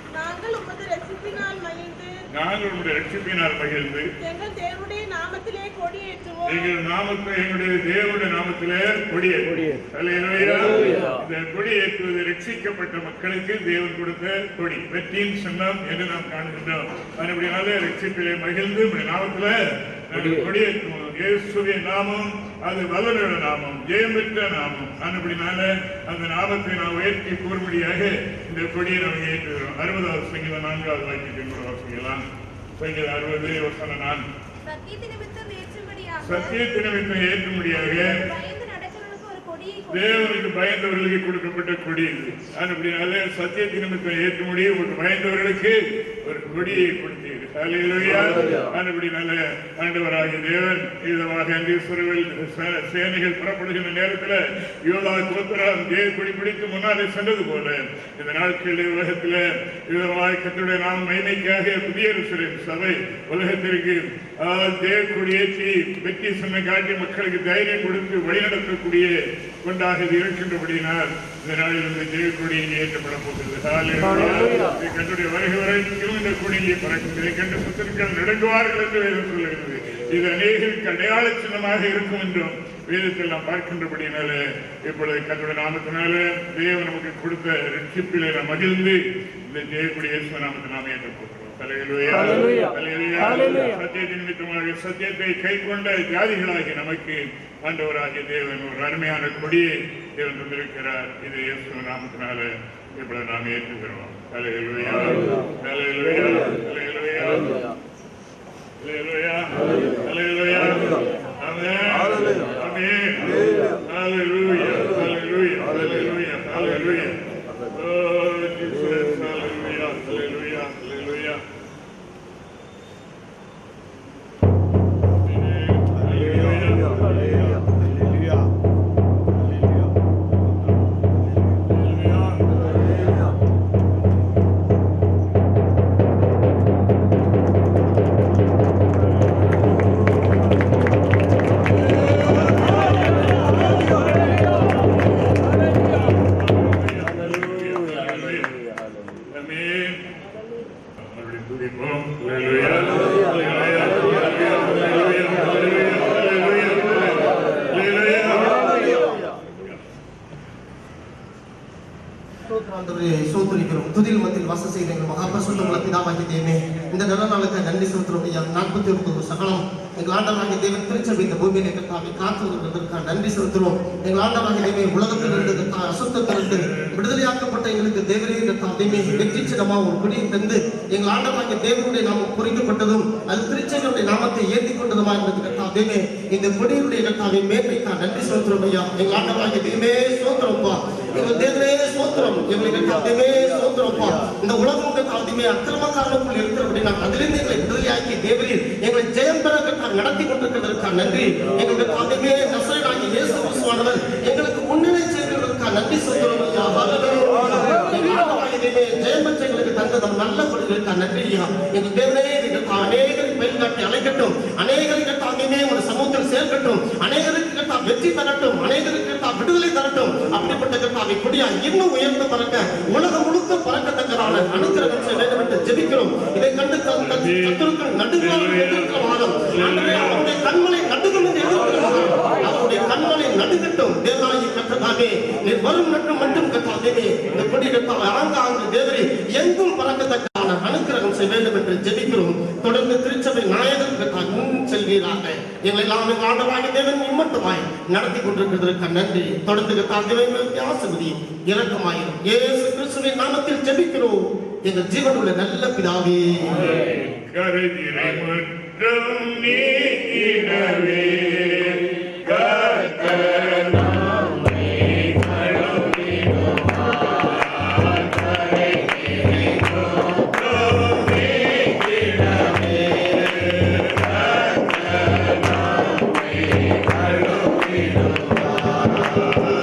நாங்கள் உமது ரட்சிப்பினால் மகிழ்ந்து எங்கள் தேவனுடைய நாமத்திலே கொடியேற்றுவோம். எங்களுடைய தேவனுடைய நாமத்திலே இந்த கொடியேற்றுவது ரட்சிக்கப்பட்ட மக்களுக்கு தேவன் கொடுத்த கொடி, வெற்றியின் சின்னம் என்று நாம் காண்கின்றோம். அதுபடினால ரட்சிப்பிலே மகிழ்ந்து நாமத்தில கொடியேற்றுவோம். இயேசுவின் நாமம் அது வல்லமையுள்ள நாமம், ஜெயம் பெற்ற நாமம். அதுபடினால அந்த நாமத்தை நாம் உயர்த்தி கூறும்படியாக இந்த கொடியை நாம் ஏற்றுகிறோம். 60வது சங்கீதம் 4வது வாக்கியத்தின் கூட வாசிக்கலாம். சங்கீதம் 60 வசனம் 4. சத்தியத்தை நிமித்தம் ஏற்றும்படியாக தேவனுக்கு பயந்தவர்களுக்கு கொடுக்கப்பட்ட கொடி இது. அப்படினால சத்தியத்தை நிமித்தம் ஏற்றும்படி உங்களுக்கு பயந்தவர்களுக்கு ஒரு கொடியை கொடுத்தீர்கள். அப்படினால ஆண்டவராகிய தேவன் விதமாக சேனைகள் புறப்படுகின்ற நேரத்தில் யோதா கோத்திரம் தேவ கொடி பிடித்து முன்னாலே சென்றது போல இந்த நாட்களில் உலகத்தில் விதமாக கர்த்தருடைய நாம் மகிமைக்காக புதிய சபை உலகத்திற்கு தேவ கொடியேற்றி வெற்றி சொன்ன காட்டி மக்களுக்கு தைரியம் கொடுத்து வழிநடத்தக்கூடிய கொண்டாக இது இருக்கின்றபடியினால் இந்த நாளில் இந்த தேவ கொடி இங்கே ஏற்றப்பட போகிறது. கண்டுடைய வருகை வரைக்கும் இந்த கொடி இங்கே பறக்கின்றது. கண்டு சுத்தர்கள் நடுங்குவார்கள் என்று வேதம் சொல்லுகிறது. இது அநேகருக்கு அடையாள சின்னமாக இருக்கும் என்றும் வேதத்தில் நாம் பார்க்கின்றபடியினால இப்பொழுது கர்த்தருடைய நாமத்தினால தேவன் நமக்கு கொடுத்த ரட்சிப்பிலே நாம் மகிழ்ந்து இந்த தேவக்குடி இயேசு நாமத்தை நாம் ஏற்றப்போகிறோம். சத்தியத்தின் நிமித்தமாக சத்தியத்தை கை கொண்ட ஜாதிகளாகிய நமக்கு ஆண்டவராகிய தேவன் ஒரு அருமையான கொடியை தேவன் தந்திருக்கிறார். இது இயேசு நாமத்தினால இப்பொழுது நாம் ஏற்றுகிறோம். அல்லேலூயா, அல்லேலூயா, அல்லேலூயா, அல்லேலூயா, அல்லேலூயா, ஆமென், ஆமென், அல்லேலூயா, அல்லேலூயா, அல்லேலூயா, அல்லேலூயா. Oh Jesus, hallelujah, hallelujah, hallelujah. துதில் மத்தியில் வாசம் செய்கிற எங்கள் மகாபரிசுத்த பிதாவாகிய தேவனே, இந்த நல்ல நாளுக்கு நன்றி செலுத்துறோம். 41 சகலம் எங்கள் ஆண்டவராகிய தேவன் திருச்சபை இந்த பூமியிலே கர்த்தாவை காத்து வருவதற்காக நன்றி செலுத்துறோம். எங்கள் ஆண்டவராகிய தேவனே, உலகத்திலிருந்து அசுத்தத்திலிருந்து விடுதலையாக்கப்பட்ட எங்களுக்கு தேவரே கர்த்தாவே வெற்றி சின்னமா ஒரு கொடியை தந்து எங்கள் ஆண்டவராகிய தேவனுடைய நாமம் குறிக்கப்பட்டதும் அது திருச்சபையுடைய நாமத்தை ஏற்றி கொண்டதுமா இருந்தது கர்த்தாவே. இந்த கொடியுடைய கர்த்தாவை மேன்மைக்காக நன்றி செலுத்துறோம் ஐயா. எங்கள் ஆண்டவராகிய தேவனே சோத்திரம்ப்பா, எங்கள் தேவனே சோத்திரம், எங்களுக்கு கர்த்தாவே சோத்திரம்ப்பா. இந்த உலகம் கர்த்தாவே அக்கிரமக்காரர்களுக்குள் இருக்கிறபடி நாம் அதிலிருந்து எங்களை விடுதலையாக்கி தேவரீர் எங்களை ஜெயம் பெற நடத்தி கொண்டிருக்கிறதற்காக நன்றி. எங்களுடைய தாழ்மையே நசரேயனாகிய இயேசு கிறிஸ்துவானவர் எங்களுக்கு முன்னிலை செய்ததற்காக நன்றி செலுத்துகிறோம். ஜெயம் பெற்ற எங்களுக்கு தந்ததும் நல்ல கொள்கைகளுக்காக நன்றி. எங்கள் தேவனே அநேகரை பயிர்காட்டி அழைக்கட்டும், அநேகருக்கு தாங்கியுமே ஒரு சமூகத்தில் சேர்க்கட்டும், அநேகருக்கு வெற்றி தரட்டும், அநேகருக்கு விடுதலை தரட்டும். அப்படிப்பட்ட கர்த்தாவை கொடியா இன்னும் உயர்ந்து பறக்க உலகம் முழுக்க பறக்கத்தக்கதான அனுக்கிரகம் செய்ய வேண்டும் என்று ஜெபிக்கிறோம். இதை கண்டு சத்துருக்கள் நடுங்கிறவாதம் அவருடைய கண்மலை நடுகும் என்று எதிர்க்கிறவாதம் அவருடைய கண்மலை நடுகட்டும். தேவனாகி கர்த்தாவே நீர் வரும் நட்டும் மட்டும் கர்த்தாவே இந்த கொடி கர்த்தாவை ஆங்காங்கு தேவரே எங்கும் பறக்கத்தக்கதான அனுக்கிரகம் செய்ய வேண்டும் என்று ஜெபிக்கிறோம். தொடர்ந்து திருச்சபை நாயகர் முன் செல்வீராக எங்களை எல்லாம் ஆண்டவராகிய தேவன் இம்மட்டுமாய் நடத்தி கொண்டிருக்கிறதற்கு நன்றி. தொடர்ந்து கர்த்தாவே ஆசீர்வதி இரக்கமாயிரும். இயேசு கிறிஸ்துவின் நாமத்தில் ஜெபிக்கிறோம் எங்கள் ஜீவனுள்ள நல்ல பிதாவே. கரைதிரை மற்றும் நீக்கினவே கர்த்தர் நம்மை கழுவிடுவார். கரைதிரை மற்றும் நீக்கினவே கர்த்தர் நம்மை கழுவிடுவார்.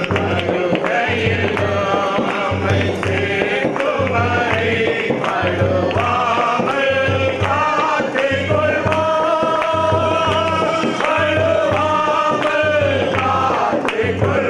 கழுவையில் நம்மை சேர்க்குவரை கழுவாமல் காத்துக் கொள்வார். கழுவாமல் காத்துக் கொள்வார்.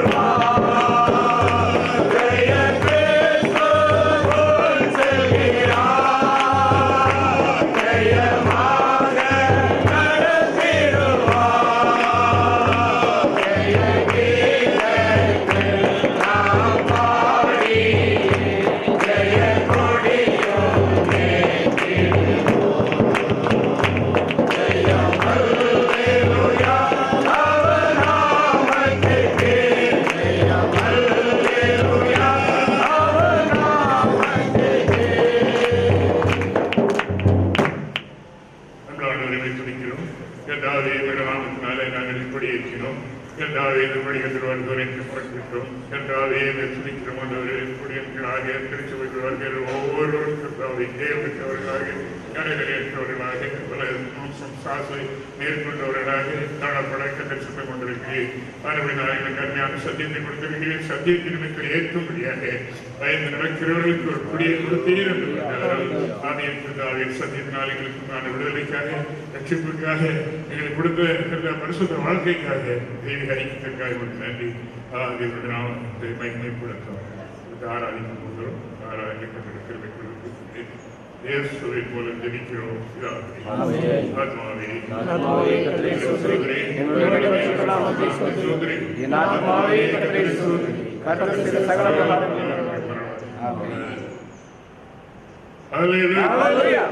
வருகிறவர்களாக, திருச்சபைக்கு வருகிற ஒவ்வொருவருக்கும் தேவற்றவர்களாக, கரைகளேற்றவர்களாக, பல சாசை மேற்கொண்டவர்களாக காணப்பட கண்டர் சுத்தம் கொண்டிருக்கிறேன். மறுபடியும் கருமையான சத்தியத்தை கொடுத்திருக்கிறேன். சத்தியத்தின் நிமித்தம் ஏற்கும்படியாக பயந்து நடக்கிறவர்களுக்கு ஒரு குடியை கொடுத்தீர் என்று சத்தியத்தினால் எங்களுக்கு விடுதலைக்காக, ரட்சிப்புக்காக, எங்களுக்கு கொடுத்த பரிசுத்த வாழ்க்கைக்காக, தெய்வீக ஐக்கியத்திற்காக ஒரு நன்றி. தேவனுடைய நாமத்தை மகிமைப்படுத்தும். ஆராதிக்கும் போதும் ஆராதிக்கப்பட்ட கிருபை கொடுத்து இயேசுவை போல ஜெபிக்கிறோம். Hallelujah.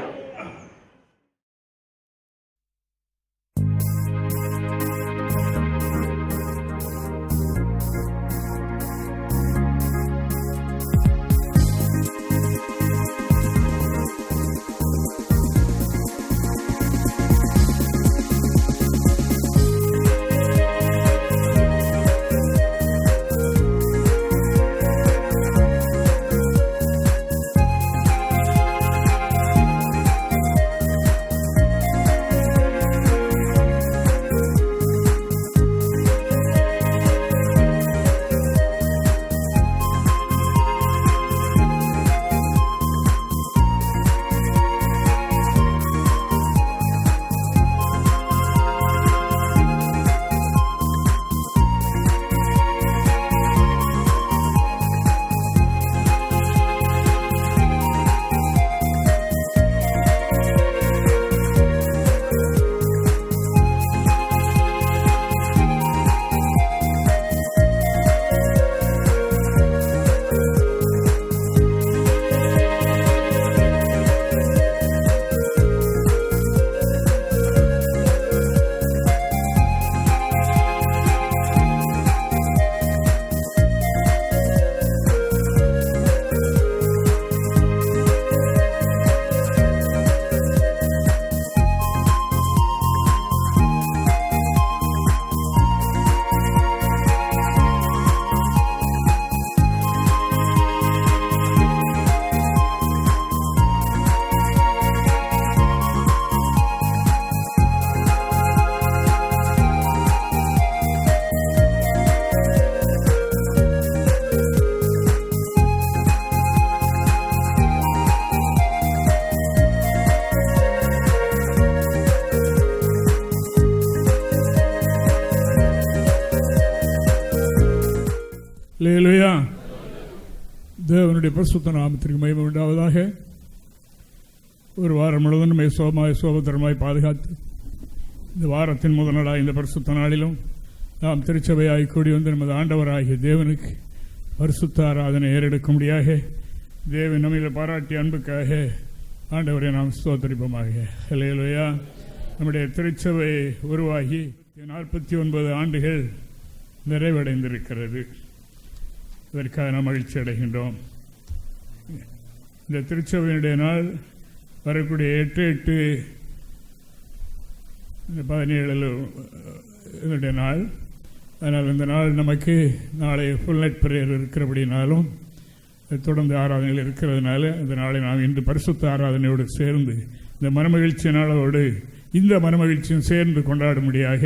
அல்லேலூயா. தேவனுடைய பரிசுத்த நாமத்திற்கு மகிமை உண்டாவதாக. ஒரு வாரம் முழுவதும் நம்மை சோபத்திரமாய் பாதுகாத்து இந்த வாரத்தின் முதல் நாளாக இந்த பரிசுத்த நாளிலும் நாம் திருச்சபையாய் கூடி வந்து நமது ஆண்டவராகிய தேவனுக்கு பரிசுத்த ஆராதனை ஏறெடுக்கும்படியாக தேவன் நம்மில் பாராட்டிய அன்புக்காக ஆண்டவரை நாம் ஸ்தோத்திரிப்போமாக. அல்லேலூயா. நம்முடைய திருச்சபை உருவாகி 49 ஆண்டுகள் நிறைவடைந்திருக்கிறது. இதற்காக நாம் மகிழ்ச்சி அடைகின்றோம். இந்த திருச்சபையினுடைய நாள் வரக்கூடிய 8/8/17 நாள். அதனால் இந்த நாள் நமக்கு நாளை ஃபுல் நைட் பிரேயர் இருக்கிறபடினாலும் தொடர்ந்து ஆராதனைகள் இருக்கிறதுனால இந்த நாளை நாம் இன்று பரிசுத்த ஆராதனையோடு சேர்ந்து இந்த மனமகிழ்ச்சி நாளோடு இந்த மனமகிழ்ச்சியும் சேர்ந்து கொண்டாடும்படியாக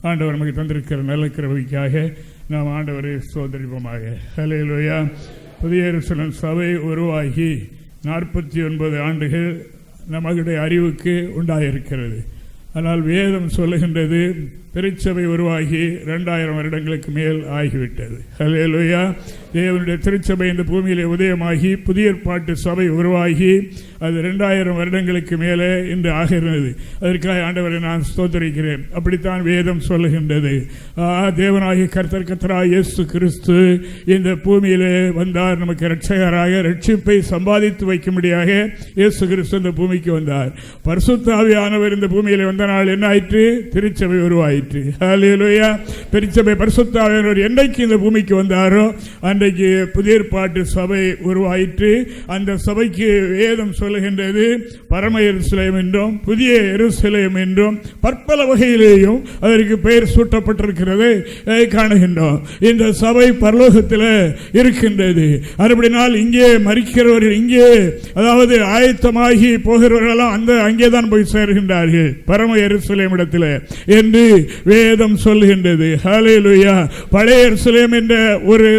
ஆண்டவர் நமக்கு தந்திருக்கிற நல்ல கிருபைக்காக நாம் ஆண்டவரை ஸ்தோத்திரிப்போமாக. அல்லேலூயா. புதிய எருசலேம் சபை உருவாகி 49 ஆண்டுகள் நம்முடைய அறிவுக்கு உண்டாயிருக்கிறது. ஆனால் வேதம் சொல்லுகின்றது திருச்சபை உருவாகி 2000 வருடங்களுக்கு மேல் ஆகிவிட்டது. அல்லேலூயா. தேவனுடைய திருச்சபை இந்த பூமியிலே உதயமாகி புதிய ஏற்பாட்டு சபை உருவாகி அது 2000 வருடங்களுக்கு மேலே இன்று ஆகிறது. அதற்காக ஆண்டவரை நான் ஸ்தோத்திரிக்கிறேன். அப்படித்தான் வேதம் சொல்லுகின்றது. தேவனாகிய கர்த்தராகிய இயேசு கிறிஸ்து இந்த பூமியிலே வந்தார். நமக்கு இரட்சகராக ரட்சிப்பை சம்பாதித்து வைக்கும்படியாக இயேசு கிறிஸ்து இந்த பூமிக்கு வந்தார். பரிசுத்த ஆவியானவர் இந்த பூமியிலே வந்த நாள் என்ன ஆயிற்று? திருச்சபை உருவாயிற்று. அல்லேலூயா. திருச்சபை பரிசுத்த ஆவியானவர் என்றைக்கு இந்த பூமிக்கு வந்தாரோ அன்றைக்கு அன்றைக்கு புதிய ஏற்பாட்டு சபை உருவாயிற்று. அந்த சபைக்கு வேதம் சொல்லுகின்றது பரம எருசலேம் என்றும் புதிய எருசலேம் என்றும் பற்பல வகையிலேயும் அதற்கு பெயர் சூட்டப்பட்டிருக்கிறது காணுகின்றோம். இந்த சபை பரலோகத்தில் இருக்கின்றது. அப்படினால் இங்கே மரிக்கிறவர்கள், இங்கே அதாவது ஆயத்தமாகி போகிறவர்களெல்லாம் அங்கேதான் போய் சேர்கின்றார்கள் பரம எருசலேம் இடத்தில் என்று வேதம் சொல்லுகின்றது. ஹல்லேலூயா. பழைய எருசலேம் என்ற ஒரு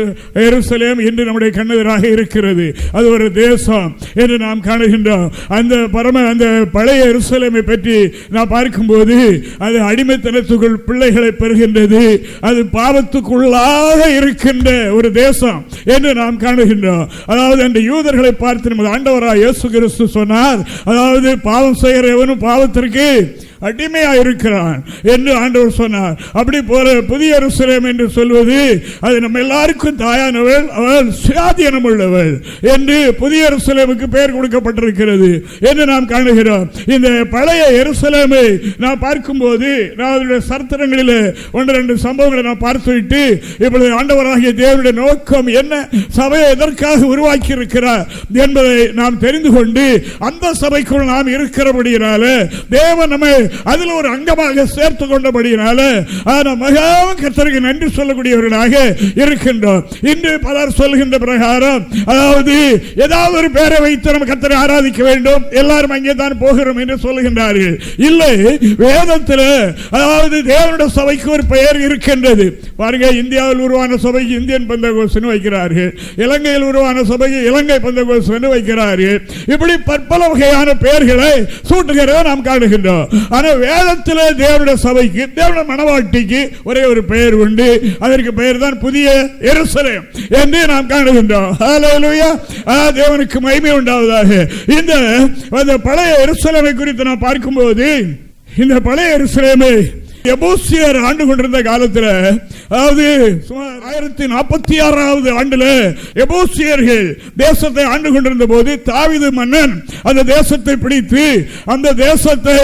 எருசலேம் இன்று நம்முடைய கண்ணெதிராக இருக்கிறது. அது ஒரு தேசம் என்று நாம் காணுகின்றோம். அந்த பழைய எருசலேமை பற்றி நாம் பார்க்கும்போது அது அடிமைத்தனத்துக்குள் பிள்ளைகளை பெறுகின்றது. அது பாவத்துக்குள்ளாக இருக்கின்ற ஒரு தேசம் என்று நாம் காணுகின்றோம். அதாவது அந்த யூதர்களை பார்த்து நமது ஆண்டவராய் இயேசு கிறிஸ்து சொன்னார், அதாவது பாவம் செய்கிற எவனும் பாவத்திற்கு அடிமையாக இருக்கிறான் என்று ஆண்டவர் சொன்னார். அப்படி போல புதிய எருசலேம் என்று சொல்வது அது நம்ம எல்லாருக்கும் தாயானவள், அவள் சுயாதீனம் உள்ளவள் என்று புதிய எருசலேமுக்கு பெயர் கொடுக்கப்பட்டிருக்கிறது என்று நாம் காணுகிறோம். இந்த பழைய எருசலேமை நாம் பார்க்கும்போது அதனுடைய சரித்திரங்களில் ஒன்று ரெண்டு சம்பவங்களை நாம் பார்த்துவிட்டு இப்பொழுது ஆண்டவராகிய தேவனுடைய நோக்கம் என்ன, சபையை எதற்காக உருவாக்கி இருக்கிறார் என்பதை நாம் தெரிந்து கொண்டு அந்த சபைக்குள் நாம் இருக்கிறபடியினால தேவன் நம்மை அதில் ஒரு அங்கமாக சேர்த்து கொண்டபடியினால மிகவும் கர்த்தருக்கு நன்றி சொல்லக்கூடியவர்களாக இருக்கின்றோம். இன்று பலர் சொல்கின்ற பிரகாரம் அதாவது ஏதாவது ஒரு பேரை வைத்து நம்ம கர்த்தரை ஆராதிக்க வேண்டும், எல்லாரும் அங்கே தான் போகிறோம் என்று சொல்லுகின்றார்கள். இல்லை, வேதத்தில் அதாவது தேவனுடைய சபைக்கு ஒரு பெயர் இருக்கின்றது. பாருங்க, இந்தியாவில் உருவான சபைக்கு இந்தியன் பெந்தகோஸ்து வைக்கிறார்கள், இலங்கையில் உருவான சபைக்கு இலங்கை பெந்தகோஸ்து வைக்கிறார்கள். இப்படி பற்பல வகையான பெயர்களை சூட்டுகிறத நாம் காணுகின்றோம். வேதத்தில் தேவனுடைய சபைக்கு, தேவனுடைய மனவாட்டிக்கு ஒரே ஒரு பெயர் உண்டு. அதற்கு பெயர் தான் புதிய எருசலேம் என்று நாம் காணுகின்றோம். ஹல்லேலூயா. தேவனுக்கு மகிமை உண்டாவதாக. இந்த பழைய எருசலேமை குறித்து நாம் பார்க்கும்போது இந்த பழைய எருசலேமை எபூசியர் ஆண்டு கொண்டிருந்த காலத்தில், அதாவது 1046வது ஆண்டுல எபூசியர்கள் தேசத்தை ஆண்டு கொண்டிருந்த போது தாவீது மன்னன் அந்த தேசத்தை பிடித்து அந்த தேசத்தை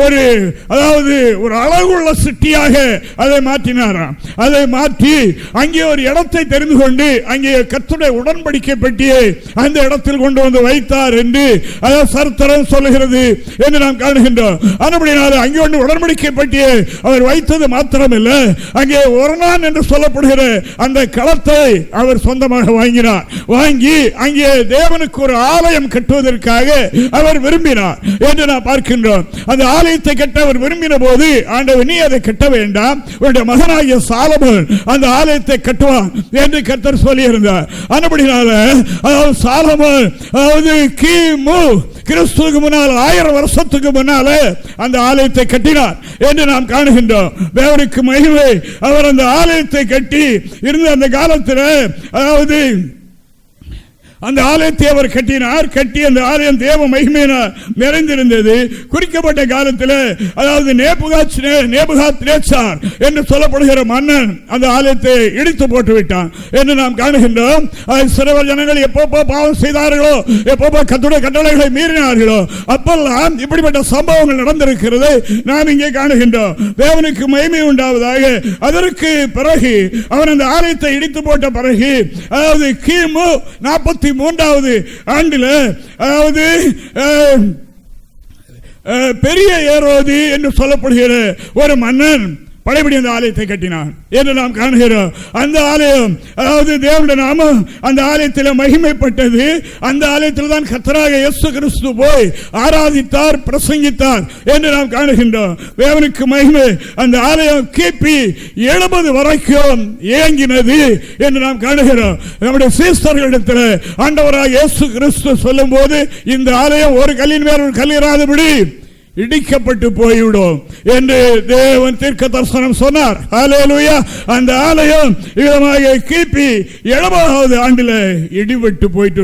ஒரு அழகுள்ள சிட்டியாக அதை மாற்றினாராம். அதை மாற்றி அங்கே ஒரு இடத்தை தெரிந்து கொண்டு அங்கே கர்த்தருடைய உடன்படிக்கை பெட்டியை அந்த இடத்தில் கொண்டு வந்து வைத்தார் என்று சரித்திரம் சொல்லுகிறது என்று நாம் காணுகின்றோம். அதுபடினால அங்கே ஒன்று உடன்படிக்கை பெட்டியை அவர் வைத்தது மாத்திரமில்ல, அங்கே ஒர்னான் என்று சொல்லப்படுகிற அந்த களத்தை அவர் சொந்தமாக வாங்கினார். வாங்கி அங்கே தேவனுக்கு ஒரு ஆலயம் கட்டுவதற்காக அவர் விரும்பினார் என்று நாம் பார்க்கின்றோம். அந்த ஆலயத்தை கட்ட அவர் விரும்பின போது ஆண்டவர், நீ அதை கட்ட வேண்டாம், உன்னுடைய மகனாகிய சாலமோன் அந்த ஆலயத்தை கட்டுவான் என்று கர்த்தர் சொல்லியிருந்தார். அதுபடினால அதாவது சாலமோன் கிமு கிறிஸ்துவுக்கு முன்னால் 1000 வருஷத்துக்கு முன்னால அந்த ஆலயத்தை கட்டினார் என்று நாம் காணுகின்றோம். தேவனுக்கு மகிமை. அவர் அந்த ஆலயத்தை கட்டி இருந்த அந்த காலத்தில், அதாவது அந்த ஆலயத்தை அவர் கட்டினார். கட்டி அந்த ஆலயம் தேவ மகிமையினால் நிறைந்திருந்தது. குறிக்கப்பட்ட காலத்தில், அதாவது நேபுகாத்நேச்சார் என்று சொல்லப்படுகிற மன்னன் அந்த ஆலயத்தை இடித்து போட்டு விட்டான் என்று நாம் காணுகின்றோம். சிறுவர் ஜனங்கள் எப்பப்போ பாவம் செய்தார்களோ, எப்பப்போ கர்த்தருடைய கட்டளைகளை மீறினார்களோ, அப்பெல்லாம் இப்படிப்பட்ட சம்பவங்கள் நடந்திருக்கிறது நாம் இங்கே காணுகின்றோம். தேவனுக்கு மகிமை உண்டாவதாக. அதற்கு பிறகு அவன் அந்த ஆலயத்தை இடித்து போட்ட பிறகு, அதாவது கிமு 43வது ஆண்டில், அதாவது பெரிய ஏரோது என்று சொல்லப்படுகிற ஒரு மன்னன் பழையபடி அந்த ஆலயத்தை கட்டினான் என்று நாம் காணுகிறோம். அந்த ஆலயம், அதாவது தேவனுடைய நாமம் அந்த ஆலயத்தில் மகிமைப்பட்டது. அந்த ஆலயத்தில் தான் கர்த்தராகிய இயேசு கிறிஸ்து போய் ஆராதித்தார், பிரசங்கித்தார் என்று நாம் காணுகின்றோம். தேவனுக்கு மகிமை. அந்த ஆலயம் கிபி 70 வரைக்கும் இயங்கினது என்று நாம் காணுகிறோம். நம்முடைய சீஸ்தர்களிடத்தில் ஆண்டவராகிய இயேசு கிறிஸ்து சொல்லும் போது, இந்த ஆலயம் ஒரு கல்லின் மேல் ஒரு கல் இராதபடி இடிக்கப்பட்டு போய்விடும் என்று தேவன் தீர்க்க தரிசனம் சொன்னார். ஹல்லேலூயா. அந்த ஆலயம் விதமாக கிபி 70வது ஆண்டில் இடிபட்டு போயிட்டு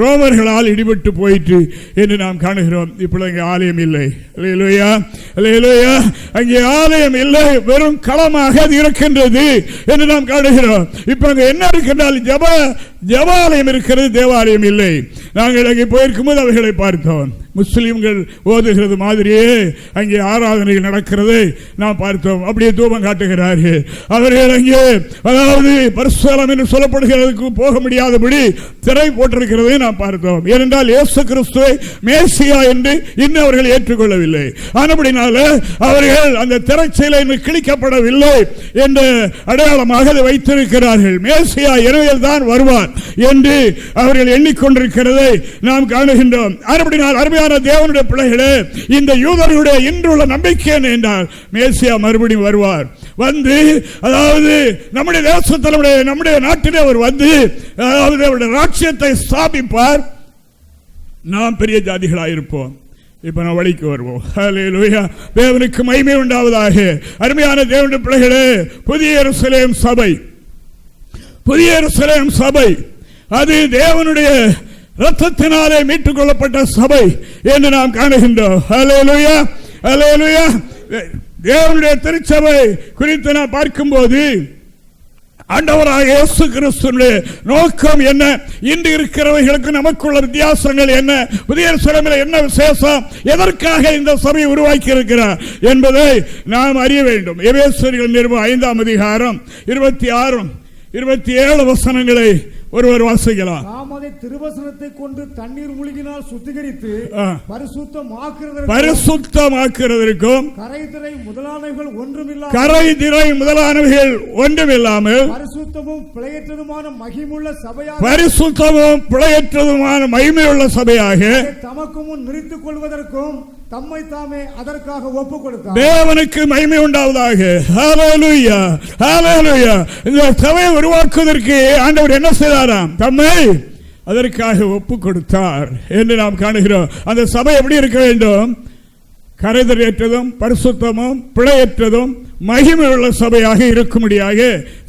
ரோமர்களால் இடிபட்டு போயிட்டு என்று நாம் காணுகிறோம். இப்பொழுது அங்கே ஆலயம் இல்லை. ஹல்லேலூயா, ஹல்லேலூயா. அங்கே ஆலயம் இல்லை, வெறும் களமாக அது இருக்கின்றது என்று நாம் காணுகிறோம். இப்ப அங்கே என்ன இருக்கின்றால் ஜெபாலயம் இருக்கிறது, தேவாலயம் இல்லை. நாங்கள் அங்கே போயிருக்கும்போது அவைகளை பார்த்தோம். முஸ்லிம்கள் ஓதுகிறது மாதிரியே அங்கே ஆராதனைகள் நடக்கிறது நாம் பார்த்தோம். அப்படியே தூபம் காட்டுகிறார்கள். அவர்கள் அங்கே அதாவது பரிசுத்தலம் என்று சொல்லப்படுகிறதுக்கு போக முடியாதபடி திரை போட்டிருக்கிறதை நாம் பார்த்தோம். ஏனென்றால் இயேசு கிறிஸ்துவை மேசியா என்று இன்னும் அவர்கள் ஏற்றுக்கொள்ளவில்லை. ஆனபடினால அவர்கள் அந்த திரைச்சீலை கிழிக்கப்படவில்லை என்ற அடையாளமாக அதை வைத்திருக்கிறார்கள். மேசியா இரவில் தான் வருவார் என்று அவர்கள் எண்ணிக்கொண்டிருக்கிறதை நாம் காணுகின்றோம். ஆனபடினால் அருமையான தேவனுடைய பிள்ளைகளே, இந்த யூதர்களுடைய இன்றுள்ள நம்பிக்கை என்ன என்றால் மேசியா மறுபடியும் வருவார். வந்து அதாவது நம்முடைய தேசத்தில் நம்முடைய நாட்டிலே அவர் வந்து அதாவது அவருடைய ராஜ்யத்தை ஸ்தாபிப்பார். நாம் பெரிய ஜாதிகளாக இருப்போம். இப்ப நான் வழிக்கு வருவோம். ஹல்லேலூயா, தேவனுக்கு மகிமை உண்டாவதாக. அருமையான தேவனுடைய பிள்ளைகளே, புதிய எருசலேம் சபை, புதிய எருசலேம் சபை அது தேவனுடைய இரத்தத்தினாலே மீட்டுக் கொள்ளப்பட்ட சபை என்று நாம் காணுகின்றோம். ஹல்லேலூயா, ஹல்லேலூயா. தேவனுடைய திருச்சபை குறித்து நாம் பார்க்கும்போது ஆண்டவராக இயேசு கிறிஸ்துவினுடைய நோக்கம் என்ன, இன்று இருக்கிறவர்களுக்கு நமக்குள்ள வித்தியாசங்கள் என்ன, புதிய எருசலேமில் என்ன விசேஷம், எதற்காக இந்த சபையை உருவாக்கி இருக்கிறார் என்பதை நாம் அறிய வேண்டும். எபேசியர் நிருபம் 5ஆம் அதிகாரம் 26, 27 வசனங்களை ஒருவர் வாசிக்கலாம். நாம் அதை திருவசனத்தை கொண்டு தண்ணீர் மூழ்கினால் சுத்திகரித்து பரிசுத்தமாக்குறதற்கும் கரைதிரை முதலானவைகள் ஒன்றுமில்லாமல் பரிசுத்தமும் பிழையற்றதுமான மகிமுள்ள சபையாக தமக்கு முன் நிறுத்திக் கொள்வதற்கும் தம்மை தாமே அதற்காக ஒப்புக் கொடுத்தார். தேவனுக்கு மகிமை உண்டாவதாக. ஹல்லேலூயா, ஹல்லேலூயா. இந்த சபையை உருவாக்குவதற்கு ஆண்டவர் என்ன செய்தாராம்? தம்மை அதற்காக ஒப்புக் கொடுத்தார் என்று நாம் காணுகிறோம். அந்த சபை எப்படி இருக்க வேண்டும்? கரைதரையற்றதும் பரிசுத்தமும் பிழையற்றதும் மகிமை உள்ள சபையாக இருக்கும்படியாக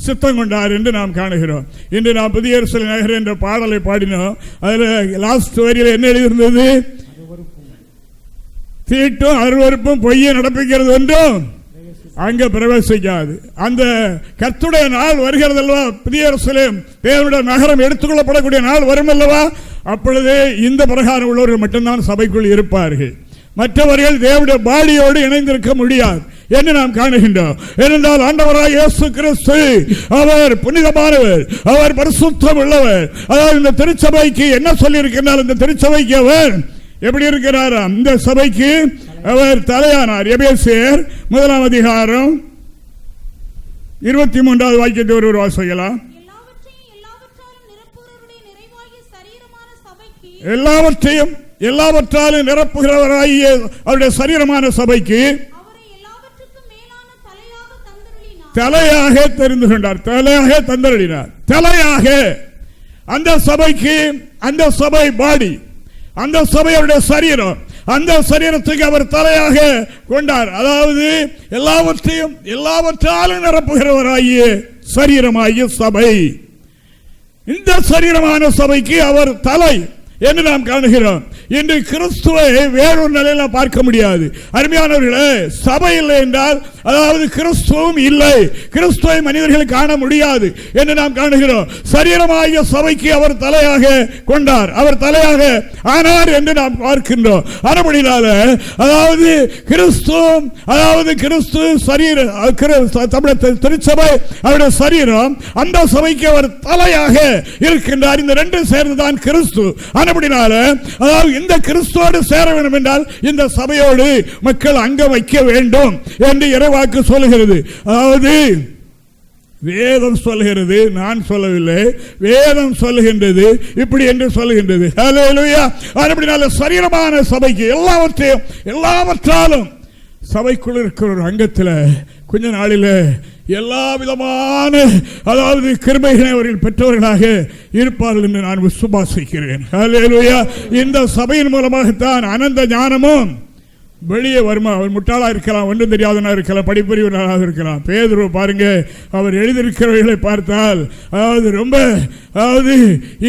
சித்தம் கொண்டார் என்று நாம் காணுகிறோம். இன்று நாம் புதிய எருசலேம் நகர் என்ற பாடலை பாடினோம். அதில் லாஸ்ட் வரியில் என்ன எழுதியிருந்தது? தீட்டும் அருவருப்பும் பொய்யை நடப்பிக்கிறது என்றும் அங்க பிரவேசிக்காது. அந்த கர்த்தருடைய நாள் வருகிறது அல்லவா? புதிய எருசலேம் தேவனுடைய நகரம் எடுத்துக்கொள்ளப்படக்கூடிய நாள் வரும் அல்லவா? அப்பொழுது இந்த பிரகாரம் உள்ளவர்கள் மட்டும்தான் சபைக்குள் இருப்பார்கள். மற்றவர்கள் தேவனுடைய பாடியோடு இணைந்திருக்க முடியாது என்று நாம் காணுகின்றோம். ஏனென்றால் ஆண்டவராக இயேசு கிறிஸ்து அவர் புனிதமானவர், அவர் பரிசுத்தம் உள்ளவர். அதாவது இந்த திருச்சபைக்கு என்ன சொல்லி இருக்கின்றார்? இந்த திருச்சபைக்கு அவர் எப்படி இருக்கிறாராம்? இந்த சபைக்கு அவர் தலையானார். எபேசியர் 1ஆம் அதிகாரம் 23வது வாக்கியத்தை ஒருவர் வாசிக்கலாம். எல்லாவற்றாலும் நிரப்புகிறவராகிய அவருடைய சரீரமான சபைக்கு தலையாக தெரிந்து கொண்டார், தலையாக தந்தருளினார். தலையாக அந்த சபைக்கு, அந்த சபை பாடி, அந்த சபையுடைய சரீரம், அந்த சரீரத்துக்கு அவர் தலையாக கொண்டார். அதாவது எல்லாவற்றாலும் நிரப்புகிறவராகிய சரீரமாகிய சபை, இந்த சரீரமான சபைக்கு அவர் தலை என்று நாம் காணுகிறோம். இன்று கிறிஸ்துவை வேறொரு நிலையில பார்க்க முடியாது. அருமையானவர்களே, சபை இல்லை என்றால் அதாவது கிறிஸ்துவும் இல்லை, கிறிஸ்துவை மனிதர்கள் காண முடியாது என்று நாம் காணுகிறோம். சரீரமாகிய சபைக்கு அவர் தலையாக கொண்டார், அவர் தலையாக ஆனார் என்று நாம் பார்க்கின்றோம். ஆனபடினால அதாவது கிறிஸ்து சரீர திருச்சபை அவருடைய சரீரம், அந்த சபைக்கு அவர் தலையாக இருக்கின்றார். இந்த ரெண்டு சேர்ந்துதான் கிறிஸ்து. ஆனபடினால அதாவது இந்த கிறிஸ்துவோடு சேர வேண்டும் என்றால் இந்த சபையோடு மக்கள் அங்கம் வைக்க வேண்டும் என்று இறைவாக்கு சொல்லுகிறது. அதாவது வேதம் சொல்லுகிறது, நான் சொல்லவில்லை, வேதம் சொல்லுகின்றது இப்படி என்று சொல்லுகின்றது. ஹல்லேலூயா. அப்படினால சரீரமான சபைக்கு எல்லாவற்றாலும் சபைக்குள் இருக்கிற ஒரு அங்கத்தில் கொஞ்ச நாளில் எல்லா விதமான அதாவது கிருபைகளை அவர்கள் பெற்றவர்களாக இருப்பார்கள் என்று நான் விசுவாசிக்கிறேன். ஹல்லேலூயா. இந்த சபையின் மூலமாகத்தான் அனந்த ஞானமும் வெளியே வருமா? அவர் முட்டாளா இருக்கலாம், ஒன்றும் தெரியாதவனா இருக்கலாம், படிப்பறிவனாக இருக்கலாம். பேதுரு பாருங்க, அவர் எழுதியிருக்கிறவர்களை பார்த்தால் அதாவது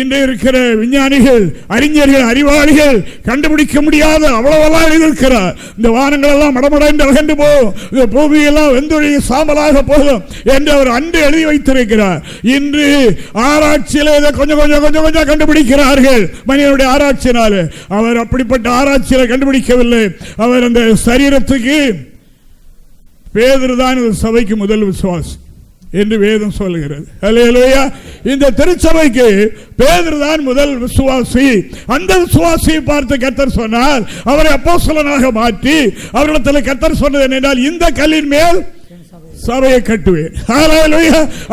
இன்று இருக்கிற விஞ்ஞானிகள், அறிஞர்கள், அறிவாளிகள் கண்டுபிடிக்க முடியாத அவ்வளவெல்லாம் எழுதியிருக்கிறார். இந்த வானங்கள் எல்லாம் மடமடைந்து அகன்று போகும், இந்த பூமியெல்லாம் வெந்தொழி சாம்பலாக போகும் என்று அவர் அன்று எழுதி வைத்திருக்கிறார். இன்று ஆராய்ச்சியில் இதை கொஞ்சம் கொஞ்சம் கொஞ்சம் கொஞ்சம் கண்டுபிடிக்கிறார்கள் மனிதனுடைய ஆராய்ச்சினால. அவர் அப்படிப்பட்ட ஆராய்ச்சியில் கண்டுபிடிக்கவில்லை. அவர் அந்த சரீரத்துக்கு பேதுரு தான் சபைக்கு முதல் விசுவாசி என்று வேதம் சொல்லுகிறது. அல்லேலூயா. இந்த திருச்சபைக்கு பேதுரு தான் முதல் விசுவாசி. அந்த விசுவாசியை பார்த்து கர்த்தர் சொன்னார், அவரை அப்போஸ்தலனாக மாற்றி அவரிடத்தில் கர்த்தர் சொன்னது என்னென்றால், இந்த கல்லின் மேல் சபையை கட்டுவேன்.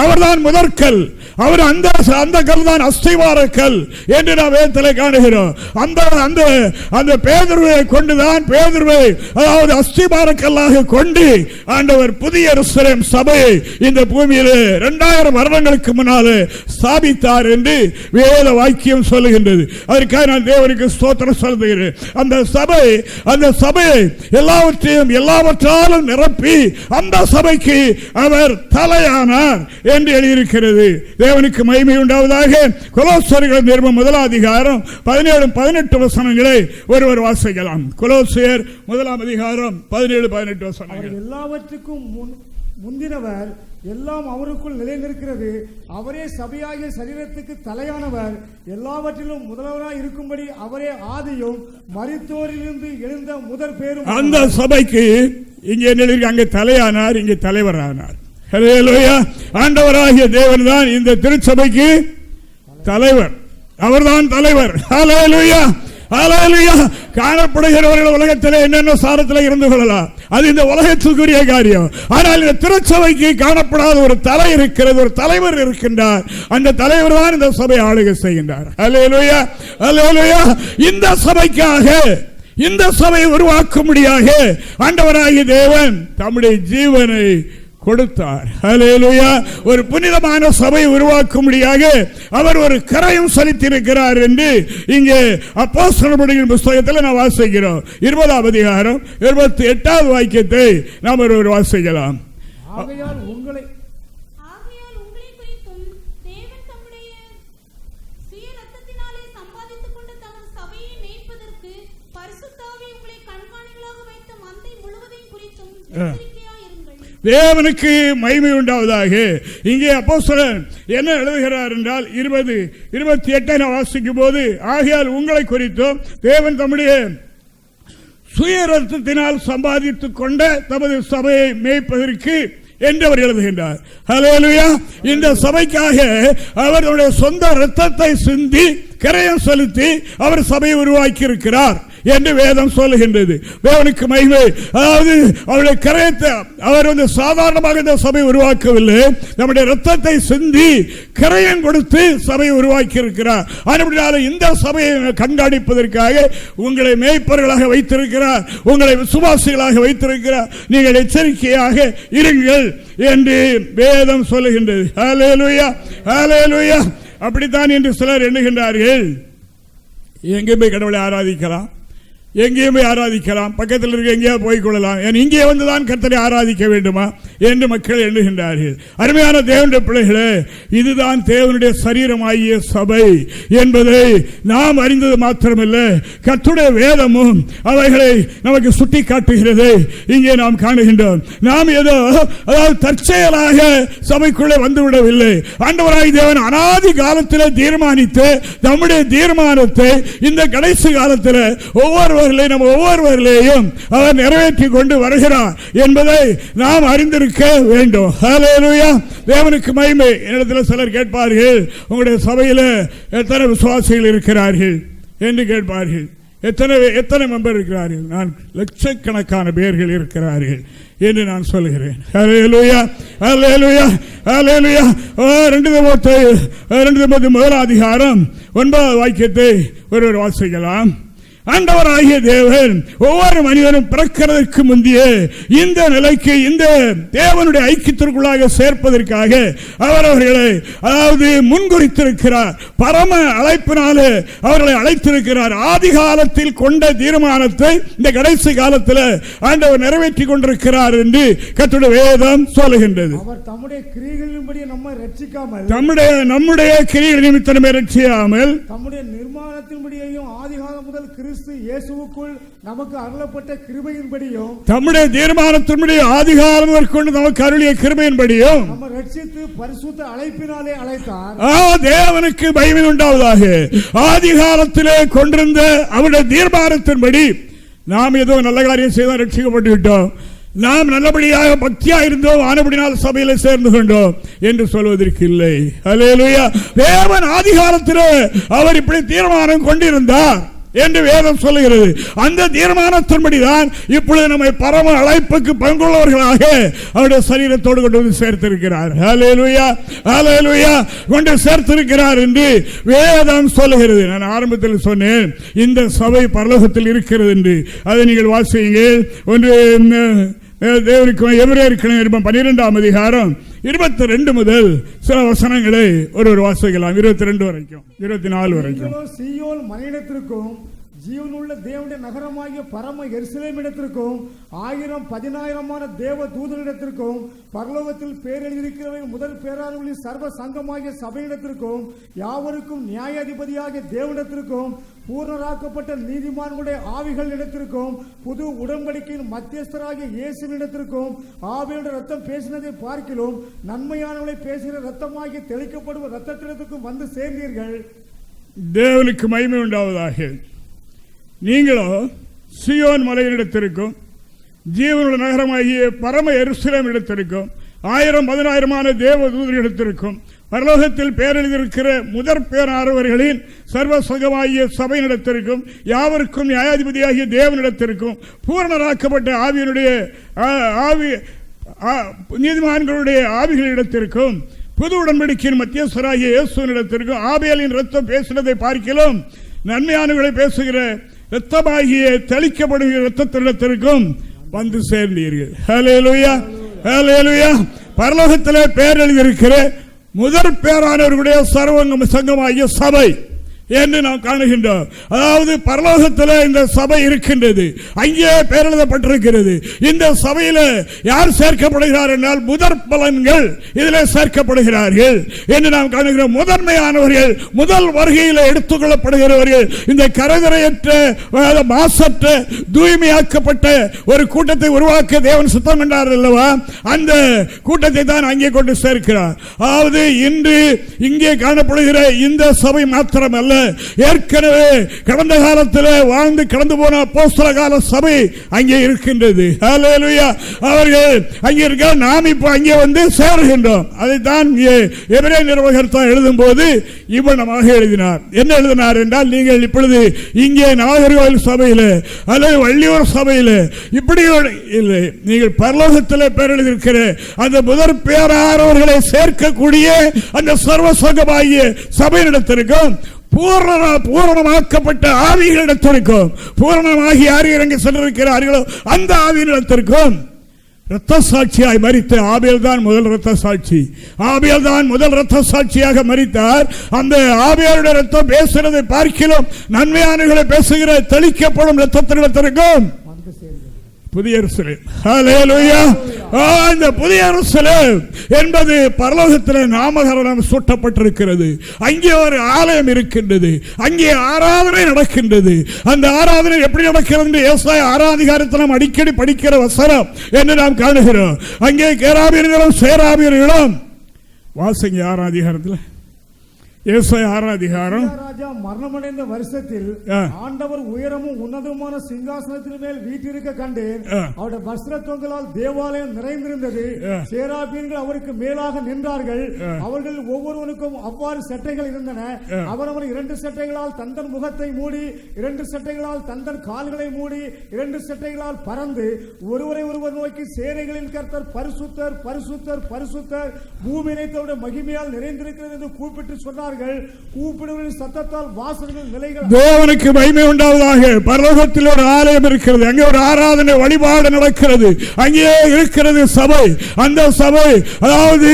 அவர்தான் முதற்கல். அவர் அந்த கல் தான் அஸ்திவார கல் என்று நாம் வேதத்தில் காணுகிறோம். அந்த பேதுருவை கொண்டுதான், பேதுருவை அதாவது அஸ்திவார கல்லாக கொண்டு ஆண்டவர் புதிய எருசலேம் சபையை இந்த பூமியில் 2000 வருடங்களுக்கு முன்னாலே ஸ்தாபித்தார் என்று வேத வாக்கியம் சொல்லுகின்றது. அதற்காக நான் தேவனுக்கு ஸ்தோத்திரம் சொல்லுகிறேன். அந்த சபையை எல்லாவற்றாலும் நிரப்பி அந்த சபைக்கு அவர் தலையானார் என்று எழுதியிருக்கிறது. தேவனுக்கு மகிமை உண்டாவதாக. கொலோசியர் நிருபம் 1 அதிகாரம் 17-18 வசனங்களை ஒருவர் வாசிக்கலாம். கொலோசியர் 1 அதிகாரம் 17-18 வசனங்கள். எல்லாவற்றுக்கும் முந்தினவர், எல்லாம் அவருக்குள் நிலைநிற்கிறது, அவரே சபையாகிய சரீரத்துக்கு தலையானவர், எல்லாவற்றிலும் முதல்வராய் இருக்கும்படி அவரே ஆதியும் மரித்தோரிலிருந்து எழுந்த முதற் பேரும். அந்த சபைக்கு இங்கே அங்கே தலையானார், இங்கே தலைவரானார். ஹல்லேலூயா. ஆண்டவராகிய தேவன் தான் இந்த திருச்சபைக்கு தலைவர். அவர்தான் தலைவர். ஹல்லேலூயா. ஹல்லேலூயா. காணப்படுகிறவர்கள் உலகத்தில் என்னென்ன சாரத்தில் இருந்து கொள்ளலாம், அது இந்த உலகத்துக்குரிய காரியம். ஆனால் இந்த திருச்சபைக்கு காணப்படாத ஒரு தலை இருக்கிறது, ஒரு தலைவர் இருக்கின்றார். அந்த தலைவர் தான் இந்த சபை ஆளுகை செய்கின்றார். ஹல்லேலூயா. ஹல்லேலூயா. இந்த சபைக்காக, இந்த சபையை உருவாக்கும்படியாக ஆண்டவராகிய தேவன் தம்முடைய ஜீவனை கொடுத்தார். ஹல்லேலூயா. ஒரு புனிதமான சபை உருவாக்கும்படியாக அவர் ஒரு கரையும் செலுத்தியிருக்கிறார் என்று இங்கே அப்போஸ்தலர்களுடைய புத்தகத்தில் நாம் வாசிக்கிறோம். 20 அதிகாரம் 28வது வாக்கியத்தை நாம் ஒரு வாசிக்கலாம். ஆகையால் உங்களை குறித்தும் தேவன் தம்முடைய சுய இரத்தத்தினாலே சம்பாதித்துக் கொண்ட தமது சபையை மேய்ப்பதற்கு பரிசுத்த ஆவி உங்களை கண்காணிகளாக வைத்த மந்தை முழுவதையும் குறித்தும் தேவனுக்கு மகிமை உண்டாவதாக. இங்கே அப்போஸ்தலன் என்ன எழுதுகிறார் என்றால் 20-28 வாசிக்கும் போது, ஆகையால் உங்களை குறித்தும் தேவன் தம்முடைய சுய இரத்தத்தினால் சம்பாதித்துக் கொண்ட தமது சபையை மேய்ப்பதற்கு என்று அவர் எழுதுகின்றார். ஹல்லேலூயா. இந்த சபைக்காக அவருடைய சொந்த இரத்தத்தை சிந்தி கரையம் செலுத்தி அவர் சபையை உருவாக்கி இருக்கிறார் என்று வேதம் சொல்லுகின்றது. தேவனுக்கு மகிமை. அதாவது அவருடைய கரையத்தை அவர் சாதாரணமாக இந்த சபை உருவாக்கவில்லை, நம்முடைய இரத்தத்தை சிந்தி கரையம் கொடுத்து சபையை உருவாக்கி இருக்கிறார். அப்படினால இந்த சபையை கண்காணிப்பதற்காக உங்களை மேய்ப்பவர்களாக வைத்திருக்கிறார், உங்களை விசுவாசிகளாக வைத்திருக்கிறார். நீங்கள் எச்சரிக்கையாக இருங்கள் என்று வேதம் சொல்லுகின்றது. ஹல்லேலூயா. ஹல்லேலூயா. அப்படித்தான் என்று சிலர் எண்ணுகின்றார்கள். எங்கே போய் கடவுளை ஆராதிக்கலாம், எங்கேயுமே ஆராதிக்கலாம், பக்கத்தில் இருக்க எங்கேயா போய்கொள்ளலாம், இங்கே வந்துதான் கர்த்தரை ஆராதிக்க வேண்டுமா என்று மக்கள் எண்ணுகின்றார்கள். அருமையான தேவனுடைய பிள்ளைகளே, இதுதான் தேவனுடைய சரீரமாகிய சபை என்பதை நாம் அறிந்தது மாத்திரமல்ல, கர்த்தருடைய வேதமும் அவைகளை நமக்கு சுட்டி காட்டுகிறது. இங்கே நாம் காணுகின்றோம். நாம் ஏதோ அதாவது தற்செயலாக சபைக்குள்ளே வந்துவிடவில்லை. ஆண்டவராகிய தேவன் அநாதி காலத்தில் தீர்மானித்து நம்முடைய தீர்மானத்தை இந்த கடைசி காலத்தில் ஒவ்வொருவர்களையும் அவர் நிறைவேற்றி கொண்டு வருகிறார் என்பதை நாம் அறிந்திருக்க வேண்டும். ஹல்லேலூயா. தேவனுக்கு மகிமை. என்னிடத்தில் சிலர் கேட்பார்கள், உங்களுடைய சபையில் எத்தனை விசுவாசிகள் இருக்கிறார்கள் என்று கேட்பார்கள். எத்தனை மெம்பர் இருக்கிறார்கள்? நான் லட்சக்கணக்கான பேர்கள் இருக்கிறார்கள் என்று நான் சொல்கிறேன். ஹல்லேலூயா. ஹல்லேலூயா. ஹல்லேலூயா. 2 தீமோத்தேயு 1 அதிகாரம் 9வது வாக்கியத்தை ஒருவர் வாசிக்கலாம். ஆண்டவராகிய தேவன் ஒவ்வொரு மனிதனும் பிறக்கிறதற்கு முந்தைய இந்த நிலைக்கு, இந்த தேவனுடைய ஐக்கியத்திற்குள்ளாக சேர்ப்பதற்காக அவர்களை அதாவது முன்குறித்திருக்கிறார். பரம அழைப்பினாலே அவர்களை அழைத்திருக்கிறார். ஆதி காலத்தில் கொண்ட தீர்மானத்தை இந்த கடைசி காலத்தில் ஆண்டவர் நிறைவேற்றி கொண்டிருக்கிறார் என்று கர்த்தருடைய வேதம் சொல்லுகின்றது. அவர் தம்முடைய கிரியைகளின்படி நம்மை ரட்சிக்காமல், நம்முடைய கிரியைகள் நிமித்தம் நம்மை ரட்சியாமல், தம்முடைய நிர்மாணத்தின்படியையும் ஆதிகாலம் முதல் கிறிஸ்து இயேசுவுக்குள் நமக்கு அருளப்பட்ட கிருபையின்படியும், தம்முடைய தீர்மானத்தின்படி ஆதிகாலம் முதல் கொண்டு நமக்கு அருளிய கிருபையின்படியும் நம்ம ரட்சித்து பரிசுத்த அழைப்பினாலே அழைத்தார். தேவனுக்கு மகிமை உண்டாவதாக. ஆதிகாலத்திலே கொண்டிருந்த அவருடைய தீர்மானத்தின்படி நாம் ஏதோ நல்ல காரியம் செய்தால் ரட்சிக்கப்பட்டு விட்டோம், நாம் நல்லபடியாக பக்தியா இருந்தோம், ஆனபடினால் சபையில சேர்ந்து கொண்டோம் என்று சொல்வதற்கு இல்லை. அல்லேலூயா. தேவன் ஆதிகாலத்திலே அவர் இப்படி தீர்மானம் கொண்டிருந்தார் என்று வேதம் சொல்லுகிறது. அந்த தீர்மானத்தின்படிதான் இப்பொழுது நம்மை பரம அழைப்புக்கு பங்குள்ளவர்களாக அவருடைய சரீரத்தோடு கொண்டு வந்து சேர்த்திருக்கிறார். ஹல்லேலூயா, ஹல்லேலூயா, கொண்டு சேர்த்திருக்கிறார் என்று வேதம் சொல்லுகிறது. நான் ஆரம்பத்தில் சொன்னேன் இந்த சபை பரலோகத்தில் இருக்கிறது என்று. அதை நீங்கள் வாசியுங்கள். ஒன்று தேவனுக்கு எபிரேயருக்கு 12ஆம் அதிகாரம் 22 முதல் சில வசனங்களை ஒரு வாசிக்கலாம். 22 வரைக்கும், 24 வரைக்கும். சீயோன் மலையிடத்திற்கும் ஜீவனுள்ள தேவனுடைய நகரமாகிய பரம எருசலேம் இடத்திற்கும் 1000-10,000 தேவ தூதரிடத்திற்கும் பரலோகத்தில் பேரெழுதியிருக்கிறவை முதல் பேரானவர்களின் சர்வ சங்கமாகிய சபையிடத்திற்கும் யாவருக்கும் நியாயாதிபதியாகிய தேவனிடத்திற்கும் பூர்ணராக்கப்பட்ட நீதிமான்களுடைய ஆவிகள் இடத்திற்கும் புது உடன்படிக்கையின் மத்தியஸ்தராகிய இயேசுவினிடத்திற்கும் ஆவியோட ரத்தம் பேசினதை பார்க்கிலும் நன்மையானவளை பேசுகிற ரத்தமாகிய தெளிக்கப்படுவ ரத்தத்திடத்திற்கும் வந்து சேர்ந்தீர்கள். தேவனுக்கு மகிமை உண்டாவதாக. நீங்களோ சீயோன் மலையினிடத்திற்கும் ஜீவனுள்ள நகரமாகிய பரம எருசலேம் இடத்திற்கும் 1000-10,000 தேவ தூதரிடத்திற்கும் பரலோகத்தில் பேரெழுதியிருக்கிற முதற் பேரானவர்களின் சர்வ சங்கமாகிய சபையினிடத்திற்கும் யாவருக்கும் நியாயாதிபதியாகிய தேவனிடத்திற்கும் பூரணராக்கப்பட்ட ஆவியினுடைய நீதிமான்களுடைய ஆவிகளிடத்திற்கும் புது உடன்படிக்கையின் மத்தியஸ்தராகிய இயேசுவினிடத்திற்கும் ஆபேலின் ரத்தம் பேசினதை பார்க்கிலும் நன்மையானவர்களை பேசுகிற இரத்தமாகிய தெளிக்கப்படுகிற இரத்தத்திடத்திற்கும் வந்து சேர்ந்தீர்கள். ஹல்லேலூயா, ஹல்லேலூயா. பரலோகத்திலே பேர் எழுதியிருக்கிற முதற் பேரானவர்களுடைய சர்வ சங்கமாகிய சபை என்று நாம் காணுகின்றோம். அதாவது பரலோகத்தில் இந்த சபை இருக்கின்றது, அங்கே பேர் எழுதப்பட்டிருக்கிறது. இந்த சபையில் யார் சேர்க்கப்படுகிறார் என்றால் முதற் பலன்கள் இதில் சேர்க்கப்படுகிறார்கள் என்று நாம் காணுகிறோம். முதன்மையானவர்கள், முதல் வருகையில் எடுத்துக் கொள்ளப்படுகிறவர்கள், இந்த கரைதரையற்ற மாசற்ற தூய்மையாக்கப்பட்ட ஒரு கூட்டத்தை உருவாக்க தேவன் சுத்தம் என்றார் அல்லவா, அந்த கூட்டத்தை தான் அங்கே கொண்டு சேர்க்கிறார். அதாவது இன்று இங்கே காணப்படுகிற இந்த சபை மாத்திரமல்ல, ஏற்கனவே கடந்த காலத்தில் வாழ்ந்து கடந்து போன அப்போஸ்தல கால சபை அங்கே இருக்கின்றது. ஹல்லேலூயா. அவர்கள் அங்கே இருக்க, நாம் இப்போ அங்கே வந்து சேருகின்றோம். அதைத்தான் எபிரேய நிருபகர்த்தர் எழுதும் போது இவ்வளமாக எழுதினார். என்ன எழுதினார் என்றால், நீங்கள் இப்பொழுது இங்கே நாகர்கோவில் சபையில் அல்லது வள்ளியூர் சபையில் இப்படி இல்லை, நீங்கள் பரலோகத்தில் பேர் எழுதியிருக்கிற அந்த முதற் பேரானவர்களை சேர்க்கக்கூடிய அந்த சர்வசங்கமாகிய சபையினிடத்திற்கும் பூரணமாக்கப்பட்ட ஆவிகளிடத்திற்கும், பூரணமாகி யார் இறங்கி சென்றிருக்கிறார்களோ அந்த ஆவியினிடத்திற்கும் இரத்த சாட்சியாய் மரித்த ஆபேல் தான் முதல் இரத்த சாட்சி. ஆபேல் தான் முதல் இரத்த சாட்சியாக மரித்தார். அந்த ஆபேலுடைய இரத்தம் பேசுகிறதை பார்க்கிலும் நன்மையானவர்களை பேசுகிற தெளிக்கப்படும் இரத்தத்தினிடத்திற்கும் புதிய எருசலேம். ஹல்லேலூயா. இந்த புதிய எருசலேம் என்பது பரலோகத்தில் நாமகரணம் சூட்டப்பட்டிருக்கிறது. அங்கே ஒரு ஆலயம் இருக்கின்றது, அங்கே ஆராதனை நடக்கின்றது. அந்த ஆராதனை எப்படி நடக்கிறது என்று ஏசாயா 6ஆம் அதிகாரத்தில் நாம் அடிக்கடி படிக்கிற வசனம் என்று நாம் காணுகிறோம். அங்கே கேராபீர்களும் சேராபீர்களும் வாசிங்க 6ஆம் அதிகாரத்தில். ஏசாயா 6ஆம் அதிகாரம். ராஜா மரணமடைந்த வருஷத்தில் ஆண்டவர் உயரமும் உன்னதமான சிங்காசனத்தின் மேல் வீற்றிருக்க கண்டேன். அவருடைய வஸ்திர தொங்கலால் தேவாலயம் நிறைந்திருந்தது. சேராபீன்கள் அவருக்கு மேலாக நின்றார்கள். அவர்கள் ஒவ்வொருவனுக்கும் அவ்வாறு சட்டைகள் இருந்தன. அவரவர் 2 சட்டைகளால் தந்தன் முகத்தை மூடி, 2 சட்டைகளால் தந்தன் கால்களை மூடி, 2 சட்டைகளால் பறந்து ஒருவரை ஒருவர் நோக்கி, சேனைகளின் கர்த்தர் பரிசுத்தர், பரிசுத்தர், பரிசுத்தர், பூமி இணைத்தவருடைய மகிமையால் நிறைந்திருக்கிறது என்று கூப்பிட்டு சொன்னார்கள். திறப்பார்கள், கூப்பிடுவதின் சத்தத்தால் வாசல்கள் நிலைகள். தேவனுக்கு மகிமை உண்டாவதாக. பரலோகத்தில் ஒரு ஆலயம் இருக்கிறது, அங்கே ஒரு ஆராதனை வழிபாடு நடக்கிறது, அங்கே இருக்கிறது சபை. அந்த சபை அதாவது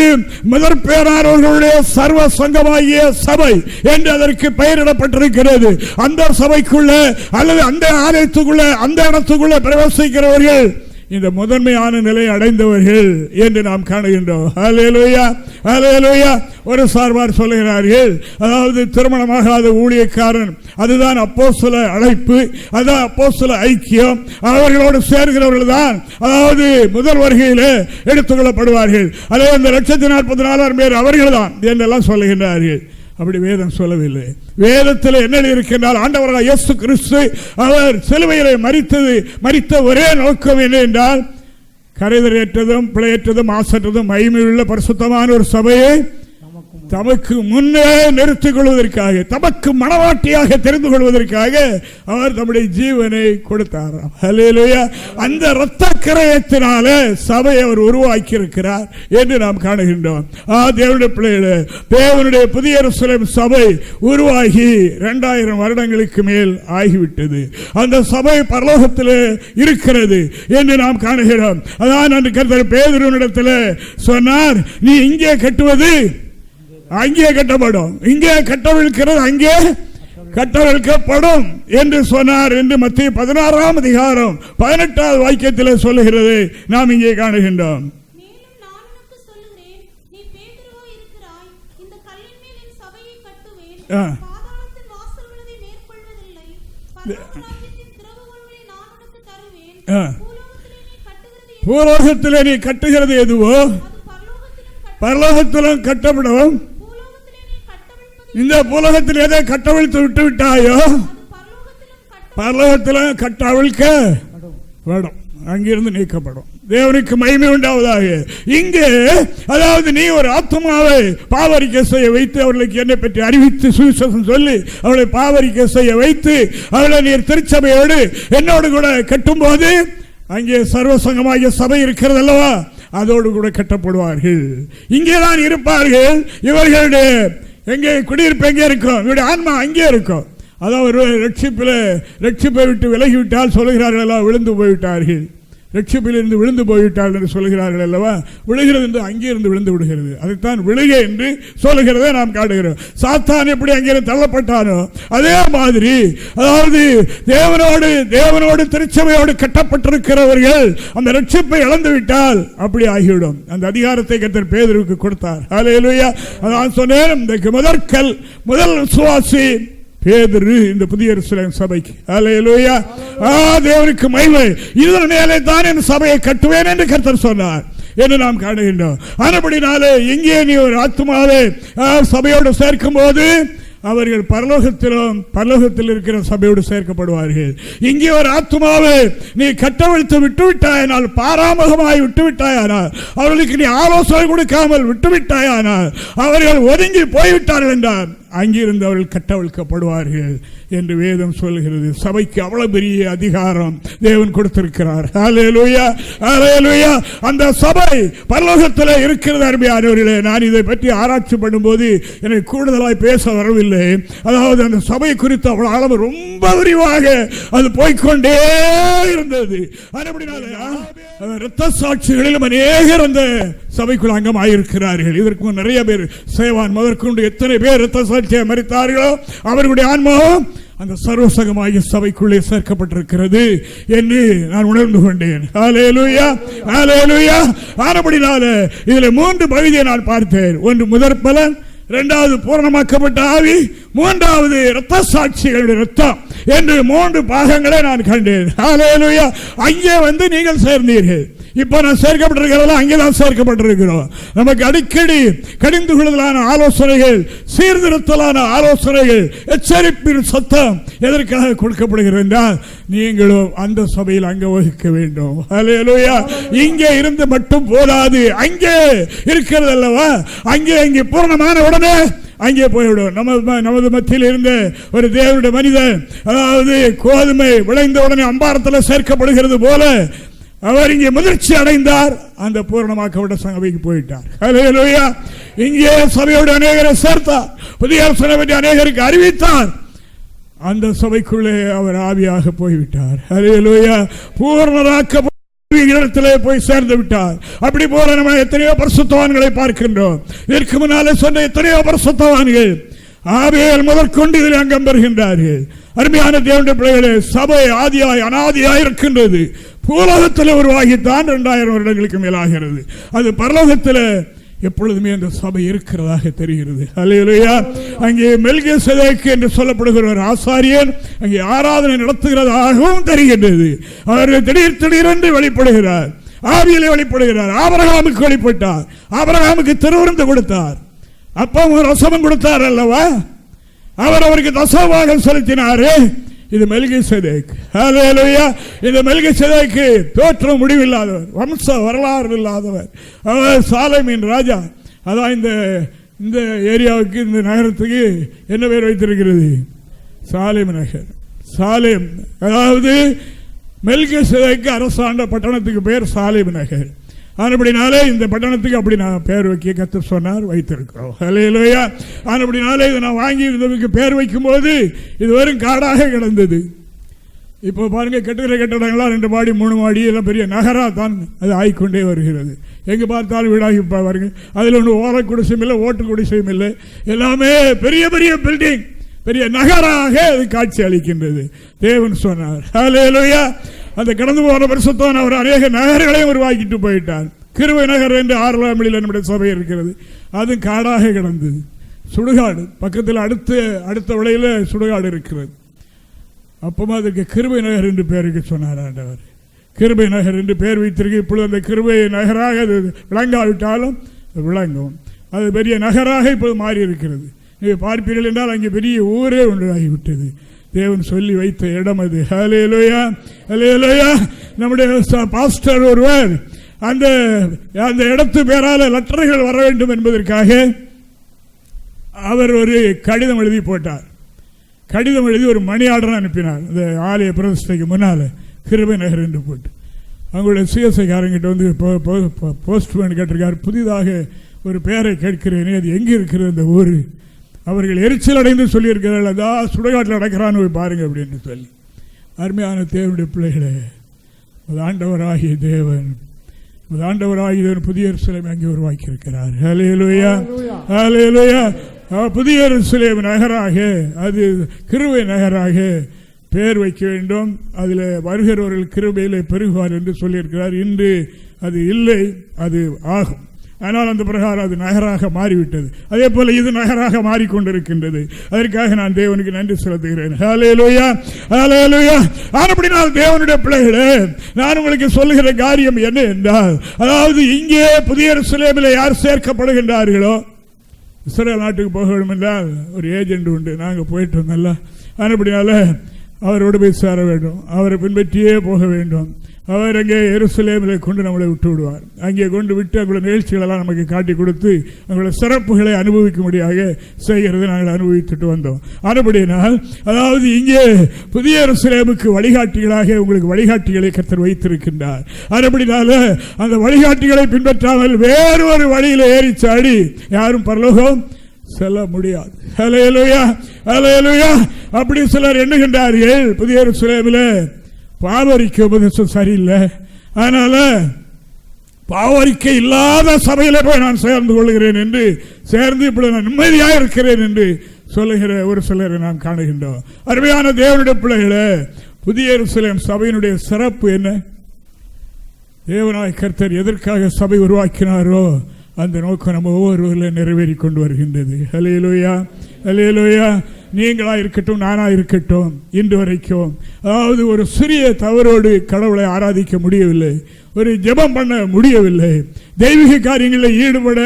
முதற் பேரானவர்களுடைய சர்வ சங்கமாகிய சபை என்று அதற்கு பெயரிடப்பட்டிருக்கிறது. அந்த சபைக்குள்ள அல்லது அந்த ஆலயத்துக்குள்ள அந்த இடத்துக்குள்ள பிரவேசிக்கிறவர்கள் இந்த முதன்மையான நிலை அடைந்தவர்கள் என்று நாம் காணுகின்றோம். ஹல்லேலூயா, ஹல்லேலூயா. ஒரு சார்பார் சொல்லுகிறார்கள், அதாவது திருமணமாகாத ஊழியக்காரன், அதுதான் அப்போஸ்தல அழைப்பு, அதுதான் அப்போஸ்தல ஐக்கியம். அவர்களோடு சேர்கிறவர்கள் தான் அதாவது முதல் வருகையிலே எடுத்துக்கொள்ளப்படுவார்கள். அதே அந்த 144,000 பேர் அவர்கள் தான் என்றெல்லாம் சொல்லுகின்றார்கள். அப்படி வேதம் சொல்லவில்லை. வேதத்தில் என்ன இருக்கின்றால், ஆண்டவராகிய இயேசு கிறிஸ்து அவர் சிலுவையிலே மரித்த ஒரே நோக்கம் என்ன என்றால், கரைதரேற்றதும் பிழையற்றதும் மாசற்றதும் மகிமையுள்ள பரிசுத்தமான ஒரு சபையை தமக்கு முன்னே நிறுத்திக் கொள்வதற்காக, தமக்கு மனவாட்டியாக தெரிந்து கொள்வதற்காக அவர் தம்முடைய ஜீவனை கொடுத்தார். ஹல்லேலூயா. அந்த இரத்த கிரயத்தினாலே சபையை அவர் உருவாக்கி இருக்கிறார் என்று நாம் காணுகின்றோம். தேவனுடைய பிள்ளைகளே, தேவனுடைய புதிய எருசலேம் சபை உருவாகி 2000 வருடங்களுக்கு மேல் ஆகிவிட்டது. அந்த சபை பரலோகத்தில் இருக்கிறது என்று நாம் காணுகிறோம். அதான் அந்த கர்த்தர் பேதுருவினிடத்தில் சொன்னார், நீ இங்கே கட்டுவது அங்கே கட்டப்படும், இங்கே கட்டவிழ்க்கிறது அங்கே கட்டவிழ்க்கப்படும் என்று சொன்னார் என்று மத்திய 16ஆம் அதிகாரம் 18வது வாக்கியத்தில் சொல்லுகிறது நாம் இங்கே காணுகின்றோம். மேலும் நான் உனக்கு சொல்லுகிறேன், நீ பேதுருவா இருக்கிறாய், இந்த கல்லின் மேல் என் சபையை கட்டுவேன், பாதாளத்தின் வாசல்களை மேற்கொள்வதில்லை, பரலோக ராஜ்யத்தின் திறவுகோல்களை நான் உனக்கு தருவேன், பூலோகத்திலே நீ கட்டுகிறது எதுவோ பரலோகத்திலும் கட்டப்படும், இந்த பூலோகத்தில் எதை கட்டவிழ்த்து விட்டு விட்டாயோ பரலோகத்திலும் கட்டவிழ்க்கப்படும், அங்கிருந்து நீக்கப்படும். தேவனுக்கு மகிமை உண்டாவதாக. இங்கே அதாவது நீ ஒரு ஆத்மாவை பாவரிக்கை செய்ய வைத்து அவர்களுக்கு என்னை பற்றி அறிவித்து சுவிசேஷம் சொல்லி அவளை பாவரிக்கை செய்ய வைத்து அவளை நீர் திருச்சபையோடு என்னோடு கூட கட்டும் போது அங்கே சர்வசங்கமாகிய சபை இருக்கிறது அல்லவா, அதோடு கூட கட்டப்படுவார்கள். இங்கேதான் இருப்பார்கள். இவர்களுடைய எங்கே குடியிருப்பு எங்கே இருக்கும், இவருடைய ஆன்மா அங்கே இருக்கும். அதாவது ரட்சிப்பை விட்டு விலகிவிட்டால் சொல்லுகிறார்கள் அல்லவா, விழுந்து போய்விட்டார்கள், ரட்சிப்பிலிருந்து விழுந்து போய்விட்டார்கள் என்று சொல்லுகிறார்கள் அல்லவா. விழுகிறது என்று அங்கிருந்து விழுந்து விடுகிறது, அதைத்தான் விழுகை என்று சொல்லுகிறதை நாம் காட்டுகிறோம். சாத்தான் எப்படி அங்கிருந்து தள்ளப்பட்டானோ அதே மாதிரி அதாவது தேவனோடு திருச்சபையோடு கட்டப்பட்டிருக்கிறவர்கள் அந்த ரட்சிப்பை இழந்து விட்டால் அப்படி ஆகிவிடும். அந்த அதிகாரத்தை கர்த்தர் பேதுருவுக்கு கொடுத்தார். ஹல்லேலூயா. அதான் சொன்னேன், இந்த முதல் விசுவாசி பேதுரு இந்த புதிய எருசலேம் சபைக்கு. ஹல்லேலூயா. தேவனுக்கு மகிமை. இதன் மேலே தான் என் சபையை கட்டுவேன் என்று கர்த்தர் சொன்னார் என்று நாம் காணுகின்றோம். ஆனபடினாலே இங்கே நீ ஒரு ஆத்துமாவை சபையோடு சேர்க்கும் போது அவர்கள் பரலோகத்தில் இருக்கிற சபையோடு சேர்க்கப்படுவார்கள். இங்கே ஒரு ஆத்துமாவை நீ கட்டவிழ்த்து விட்டுவிட்டாயானால், பாராமுகமாய் விட்டுவிட்டாயானால், அவர்களுக்கு நீ ஆலோசனை கொடுக்காமல் விட்டுவிட்டாயானால், அவர்கள் ஒதுங்கி போய்விட்டார்கள் என்றார், அங்கிருந்து அவர்கள் கட்டவிழ்க்கப்படுவார்கள் என்று வேதம் சொல்கிறது. சபைக்கு அவ்வளவு பெரிய அதிகாரம் தேவன் கொடுத்திருக்கிறார். ஹல்லேலூயா, ஹல்லேலூயா. அந்த சபை பரலோகத்தில் இருக்கிறது. அருமையானவர்களே, நான் இதை பற்றி ஆராய்ச்சி பண்ணும்போது எனக்கு கூடுதலாய் பேச வரவில்லை. அதாவது அந்த சபை குறித்து அவ்வளவு அளவு ரொம்ப விரிவாக அது போய்கொண்டே இருந்தது. இரத்த சாட்சிகளிலும் அநேகர் அந்த சபைக்குள் அங்கமாயிருக்கிறார்கள். இதற்கு நிறைய பேர், சேவான் முதற்கொண்டு எத்தனை பேர் இரத்த சாட்சியை மரித்தார்களோ அவர்களுடைய ஆன்மாவும் அந்த சர்வசங்கமாகிய சபைக்குள்ளே சேர்க்கப்பட்டிருக்கிறது என்று நான் உணர்ந்து கொண்டேன். ஹல்லேலூயா, ஹல்லேலூயா. ஆனபடினால இதில் 3 பகுதியை நான் பார்த்தேன். ஒன்று முதற் பலன், இரண்டாவது பூரணமாக்கப்பட்ட ஆவி, மூன்றாவது இரத்த சாட்சிகளுடைய இரத்தம் என்று 3 பாகங்களை நான் கண்டேன். ஹல்லேலூயா. அங்கே வந்து நீங்கள் சேர்ந்தீர்கள். இப்போ நான் சேர்க்கப்பட்டிருக்கிறதா, அங்கேதான் சேர்க்கப்பட்டிருக்கிறோம். நமக்கு அடிக்கடி கடிந்து கொள்ளுதலான ஆலோசனைகள், சீர்திருத்தலான ஆலோசனைகள், எச்சரிப்பின் சத்தம் எதற்காக கொடுக்கப்படுகிறது என்றால், நீங்களும் அந்த சபையில் அங்க வகிக்க வேண்டும். ஹல்லேலூயா. இங்கே இருந்து மட்டும் போதாது, அங்கே இருக்கிறது அல்லவா, அங்கே பூரணமான உடனே அங்கே போய்விடும். நமது மத்தியில் இருந்த ஒரு தேவனுடைய மனிதன், அதாவது கோதுமை விளைந்த உடனே அம்பாரத்தில் சேர்க்கப்படுகிறது போல அவர் இங்கே முதிர்ச்சி அடைந்தார், அந்த பூரணமாக்கப்பட்ட சபைக்கு போயிட்டார். ஹல்லேலூயா. இங்கே சபையோடு அநேகரை சேர்த்தார், புதிய அரசனை பற்றி அநேகருக்கு அறிவித்தார். அந்த சபைக்குள்ளே அவர் ஆவியாக போய்விட்டார். ஹல்லேலூயா. பூர்ணராக்க இடத்திலே போய் சேர்ந்து விட்டார். அப்படி போல நம்ம எத்தனையோ பரிசுத்தவான்களை பார்க்கின்றோம். இதற்கு முன்னாலே சொன்ன எத்தனையோ பரிசுத்தவான்கள் ஆவியால் முதற்கொண்டு இதில் அங்கம் பெறுகின்றார்கள். அருமையான தேவனுடைய பிள்ளைகளே, சபை ஆதியாய் அனாதியாய் இருக்கின்றது. பூலோகத்தில் உருவாகித்தான் 2000 வருடங்களுக்கு மேலாகிறது. அது பரலோகத்தில் எப்பொழுதுமே அந்த சபை இருக்கிறதாக தெரிகிறது. அல்லேலூயா. அங்கே மெல்கிசேதேக்கு என்று சொல்லப்படுகிற ஒரு ஆசாரியன் அங்கே ஆராதனை நடத்துகிறதாகவும் தெரிகின்றது. அவர் திடீரென்று வெளிப்படுகிறார், ஆவியிலே வெளிப்படுகிறார். ஆபிரகாமுக்கு வெளிப்பட்டார், ஆபிரகாமுக்கு திருவிருந்து கொடுத்தார், அப்பமும் ரசமும் கொடுத்தார் அல்லவா. அவர் அவருக்கு தசமபாகம் செலுத்தினாரே. இது மெல்கிசேதேக்கு. ஹல்லேலூயா. இந்த மெல்கிசேதேக்கு தோற்றம் முடிவில்லாதவர், வம்ச வரலாறு இல்லாதவர். அவர் சாலேமின் ராஜா. அதான் இந்த ஏரியாவுக்கு, இந்த நகரத்துக்கு என்ன பேர் வைத்திருக்கிறது? சாலேம் நகர். சாலேம், அதாவது மெல்கிசேதேக்கு அரசாண்ட பட்டணத்துக்கு பேர் சாலேம் நகர். ஆனபடினாலே இந்த பட்டணத்துக்கு அப்படி நான் பேர் வைக்க கர்த்தர் சொன்னார், வைத்திருக்கிறோம். ஹல்லேலூயா. ஆனபடினாலே இதை நான் வாங்கி இதுக்கு பேர் வைக்கும் போது இது வெறும் காடாக கிடந்தது. இப்போ பாருங்க, கட்டுகிற கட்டடங்களாம் 2 மாடி 3 மாடி எல்லாம் பெரிய நகரா தான் அது ஆகிக்கொண்டே வருகிறது. எங்கே பார்த்தாலும் வீடாகி பாருங்க. அதில் ஒன்று ஓர குடிசையும் இல்லை, ஓட்டு குடிசையும் இல்லை, எல்லாமே பெரிய பெரிய பில்டிங், பெரிய நகராக அது காட்சி அளிக்கின்றது. தேவன் சொன்னார். ஹல்லேலூயா. அந்த கடந்து போன பரிசுத்தவான் அவர் அநேக நகர்களையும் உருவாக்கிட்டு போயிட்டார். கிருபை நகர் என்று 6ஆம் மைலில் நம்முடைய சபை இருக்கிறது. அது காடாக கிடந்தது, சுடுகாடு. பக்கத்தில் அடுத்த விலையில் சுடுகாடு இருக்கிறது. அப்பமா அதுக்கு கிருபை நகர் என்று பேருக்கு சொன்னார் ஆண்டவர். கிருபை நகர் என்று பேர் வைத்திருக்கு. இப்பொழுது அந்த கிருபை நகராக அது விளங்காவிட்டாலும் விளங்கும். அது பெரிய நகராக இப்போது மாறி இருக்கிறது. நீங்கள் பார்ப்பீர்கள் என்றால் அங்கே பெரிய ஊரே உண்டாகிவிட்டது. தேவன் சொல்லி வைத்த இடம் அது. ஹல்லேலூயா. ஹல்லேலூயா. நம்முடைய பாஸ்டர் ஒருவர் அந்த இடத்து பேரால லெட்டர்கள் வர வேண்டும் என்பதற்காக அவர் ஒரு கடிதம் எழுதி போட்டார். கடிதம் எழுதி ஒரு மணி ஆர்டர் அனுப்பினார். அந்த ஆலய பிரதிஷ்டைக்கு முன்னால் கிருபை நகர் என்று போட்டு அவங்களுடைய சிஎஸ்ஐக்காரங்கிட்ட வந்து போஸ்ட்மேன் கேட்டிருக்கார், புதிதாக ஒரு பேரை கேட்கிறேனே, அது எங்கே இருக்கிறது அந்த ஊர்? அவர்கள் எரிச்சல் அடைந்து சொல்லியிருக்கிறார்கள், அதான் சுடுகாட்டில் நடக்கிறான்னு போய் பாருங்க அப்படின்னு சொல்லி. அருமையான தேவனுடைய பிள்ளைகளே, ஆண்டவராகிய தேவன் புதிய எருசலேமை அங்கே உருவாக்கி இருக்கிறார். ஹல்லேலூயா. ஹல்லேலூயா. புதிய எருசலேம் நகராக, அது கிருபை நகராக பேர் வைக்க வேண்டும். அதில் வருகிறவர்கள் கிருபையிலே பெருகுவார் என்று சொல்லியிருக்கிறார். இன்று அது இல்லை, அது ஆகும். ஆனால் அந்த பிரகாரம் அது நகராக மாறிவிட்டது. அதே போல இது நகராக மாறிக்கொண்டிருக்கின்றது. அதற்காக நான் தேவனுக்கு நன்றி செலுத்துகிறேன். ஹல்லேலூயா. ஹல்லேலூயா. ஆனபடினால் தேவனுடைய பிள்ளைகளே, நான் உங்களுக்கு சொல்லுகிற காரியம் என்ன என்றால், அதாவது இங்கே புதிய எருசலேமில் யார் சேர்க்கப்படுகின்றார்களோ, இஸ்ரேல் நாட்டுக்கு போக வேண்டும் என்றால் ஒரு ஏஜென்ட் உண்டு, நாங்கள் போயிட்டு வந்தோம்ல. ஆனபடினால அவரோடு போய் சேர வேண்டும், அவரை பின்பற்றியே போக வேண்டும். அவர் அங்கே எருசலேமில் கொண்டு நம்மளை விட்டு விடுவார். அங்கே கொண்டு விட்டு அவங்களுடைய நிகழ்ச்சிகளெல்லாம் நமக்கு காட்டி கொடுத்து அவங்களுடைய சிறப்புகளை அனுபவிக்கும்படியாக செய்கிறது நாங்கள் அனுபவித்துட்டு வந்தோம். ஆனபடியினால் அதாவது இங்கே புதிய எருசலேமுக்கு வழிகாட்டிகளாக உங்களுக்கு வழிகாட்டிகளை கர்த்தர் வைத்திருக்கின்றார். ஆனபடினால அந்த வழிகாட்டிகளை பின்பற்றாமல் வேறு ஒரு வழியில் ஏறி சாடி யாரும் பரலோகம் செல்ல முடியாது. ஹல்லேலூயா. ஹல்லேலூயா. அப்படி சிலர் எண்ணுகின்றார்கள், புதிய எருசலேமில் பாவரிக்கை உபதேசம் சரியில்லை, அதனால பாவரிக்கை இல்லாத சபையில போய் நான் சேர்ந்து கொள்கிறேன் என்று சேர்ந்து இப்பொழுது நான் நிம்மதியாக இருக்கிறேன் என்று சொல்லுகிற ஒரு சிலரை நாம் காணுகின்றோம். அருமையான தேவனுடைய பிள்ளைகளே, புதிய எருசலேம் சபையினுடைய சிறப்பு என்ன? தேவனாய் கர்த்தர் எதற்காக சபை உருவாக்கினாரோ அந்த நோக்கம் நம்ம ஒவ்வொருவரில் நிறைவேறி கொண்டு வருகின்றது. ஹல்லேலூயா. ஹல்லேலூயா. நீங்களா இருக்கட்டும், நானா இருக்கட்டும், இன்று வரைக்கும் அதாவது ஒரு சிறிய தவறோடு கடவுளை ஆராதிக்க முடியவில்லை, ஒரு ஜெபம் பண்ண முடியவில்லை, தெய்வீக காரியங்களில் ஈடுபட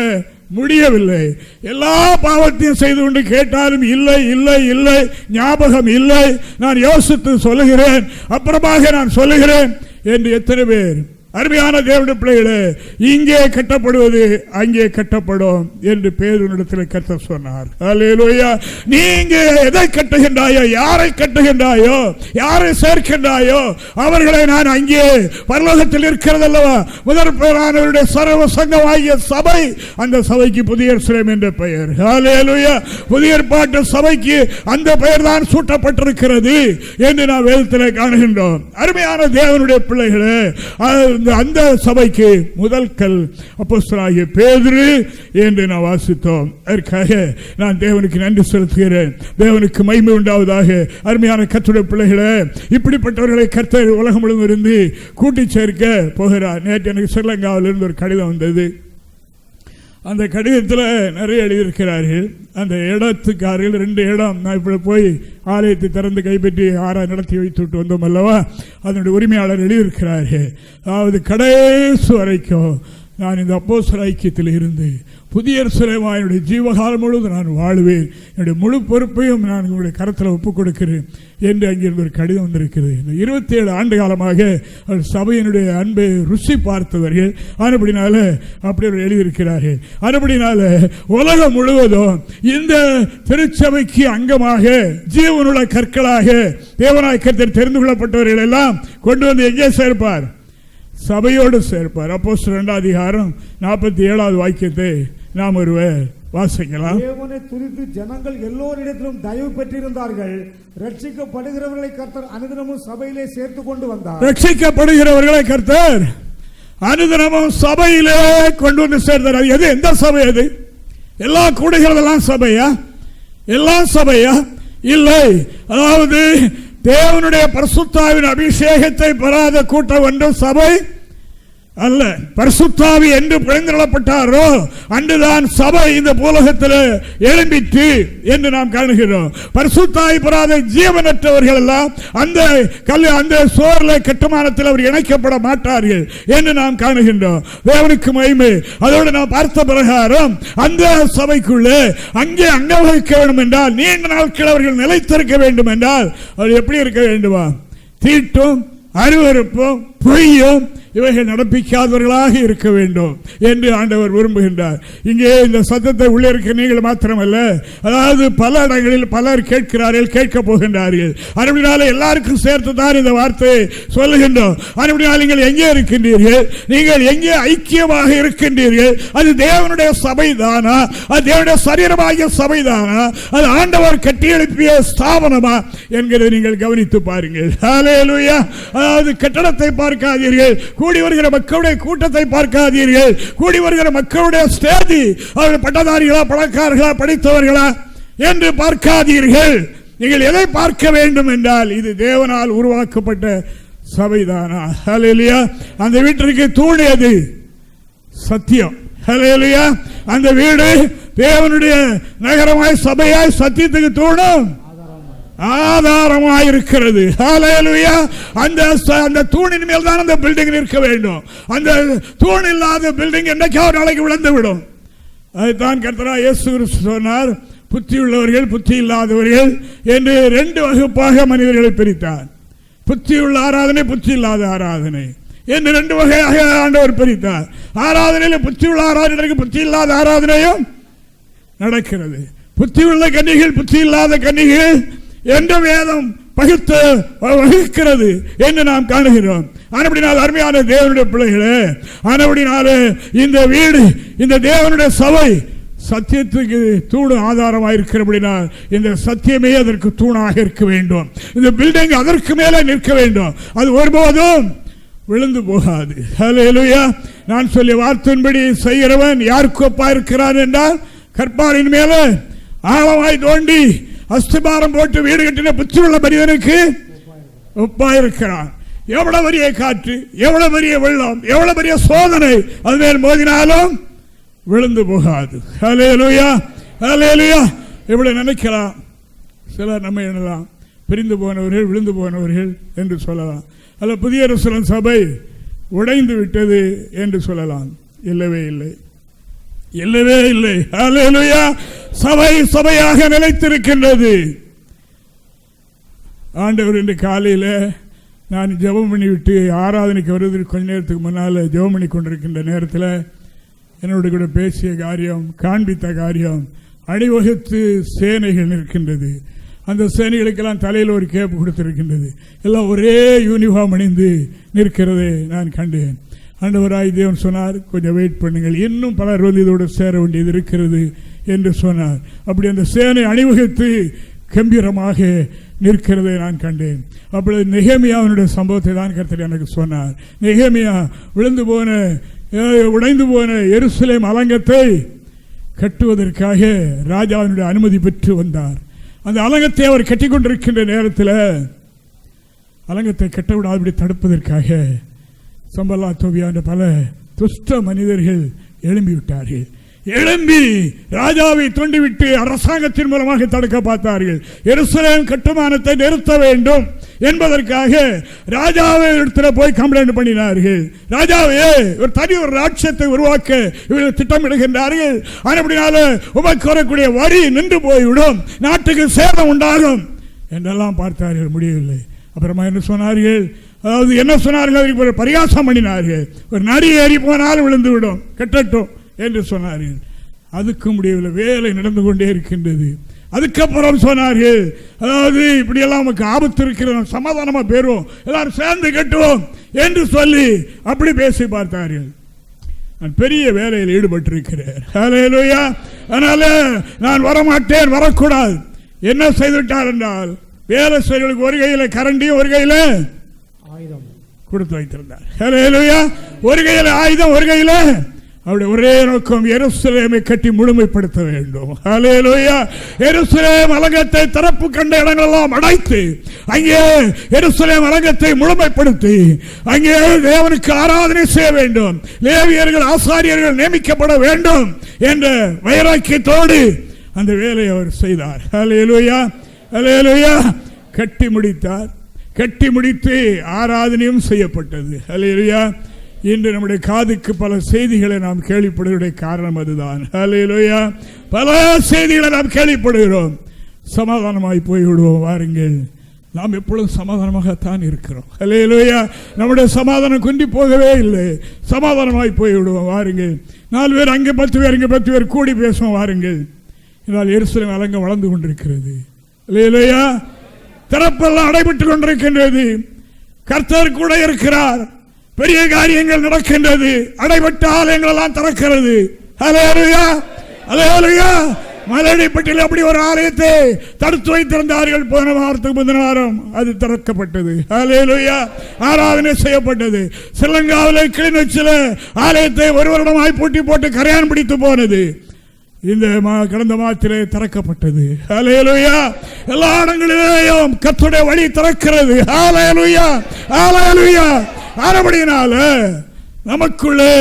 முடியவில்லை. எல்லா பாவத்தையும் செய்து கொண்டு கேட்டாலும் இல்லை இல்லை இல்லை, ஞாபகம் இல்லை, நான் யோசித்து சொல்லுகிறேன், அப்புறமாக நான் சொல்லுகிறேன் என்று எத்தனை பேர் அருமையான தேவனுடைய பிள்ளைகளே, இங்கே கட்டப்படுவது அங்கே கட்டப்படும் என்று பேதுருவினிடத்தில் கர்த்தர் சொன்னார். அல்லேலூயா. நீங்க எதை கட்டுகின்றாயோ, யாரை கட்டுகின்றாயோ, யாரை சேர்க்கின்றாயோ அவர்களை நான் அங்கே பரலோகத்தில் இருக்கிறது அல்லவா முதற் பேரானவருடைய சர்வ சங்கமாகிய சபை, அந்த சபைக்கு புதிய எருசலேம் என்ற பெயர். அல்லேலூயா. புதிய ஏற்பாட்டு சபைக்கு அந்த பெயர் தான் சூட்டப்பட்டிருக்கிறது என்று நாம் வேதத்தில் காணுகின்றோம். அருமையான தேவனுடைய பிள்ளைகளே, அந்த சபைக்கு முதல் கல் அப்போஸ்தலனாகிய பேதுரு என்று நான் வாசித்தோம். அதற்காக நான் தேவனுக்கு நன்றி செலுத்துகிறேன். தேவனுக்கு மகிமை உண்டாவதாக. அருமையான கர்த்தருடைய பிள்ளைகளே, இப்படிப்பட்டவர்களை கர்த்தர் உலகம் முழுவதும் இருந்து கூட்டி சேர்க்க போகிறார். நேற்று எனக்கு ஸ்ரீலங்காவில் இருந்து ஒரு கடிதம் வந்தது. அந்த கடிதத்தில் நிறைய எழுதியிருக்கிறார்கள். அந்த இடத்துக்காரர்கள் 2 இடம் நான் இப்படி போய் ஆலயத்தை திறந்து கைப்பற்றி நடத்தி வைத்துவிட்டு வந்தோம் அல்லவா, அதனுடைய உரிமையாளர் எழுதியிருக்கிறார்கள். அதாவது கடைசி வரைக்கும் நான் இந்த அப்போஸ்தல ஐக்கியத்தில் இருந்து புதிய எருசலேமாய் என்னுடைய ஜீவகாலம் முழுவதும் நான் வாழ்வேன், என்னுடைய முழு பொறுப்பையும் நான் உங்களுடைய கரத்தில் ஒப்புக் கொடுக்கிறேன் என்று அங்கிருந்து ஒரு கடிதம் வந்திருக்கிறது. இந்த 27 ஆண்டு காலமாக சபையினுடைய அன்பை ருசி பார்த்தவர்கள். அதுபடினால அப்படி எழுதியிருக்கிறார்கள். அதுபடினால உலகம் முழுவதும் இந்த திருச்சபைக்கு அங்கமாக ஜீவனுள்ள கற்களாக தேவநாயகத்தில் தெரிந்து கொள்ளப்பட்டவர்கள் எல்லாம் கொண்டு வந்து எங்கே சேர்ப்பார்? சபையோடு சேர்ப்பார். அப்போஸ்தலர் 2 அதிகாரம் 47வது வாக்கியத்தை நாம் ஒருவர் வாசிக்கலாம். தேவனை துதித்து ஜனங்கள் எல்லோரிடத்திலும் தயவு பெற்றிருந்தார்கள். ரட்சிக்கப்படுகிறவர்களை கர்த்தர் அனுதினமும் சபையிலே சேர்த்து கொண்டு வந்தார். ரட்சிக்கப்படுகிறவர்களை கர்த்தர் அனுதினமும் சபையிலே கொண்டு வந்து சேர்த்தார். அது எது? எந்த சபை அது? எல்லா கூடுகிறதெல்லாம் சபையா? எல்லாம் சபையா? இல்லை. அதாவது தேவனுடைய பரிசுத்தாவின் அபிஷேகத்தை பெறாத கூட்டம் ஒன்றும் சபை அல்ல. பரிசுத்தாவி என்று பிழைந்துள்ளப்பட்டாரோ அன்றுதான் சபை இந்த பூலகத்தில் எழும்பிற்று என்று நாம் காணுகிறோம். பரிசுத்தாவி பெறாத ஜீவனற்றவர்கள் எல்லாம் அந்த சோர்ல கட்டுமானத்தில் அவர் இணைக்கப்பட மாட்டார்கள் என்று நாம் காணுகின்றோம். தேவனுக்கு மகிமை. அதோடு நாம் பார்த்த பிரகாரம் அந்த சபைக்குள்ளே அங்கே அங்க வகிக்க வேண்டும் என்றால், நீண்ட நாட்கள் அவர்கள் நிலைத்திருக்க வேண்டும் என்றால் அவர் எப்படி இருக்க வேண்டுமா? தீட்டும் அருவருப்பும் பொய்யும் இவைகள் நடப்பிக்காதவர்களாக இருக்க வேண்டும் என்று ஆண்டவர் விரும்புகின்றார். இங்கே இந்த சத்தத்தை உள்ளே இருக்க நீங்கள் மாத்திரமல்ல, அதாவது பல இடங்களில் பலர் கேட்கிறார்கள், கேட்க போகின்றார்கள். அப்படினால எல்லாருக்கும் சேர்த்து தான் இந்த வார்த்தையை சொல்லுகின்றோம். அப்படினால் நீங்கள் எங்கே இருக்கின்றீர்கள்? நீங்கள் எங்கே ஐக்கியமாக இருக்கின்றீர்கள்? அது தேவனுடைய சபை தானா? அது தேவனுடைய சரீரமாகிய சபை தானா? அது ஆண்டவர் கட்டி எழுப்பிய ஸ்தாபனமா என்கிறதை நீங்கள் கவனித்து பாருங்கள். ஹல்லேலூயா. அதாவது கட்டடத்தை பார்க்காதீர்கள், கூடி வருகிற மக்களுடைய கூட்டத்தை பார்க்காதீர்கள், கூடி வருகிற மக்களுடைய ஸ்டேஜி அவர்கள் பட்டதாரிகளா, பணக்காரர்களா, படித்தவர்களா என்று பார்க்காதீர்கள். நீங்கள் எதை பார்க்க வேண்டும் என்றால் இது தேவனால் உருவாக்கப்பட்ட சபைதானா? ஹல்லேலூயா. அந்த வீட்டிற்கு தூணியது சத்தியம். ஹல்லேலூயா. அந்த வீடு தேவனுடைய நகரமாய் சபையாய் சத்தியத்துக்கு தூணும் ஆதாரமாயிருக்கிறது. ஹல்லேலூயா. அந்த தூணின் மேல் தான் அந்த பில்டிங் நிற்க வேண்டும். அந்த தூண் இல்லாத பில்டிங் என்னைக்காவது நாளைக்கு விழுந்து விடும். அதுதான் கர்த்தராகிய இயேசு கிறிஸ்து சொன்னார், புத்தி உள்ளவர்கள் புத்தி இல்லாதவர்கள் என்று 2 வகுப்பாக மனிதர்களை பிரித்தார். புத்தி உள்ள ஆராதனை, புத்தி இல்லாத ஆராதனை என்று 2 வகையாக ஆண்டவர் பிரித்தார். ஆராதனையில் புத்தி உள்ள ஆராதனை, புத்தி இல்லாத ஆராதனையும் நடக்கிறது. புத்தி உள்ள கன்னிகள், புத்தி இல்லாத கன்னிகள் என்று வேதம் வகுக்கிறது என்று நாம் காணுகிறோம். ஆனபடினால் அருமையான தேவனுடைய பிள்ளைகளே, ஆனபடினால இந்த வீடு, இந்த தேவனுடைய சபை சத்தியத்துக்கு தூண் ஆதாரமாக இருக்கிறபடினால் இந்த சத்தியமே அதற்கு தூணாக இருக்க வேண்டும். இந்த பில்டிங் அதற்கு மேலே நிற்க வேண்டும். அது ஒருபோதும் விழுந்து போகாது. ஹல்லேலூயா. நான் சொல்லிய வார்த்தையின்படி செய்கிறவன் யாருக்கு ஒப்பா இருக்கிறான் என்றால், கற்பாரின் மேலே ஆழமாய் தோண்டி அஸ்திபாரம் போட்டு வீடு கட்டின புத்தி உள்ள மனிதனுக்கு ஒப்பாயிருக்கிறான். எவ்வளவு பெரிய காற்று, எவ்வளவு பெரிய வெள்ளம், எவ்வளவு பெரிய சோதனை அது மேல் மோதினாலும் விழுந்து போகாது. ஹல்லேலூயா. ஹல்லேலூயா. இப்படி நினைக்கலாம். சிலர் நம்ம எண்ணலாம், பிரிந்து போனவர்கள், விழுந்து போனவர்கள் என்று சொல்லலாம். அல்ல புதிய எருசலேம் சபை உடைந்து விட்டது என்று சொல்லலாம். இல்லவே இல்லை, இல்லவே இல்லை. ஹல்லேலூயா. சபை சபையாக நிலைத்திருக்கின்றது. ஆண்டவர் இன்று காலையில் நான் ஜெபம் பண்ணிவிட்டு ஆராதனைக்கு வருவதற்கு கொஞ்ச நேரத்துக்கு முன்னால் ஜெபம் பண்ணி கொண்டிருக்கின்ற நேரத்தில் என்னோட கூட பேசிய காரியம், காண்பித்த காரியம், அணிவகுத்து சேனைகள் நிற்கின்றது. அந்த சேனைகளுக்கெல்லாம் தலையில் ஒரு கேப் கொடுத்திருக்கின்றது. எல்லாம் ஒரே யூனிஃபார்ம் அணிந்து நிற்கிறதை நான் கண்டேன். ஆண்டவராய் தேவன் சொன்னார், கொஞ்சம் வெயிட் பண்ணுங்கள், இன்னும் பலர் வந்து இதோடு சேர வேண்டியது இருக்கிறது என்று சொன்னார். அப்படி அந்த சேனை அணிவகுத்து கம்பீரமாக நிற்கிறதை நான் கண்டேன். அப்பொழுது நெகேமியாவினுடைய சம்பவத்தை தான் கர்த்தர் எனக்கு சொன்னார். நெகேமியா உடைந்து போன எருசலேம் அலங்கத்தை கட்டுவதற்காக ராஜாவினுடைய அனுமதி பெற்று வந்தார். அந்த அலங்கத்தை அவர் கட்டி கொண்டிருக்கின்ற நேரத்தில் அலங்கத்தை கட்டவிடாதபடி தடுப்பதற்காக சம்பல்லா தோபியா என்ற பல துஷ்ட மனிதர்கள் எழும்பிவிட்டார்கள். எழும்பி ராஜாவை தூண்டிவிட்டு அரசாங்கத்தின் மூலமாக தடுக்க பார்த்தார்கள். எருசலேம் கட்டுமானத்தை நிறுத்த வேண்டும் என்பதற்காக ராஜாவை இடத்துல போய் கம்ப்ளைண்ட் பண்ணினார்கள். ராஜாவே, ஒரு தனி ஒரு ராட்சியத்தை உருவாக்க இவர்கள் திட்டமிடுகின்றார்கள். அப்படினால உமக்கு வரக்கூடிய வரி நின்று போய்விடும், நாட்டுக்கு சேதம் உண்டாகும் என்றெல்லாம் பார்த்தார்கள். முடியவில்லை. அப்புறமா என்ன சொன்னார்கள்? அதாவது என்ன சொன்னார்கள்? அதற்கு பரிகாசம் பண்ணினார்கள். ஒரு நரி ஏறி போனால் விழுந்து விடும், கட்டட்டும் என்று சொன்னார்கள். அதுக்கு முடியவில்லை, வேலை நடந்து கொண்டே இருக்கின்றது. அதுக்கப்புறம் சொன்னார்கள், அதாவது இப்படியெல்லாம் நமக்கு ஆபத்து இருக்கிற, சமாதானமா போயிருவோம், எல்லாரும் சேர்ந்து கட்டுவோம் என்று சொல்லி அப்படி பேசி பார்த்தார்கள். நான் பெரிய வேலையில் ஈடுபட்டிருக்கிறேன். ஹல்லேலூயா. அதனால நான் வரமாட்டேன், வரக்கூடாது. என்ன செய்துவிட்டார் என்றால், வேலை செய்வர்களுக்கு ஒரு கையில் கரண்டியும் ஒரு கையில் ஆயுதம் கொடுத்து வைத்திருந்தார். ஹல்லேலூயா. ஒரு கையில் ஆயுதம், ஒரு கையில் அவருடைய ஒரே நோக்கம் எருசலேமை கட்டி முழுமைப்படுத்த வேண்டும். ஹல்லேலூயா. எருசலேம் அலங்கத்தை தரப்பு கண்ட இடங்களெல்லாம் அடைத்து அங்கே எருசலேம் அலங்கத்தை முழுமைப்படுத்தி அங்கே தேவனுக்கு ஆராதனை செய்ய வேண்டும், லேவியர்கள் ஆசாரியர்கள் நியமிக்கப்பட வேண்டும் என்ற வைராக்கியத்தோடு அந்த வேலையை அவர் செய்தார். ஹல்லேலூயா. ஹல்லேலூயா. கட்டி முடித்தார். கட்டி முடித்து ஆராதனையும் செய்யப்பட்டது. ஹல்லேலூயா. இன்று நம்முடைய காதுக்கு பல செய்திகளை நாம் கேள்விப்படுவதற்கு காரணம் அதுதான். ஹல்லேலூயா. பல செய்திகளை நாம் கேள்விப்படுகிறோம். சமாதானமாய் போய்விடுவோம். வாருங்கள், நாம் எப்பொழுதும் சமாதானமாகத்தான் இருக்கிறோம். ஹல்லேலூயா. நம்முடைய சமாதானம் குன்றி போகவே இல்லை. சமாதானமாய் போய்விடுவோம். வாருங்கள், 4 பேர் அங்கே 10 பேர் இங்கே 10 பேர் கூடி பேசுவோம். வாருங்கள். இதனால் எருசலேம் அலங்கம் வளர்ந்து கொண்டிருக்கிறது. ஹல்லேலூயா. திறப்பெல்லாம் அடைபட்டுக் கொண்டிருக்கின்றது. கர்த்தர் கூட இருக்கிறார். பெரிய காரியங்கள் நடக்கின்றது. அடைபட்ட ஆலயங்கள் எல்லாம் திறக்கிறது. ஹல்லேலூயா. ஹல்லேலூயா. மலையடிப்பட்டில் அப்படி ஒரு ஆலயத்தை தடுத்து வைத்திருந்தார்கள். போன வாரத்துக்கு முந்தின வாரம் அது திறக்கப்பட்டது. ஹல்லேலூயா. ஆராதனை செய்யப்பட்டது. ஸ்ரீலங்காவில் கிளிநொச்சியில் ஆலயத்தை ஒரு வருடமாய் பூட்டி போட்டு கரையான் பிடித்து போனது. இந்த கடந்த மாதத்திலே திறக்கப்பட்டது. ஹல்லேலூயா. எல்லா இடங்களிலேயும் கர்த்தருடைய வழி திறக்கிறது. ஹல்லேலூயா. ஹல்லேலூயா. ஆனபடியினால நமக்குள்ளே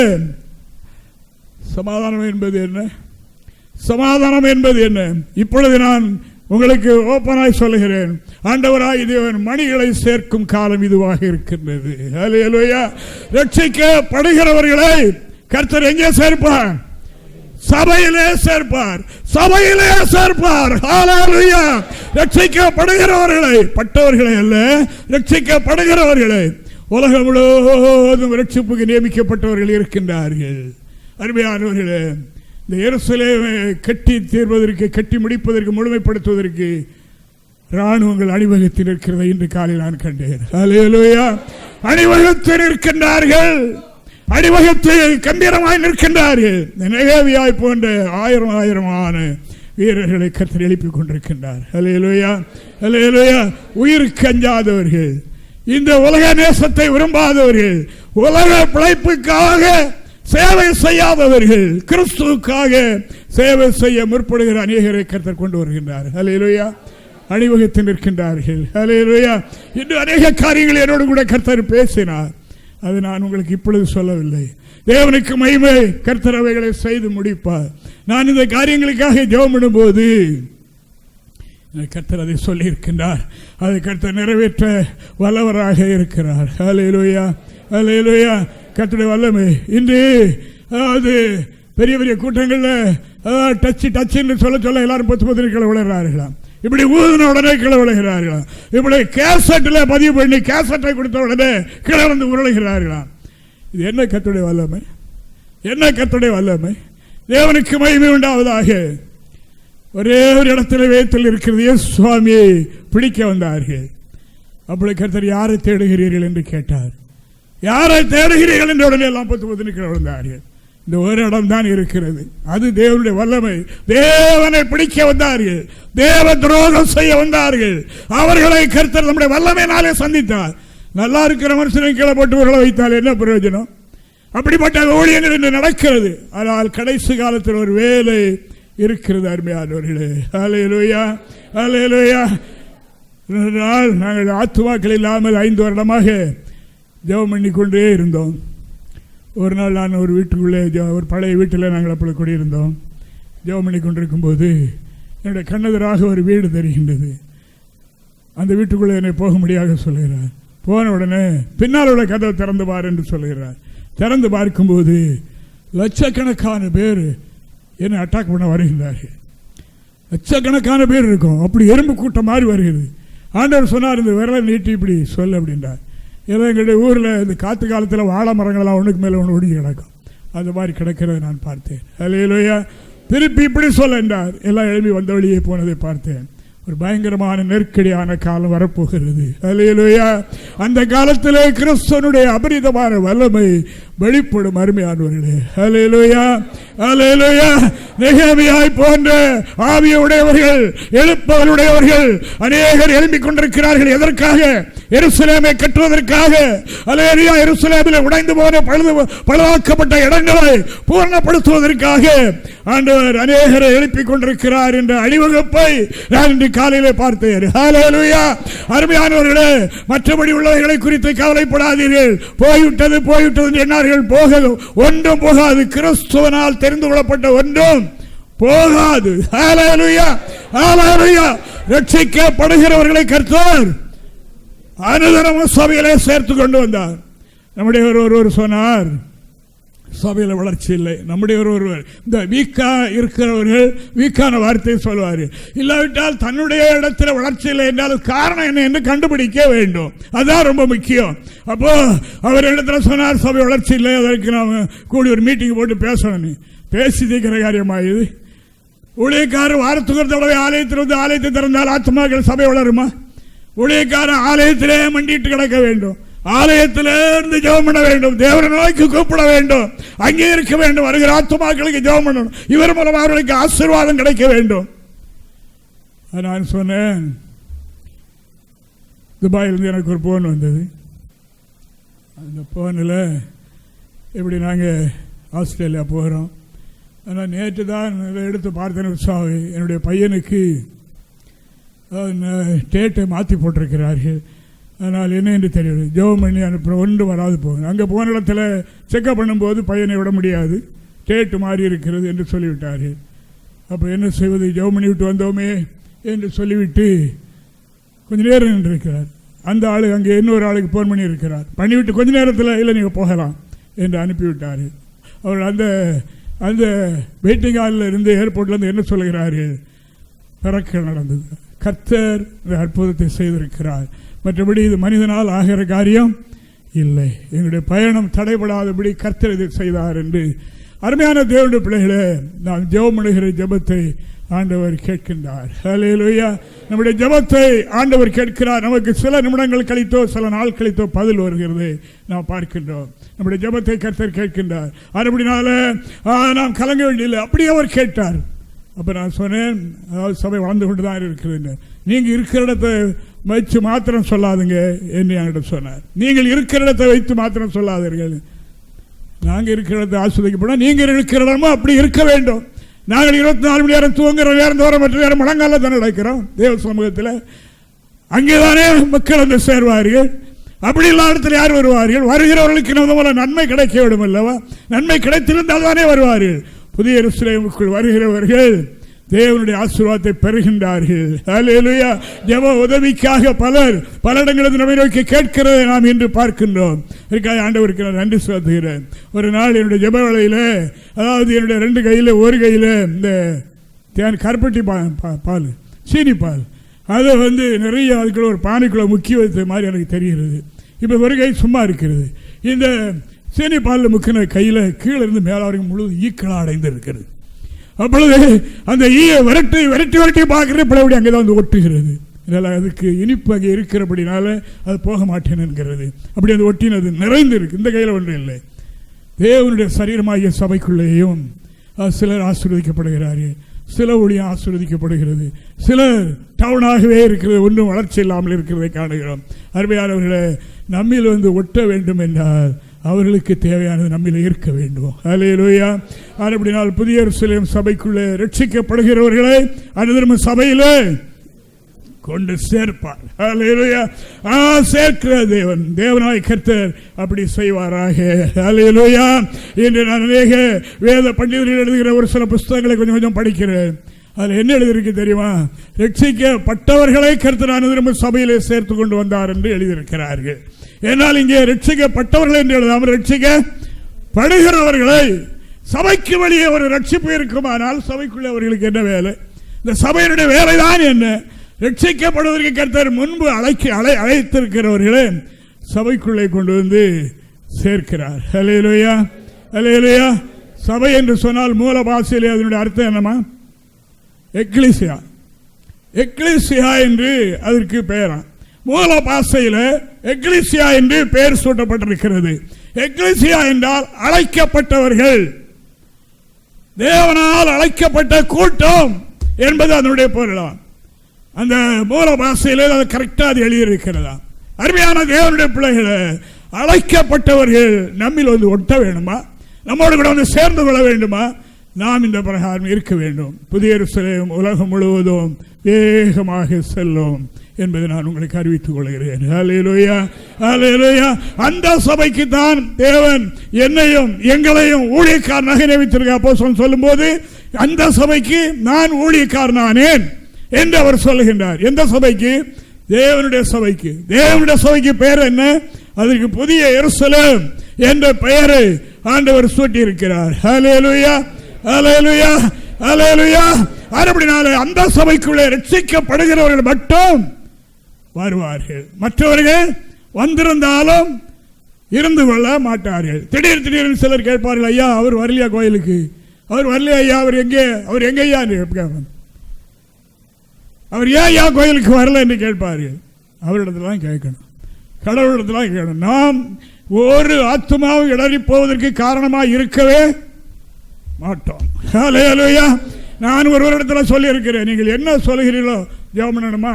சமாதானம் என்பது என்ன? சமாதானம் என்பது என்ன? இப்பொழுது நான் உங்களுக்கு ஓப்பனாய் சொல்லுகிறேன். ஆண்டவராய் தேவன் மணிகளை சேர்க்கும் காலம் இதுவாக இருக்கின்றது. ஹல்லேலூயா. ரட்சிக்கப்படுகிறவர்களை கர்த்தர் எங்கே சேர்ப்பார்? சபையிலே சேர்ப்பார். சபையிலே சேர்ப்பார். ஹல்லேலூயா. ரட்சிக்கப்படுகிறவர்களை, பட்டவர்களை அல்ல, ரட்சிக்கப்படுகிறவர்களை. உலகம் முழுவதும் ரட்சிப்புக்கு நியமிக்கப்பட்டவர்கள் இருக்கின்றார்கள். அருமையானவர்களே, இந்த எருசலேமை கட்டி தீர்வதற்கு, கட்டி முடிப்பதற்கு, முழுமைப்படுத்துவதற்கு இராணுவங்கள் அணிவகுத்தில் இருக்கிறதை இன்று காலையில் நான் கண்டேன். ஹல்லேலூயா. அணிவகுத்தில் இருக்கின்றார்கள். அணிவகுத்தில் கம்பீரமாய் நிற்கின்றார்கள். நெகேமியாவை போன்ற ஆயிரமான வீரர்களை கர்த்தர் எழுப்பிக் கொண்டிருக்கின்றார். ஹல்லேலூயா. ஹல்லேலூயா. உயிருக்கு அஞ்சாதவர்கள், இந்த உலக நேசத்தை விரும்பாதவர்கள், உலக பிழைப்புக்காக சேவை செய்யாதவர்கள், கிறிஸ்துவுக்காக சேவை செய்ய முற்படுகிற அநேகரை கர்த்தர் கொண்டு வருகின்றார். ஹல்லேலூயா. அணிவகுத்தில் நிற்கின்றார்கள். ஹல்லேலூயா. இன்று அநேக காரியங்கள் என்னோடு கூட கர்த்தர் பேசினார். அது நான் உங்களுக்கு இப்பொழுது சொல்லவில்லை. தேவனுக்கு மகிமை. கர்த்தர் அவைகளை செய்து முடிப்பார். நான் இந்த காரியங்களுக்காக ஜெபம் பண்ணும்போது கர்த்தர் அதை சொல்லி இருக்கின்றார். அதை கர்த்தர் நிறைவேற்ற வல்லவராக இருக்கிறார். ஹல்லேலூயா. ஹல்லேலூயா. கர்த்தருடைய வல்லமை இன்று, அதாவது பெரிய பெரிய கூட்டங்களில் டச் என்று சொல்ல எல்லாரும் 10 விளையாடுறார்களாம். இப்படி ஊதின உடனே கீழே விழுகிறார்களாம். இப்படி கேசட்டில் பதிவு பண்ணி கேசட்டை கொடுத்த உடனே கீழே வந்து உருளுகிறார்களாம். இது என்ன கர்த்தருடைய வல்லமை, என்ன கர்த்தருடைய வல்லமை! தேவனுக்கு மகிமை உண்டாவதாக. ஒரே ஒரு இடத்துல வேத்தில் இருக்கிறது, சுவாமியை பிடிக்க வந்தார்கள். அப்படி கர்த்தர் யாரை தேடுகிறீர்கள் என்று கேட்டார். யாரை தேடுகிறீர்கள் என்று உடனே எல்லாம் பத்து நிற்க வந்தார்கள். இந்த ஒரு இடம் தான் இருக்கிறது, அது தேவனுடைய வல்லமை. தேவனை பிடிக்க வந்தார்கள், தேவ துரோகம் செய்ய வந்தார்கள். அவர்களை கர்த்தர் நம்முடைய வல்லமையினாலே சந்தித்தார். நல்லா இருக்கிற மனுஷனை கீழே போட்டு உருள வைத்தால் என்ன பிரயோஜனம்? அப்படிப்பட்ட ஊழியங்கள் இன்று நடக்கிறது. ஆனால் கடைசி காலத்தில் ஒரு வேலை இருக்கிறது அருமையானவர்களே. அல்லேலூயா, அல்லேலூயா. நாங்கள் ஆத்துமாக்கள் இல்லாமல் 5 வருடமாக ஜெபம் பண்ணி கொண்டே இருந்தோம். ஒரு நாள் நான் ஒரு வீட்டுக்குள்ளே, ஒரு பழைய வீட்டில் நாங்கள் அப்படி குடியிருந்தோம். ஜெபம் பண்ணி கொண்டிருக்கும் போது என்னுடைய கண்ணெதிராக ஒரு வீடு தெரிகின்றது. அந்த வீட்டுக்குள்ளே என்னை போக முடியாத சொல்கிறார். போன உடனே பின்னால் உள்ள கதவை திறந்து பார் என்று சொல்கிறார். திறந்து பார்க்கும்போது லட்சக்கணக்கான பேர் என்னை அட்டாக் பண்ண வருகின்றார்கள். லட்சக்கணக்கான பேர் இருக்கும். அப்படி எறும்பு கூட்டம் மாதிரி வருகிறது. ஆண்டவர் சொன்னார், இந்த விரலை நீட்டி இப்படி சொல் அப்படின்றார். ஏதோ எங்களுடைய ஊரில் இந்த காற்று காலத்தில் வாழை மரங்கள்லாம் ஒன்றுக்கு மேலே ஒன்று ஒடுங்கி கிடக்கும். அந்த மாதிரி கிடக்கிறத நான் பார்த்தேன். அல்லேலூயா. திருப்பி இப்படி சொல்ல என்றார். எல்லாம் எழுப்பி வந்த வழியே போனதை பார்த்தேன். ஒரு பயங்கரமான நெருக்கடியான காலம் வரப்போகிறது. அல்லேலூயா. அந்த காலத்திலே கிறிஸ்துவனுடைய அபரிதமான வல்லமை வெளிப்படும் அருமையானவர்களே. அல்லேலூயா, அல்லேலூயா. நெகேமியாவை போன்ற ஆவியுடையவர்கள், எழுப்பவருடையவர்கள் அநேகர் எழும்பிக் கொண்டிருக்கிறார்கள். எதற்காக? எருசலேமை கட்டுவதற்காக. அல்லேலூயா. எருசலேமில் உடைந்து போன பழுதாக்கப்பட்ட இடங்களை பூர்ணப்படுத்துவதற்காக ஆண்டவர் அநேகரை எழுப்பிக் கொண்டிருக்கிறார் என்ற அணிவகுப்பை நான் இன்று காலையிலே பார்த்தேன். ஹல்லேலூயா. அருமையானவர்களே, மற்றபடி உள்ளவர்களை குறித்து கவலைப்படாதீர்கள். போய்விட்டது போய்விட்டது என்னார்கள். ஒன்றும் போகாது. கிறிஸ்துவனால் தெரிந்து கொள்ளப்பட்ட ஒன்றும் போகாது. ஹல்லேலூயா, ஹல்லேலூயா. ரட்சிக்கப்படுகிறவர்களை கர்த்தர் அனுதினமும் சபையிலே சேர்த்து கொண்டு வந்தார். நம்முடைய ஒருவர் சொன்னார், சபையில் வளர்ச்சி இல்லை. நம்முடைய ஒருவர் இந்த வீக்கா இருக்கிறவர்கள் வீக்கான வார்த்தையை சொல்வார்கள். இல்லாவிட்டால் தன்னுடைய இடத்துல வளர்ச்சி இல்லை என்றால் காரணம் என்ன என்று கண்டுபிடிக்க வேண்டும். அதுதான் ரொம்ப முக்கியம். அப்போ அவர் இடத்துல சொன்னார், சபை வளர்ச்சி இல்லை, அதற்கு நாம் கூடி ஒரு மீட்டிங் போட்டு பேசணும். பேசி தீர்க்கிற காரியமாகுது. ஊழியக்காரர் வாரத்துக்கு ஒரு தடவை ஆலயத்தில் வந்து ஆலயத்தை திறந்தால் ஆத்மாக்கள் சபை வளருமா? ஊழியக்காரர் ஆலயத்திலே மண்டிட்டு கிடக்க வேண்டும். ஆலயத்திலிருந்து ஜெபம் பண்ண வேண்டும். தேவனை நோக்கி கூப்பிட வேண்டும். அங்கே இருக்க வேண்டும். வருகிற ஆத்துமாக்களுக்கு ஜெபம் பண்ணணும். இவர் மூலம் அவர்களுக்கு ஆசீர்வாதம் கிடைக்க வேண்டும். நான் சொன்னேன், துபாயிலிருந்து எனக்கு ஒரு போன் வந்தது. அந்த போனில் இப்படி நாங்கள் ஆஸ்திரேலியா போகிறோம். ஆனால் நேற்று தான் எடுத்து பார்த்தேன். உற்சாகி என்னுடைய பையனுக்கு டேட்டை மாற்றி போட்டிருக்கிறார்கள். அதனால் என்ன என்று தெரியல. ஜெபம் பண்ணி அனுப்புகிற ஒன்று வராது போகும். அங்கே போன இடத்துல செக்கப் பண்ணும்போது பையனை விட முடியாது, டேட்டு மாறி இருக்கிறது என்று சொல்லிவிட்டார்கள். அப்போ என்ன செய்வது? ஜெபம் பண்ணி விட்டு வந்தோமே என்று சொல்லிவிட்டு கொஞ்சம் நேரம் நின்றிருக்கிறார். அந்த ஆள் அங்கே இன்னொரு ஆளுக்கு ஃபோன் பண்ணி இருக்கிறார். பண்ணிவிட்டு கொஞ்ச நேரத்தில் இல்லை நீங்கள் போகலாம் என்று அனுப்பிவிட்டார்கள். அவர் அந்த அந்த வெயிட்டிங் ஹாலில் இருந்து ஏர்போர்ட்லேருந்து என்ன சொல்கிறார்கள்? பிறக்கல் நடந்தது. கர்த்தர் இந்த அற்புதத்தை செய்திருக்கிறார். மற்றபடி இது மனிதனால் ஆகிற காரியம் இல்லை. எங்களுடைய பயணம் தடைபடாதபடி கர்த்தர் இதை செய்தார் என்று அருமையான தேவனுடைய பிள்ளைகளே, நாம் ஜெபம் பண்ணுகிற ஜெபத்தை ஆண்டவர் கேட்கின்றார். ஹல்லேலூயா. நம்முடைய ஜெபத்தை ஆண்டவர் கேட்கிறார். நமக்கு சில நிமிடங்கள் கழித்தோ சில நாள் கழித்தோ பதில் வருகிறது நாம் பார்க்கின்றோம். நம்முடைய ஜெபத்தை கர்த்தர் கேட்கின்றார். அப்படினால நாம் கலங்க வேண்டியதில்லை. அப்படியே அவர் கேட்டார். அப்போ நான் சொன்னேன், அதாவது சபை வாழ்ந்து கொண்டு தான் இருக்கிறது. நீங்கள் இருக்கிற இடத்தை வைத்து மாத்திரம் சொல்லாதுங்க என்று என்கிட்ட சொன்னார். நீங்கள் இருக்கிற இடத்தை வைத்து மாத்திரம் சொல்லாதீர்கள். நாங்கள் இருக்கிற இடத்தை ஆஸ்வதிக்கப்பட நீங்கள் இருக்கிற இடமும் அப்படி இருக்க வேண்டும். நாங்கள் 24 மணி நேரம் தூங்குற நேரம் தோற மற்ற நேரம் முழங்கால தானே நடக்கிறோம் தேவ சமூகத்தில். அங்கேதானே மக்கள் வந்து சேர்வார்கள். அப்படி இல்லாத இடத்துல யார் வருவார்கள்? வருகிறவர்களுக்கு நம்ம நன்மை கிடைக்க வேண்டும் அல்லவா? நன்மை கிடைத்திருந்தால் தானே வருவார்கள். புதிய எருசலேமுக்குள் வருகிறவர்கள் தேவனுடைய ஆசீர்வாதத்தை பெறுகின்றார்கள். ஹல்லேலூயா. ஜெப உதவிக்காக பல இடங்களில் நம்மை நோக்கி கேட்கிறதை நாம் இன்று பார்க்கின்றோம். அதுக்காக ஆண்டவருக்கு நான் நன்றி செலுத்துகிறேன். ஒரு நாள் என்னுடைய ஜெப வேளையில், அதாவது என்னுடைய 2 கையில், ஒரு கையில் இந்த கருப்பட்டி பால், சீனி பால், அதை நிறைய அதுக்குள்ள ஒரு பானைக்குள்ள முக்கிய வைத்த மாதிரி எனக்கு தெரிகிறது. இப்போ ஒரு கை சும்மா இருக்கிறது. இந்த சீனி பாலில் முக்கின கையில் கீழே இருந்து மேலே வரைக்கும் முழுவதும் ஈக்களாக அடைந்து இருக்கிறது. அப்பொழுது அந்த ஈயை விரட்டி விரட்டி விரட்டி பார்க்குறது பழையபடி அங்கே தான் ஒட்டுகிறது. இதெல்லாம் அதுக்கு இனிப்பு அங்கே இருக்கிறபடினால அது போக மாட்டேன் என்கிறது. அப்படி அந்த ஒட்டினது நிறைந்து இருக்கு. இந்த கையில் ஒன்றும் இல்லை. தேவனுடைய சரீரமாகிய சபைக்குள்ளேயும் சிலர் ஆசீர்வதிக்கப்படுகிறார்கள், சில ஊழியம் ஆசீர்வதிக்கப்படுகிறது, சிலர் டவுனாகவே இருக்கிறது, ஒன்றும் வளர்ச்சி இல்லாமல் இருக்கிறதை காணுகிறோம். அருமையானவர்களை நம்மில் ஒட்ட வேண்டும் என்றால் அவர்களுக்கு தேவையானது நம்மில் இருக்க வேண்டும். அல்லேலூயா. அப்படினால் புதிய எருசலேம் சபைக்குள்ளே ரட்சிக்கப்படுகிறவர்களை அந்த சபையிலே கொண்டு சேர்ப்பார். அல்லேலூயா. சேர்க்கிற தேவனாய் கர்த்தர் அப்படி செய்வாராக. அல்லேலூயா. இன்று நான் அநேக வேத பண்டிதர்கள் எழுதுகிற ஒரு சில புஸ்தகங்களை கொஞ்சம் கொஞ்சம் படிக்கிறேன். அதில் என்ன எழுதியிருக்கு தெரியுமா? ரட்சிக்கப்பட்டவர்களை கர்த்தர் சபையிலே சேர்த்து கொண்டு வந்தார் என்று எழுதியிருக்கிறார்கள். ஏனால் இங்கே ரட்சிக்கப்பட்டவர்கள் என்று எழுதாமல் ரட்சிக்கப்படுகிறவர்களை, சபைக்கு வெளியே ஒரு ரட்சிப்பு இருக்குமானால் சபைக்குள்ளே அவர்களுக்கு என்ன வேலை? இந்த சபையினுடைய வேலைதான் என்ன? ரட்சிக்கப்படுவதற்கு கர்த்தர் முன்பு அழைத்திருக்கிறவர்களே சபைக்குள்ளே கொண்டு சேர்க்கிறார். அல்லேலூயா, அல்லேலூயா. சபை என்று சொன்னால் மூல பாஷையிலே அதனுடைய அர்த்தம் என்னமா? எக்லிசியா. எக்லிசியா என்று அதற்கு பெயரா. மூல பாஷையில் எக்லிசியா என்று பெயர் சூட்டப்பட்டிருக்கிறது. எக்லிசியா என்றால் அழைக்கப்பட்டவர்கள், தேவனால் அழைக்கப்பட்ட கூட்டம் என்பது அதனுடைய பொருளாம். அந்த மூல பாஷையில் அது கரெக்டாக அது எழுதியிருக்கிறதா? அருமையான தேவனுடைய பிள்ளைகளை, அழைக்கப்பட்டவர்கள் நம்மில் ஒட்ட வேண்டுமா? நம்மோடு கூட சேர்ந்து கொள்ள வேண்டுமா? நாம் இந்த பிரகாரம் இருக்க வேண்டும். புதிய எருசலேம் உலகம் முழுவதும் வேகமாக செல்லும் என்பதை நான் உங்களுக்கு அறிவித்துக் கொள்கிறேன். அல்லேலூயா, அல்லேலூயா. அந்த சபைக்கு தான் தேவன் என்னையும் எங்களையும் ஊழியக்காரனாக நியமித்திருக்க. அப்போஸ்தலன் சொல்லும்போது அந்த சபைக்கு நான் ஊழியக்காரனானேன் என்று அவர் சொல்லுகின்றார். எந்த சபைக்கு? தேவனுடைய சபைக்கு. தேவனுடைய சபைக்கு பெயர் என்ன? அதற்கு புதிய எருசலேம் என்ற பெயரை ஆண்டவர் சூட்டி இருக்கிறார். அல்லேலூயா, அல்லேலூயா, அல்லேலூயா. அப்படினாலே அந்த சபைக்குள்ளே ரட்சிக்கப்படுகிறவர்கள் மட்டும் வருவார்கள். மற்றவர்கள் வந்திருந்தாலும் இருந்து கொள்ள மாட்டார்கள். திடீர்னு சிலர் கேட்பார்கள், ஐயா அவர் வரலையா கோயிலுக்கு? அவர் வரலையா ஐயா? அவர் எங்க ஐயா? அவர் ஏன் ஐயா கோயிலுக்கு வரல என்று கேட்பார்கள். அவரிடத்துல கேட்கணும், கடவுளிடத்துல கேட்கணும். நாம் ஒரு ஆத்துமாவும் இடறி போவதற்கு காரணமாக இருக்கவே மாட்டோம். அல்லேலூயா. நான் ஒருவரிடத்தில் சொல்லி இருக்கிறேன், நீங்கள் என்ன சொல்கிறீர்களோ, ஜெபம் பண்ணணுமா,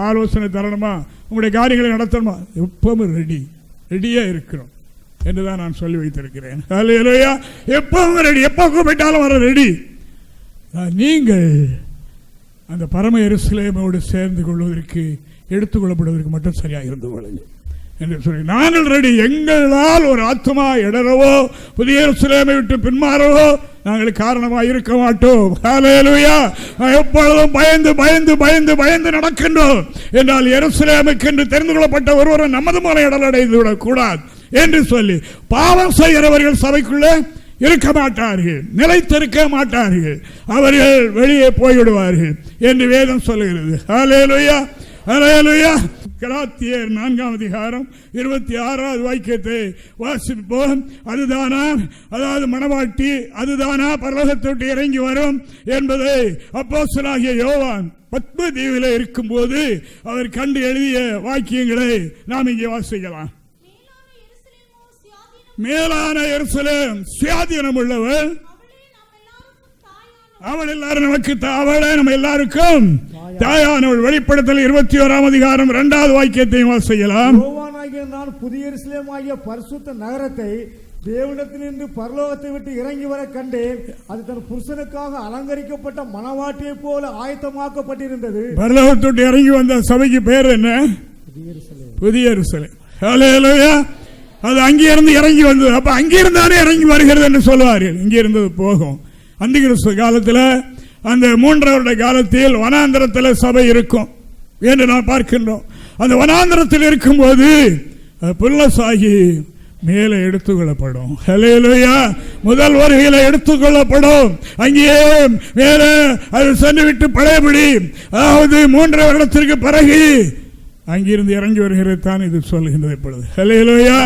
ஆலோசனை தரணுமா, உங்களுடைய காரியங்களை நடத்தணுமா, எப்பவும் ரெடியாக இருக்கிறோம் என்றுதான் நான் சொல்லி வைத்திருக்கிறேன். அல்லேலூயா. எப்பவும் ரெடி, எப்போ கூப்பிட்டாலும் வர ரெடி. நீங்கள் அந்த பரம எருசலேமோடு சேர்ந்து கொள்வதற்கு, எடுத்துக்கொள்ளப்படுவதற்கு மட்டும் சரியாக இருந்து கொள்ளுங்கள் என்று சொல்லி நாங்கள் ரெடி. எங்களால் ஒரு ஆத்மா இடரவோ புதிய எருசலேமை விட்டு பின்மாறவோ நாங்கள் காரணமாக இருக்க மாட்டோம். அல்லேலூயா. எப்பொழுதும் பயந்து பயந்து பயந்து பயந்து நடக்கின்றோம் என்றால் எருசலேமுக்கு என்று தெரிந்து கொள்ளப்பட்ட ஒருவரும் நமது மூலம் இடரடைந்து விடக்கூடாது என்று சொல்லி பாவம் செய்கிறவர்கள் சபைக்குள்ளே இருக்க மாட்டார்கள், நிலைத்திருக்க மாட்டார்கள், அவர்கள் வெளியே போய்விடுவார்கள் என்று வேதம் சொல்லுகிறது. அல்லேலூயா, அல்லேலூயா. கலாத்தியர் 4ஆம் அதிகாரம் 26வது வாக்கியத்தை வாசிப்போம். அதுதானா, அதாவது மணவாட்டி அதுதானா பரலோகத்தை விட்டு இறங்கி வரும் என்பதை அப்போஸ்தலனாகிய யோவான் பத்ம தீவிலே இருக்கும்போது அவர் கண்டு எழுதிய வாக்கியங்களை நாம் இங்கே வாசிக்கலாம். மேலான எருசலேம் சுயாதீனம் உள்ளவள், அவள் எல்லாரும் நமக்கு, அவளே நம்ம எல்லாருக்கும் தாயானவள். வெளிப்படுத்தல் 21ஆம் அதிகாரம் 2வது வாக்கியத்தையும் வாசிக்கலாம். நான் புதிய எருசலேம் ஆகிய பரிசுத்த நகரத்தை தேவனிடத்திலிருந்து பரலோகத்தை விட்டு இறங்கி வர கண்டேன். அது தன் புருஷனுக்காக அலங்கரிக்கப்பட்ட மணவாட்டியை போல ஆயத்தமாக்கப்பட்டிருந்தது. பரலோகத்தை விட்டு இறங்கி வந்த சபைக்கு பேர் என்ன? புதிய எருசலேம். அல்லேலூயா. அது அங்கிருந்து இறங்கி வந்தது. அப்ப அங்கிருந்தானே இறங்கி வருகிறது என்று சொல்வார்கள். இங்கே இருந்தது போகும். அந்திகிறிஸ்து காலத்தில், அந்த 3வது காலத்தில் வனாந்தரத்தில் சபை இருக்கும் என்று நாம் பார்க்கின்றோம். அந்த வனாந்தரத்தில் இருக்கும்போது புல்லசாகி மேலே எடுத்துக்கொள்ளப்படும். ஹல்லேலூயா. முதல் வருகையில் எடுத்துக்கொள்ளப்படும். அங்கேயே மேலே அது சென்று விட்டு பழையபடி, அதாவது 3 வருடத்திற்கு பிறகு அங்கிருந்து இறங்கி வருகிறது தான் இது சொல்லுகின்றது. இப்பொழுது ஹல்லேலூயா.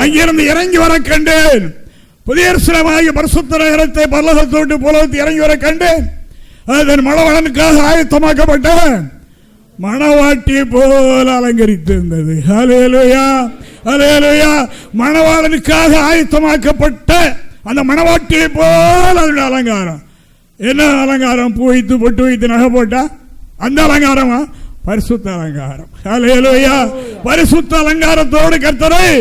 அங்கிருந்து இறங்கி வர கண்டேன். புதிய எருசலேமாகிய பரிசுத்த நகரத்தை பரலோகத்தோடு புலவத்தில் இறங்கி வர கண்டேன். அதன் மணவாளனுக்காக ஆயத்தமாக்கப்பட்ட மணவாட்டியை போல அலங்கரித்திருந்தது. ஹல்லேலூயா, ஹல்லேலூயா. மணவாளனுக்காக ஆயத்தமாக்கப்பட்ட அந்த மணவாட்டியை போல அதனுடைய அலங்காரம். என்ன அலங்காரம்? பூ வைத்து பொட்டு வைத்து நகை போட்டா அந்த அலங்காரமா? பரிசுத்த அலங்காரம். ஹல்லேலூயா. பரிசுத்த அலங்காரத்தோடு கர்த்தரை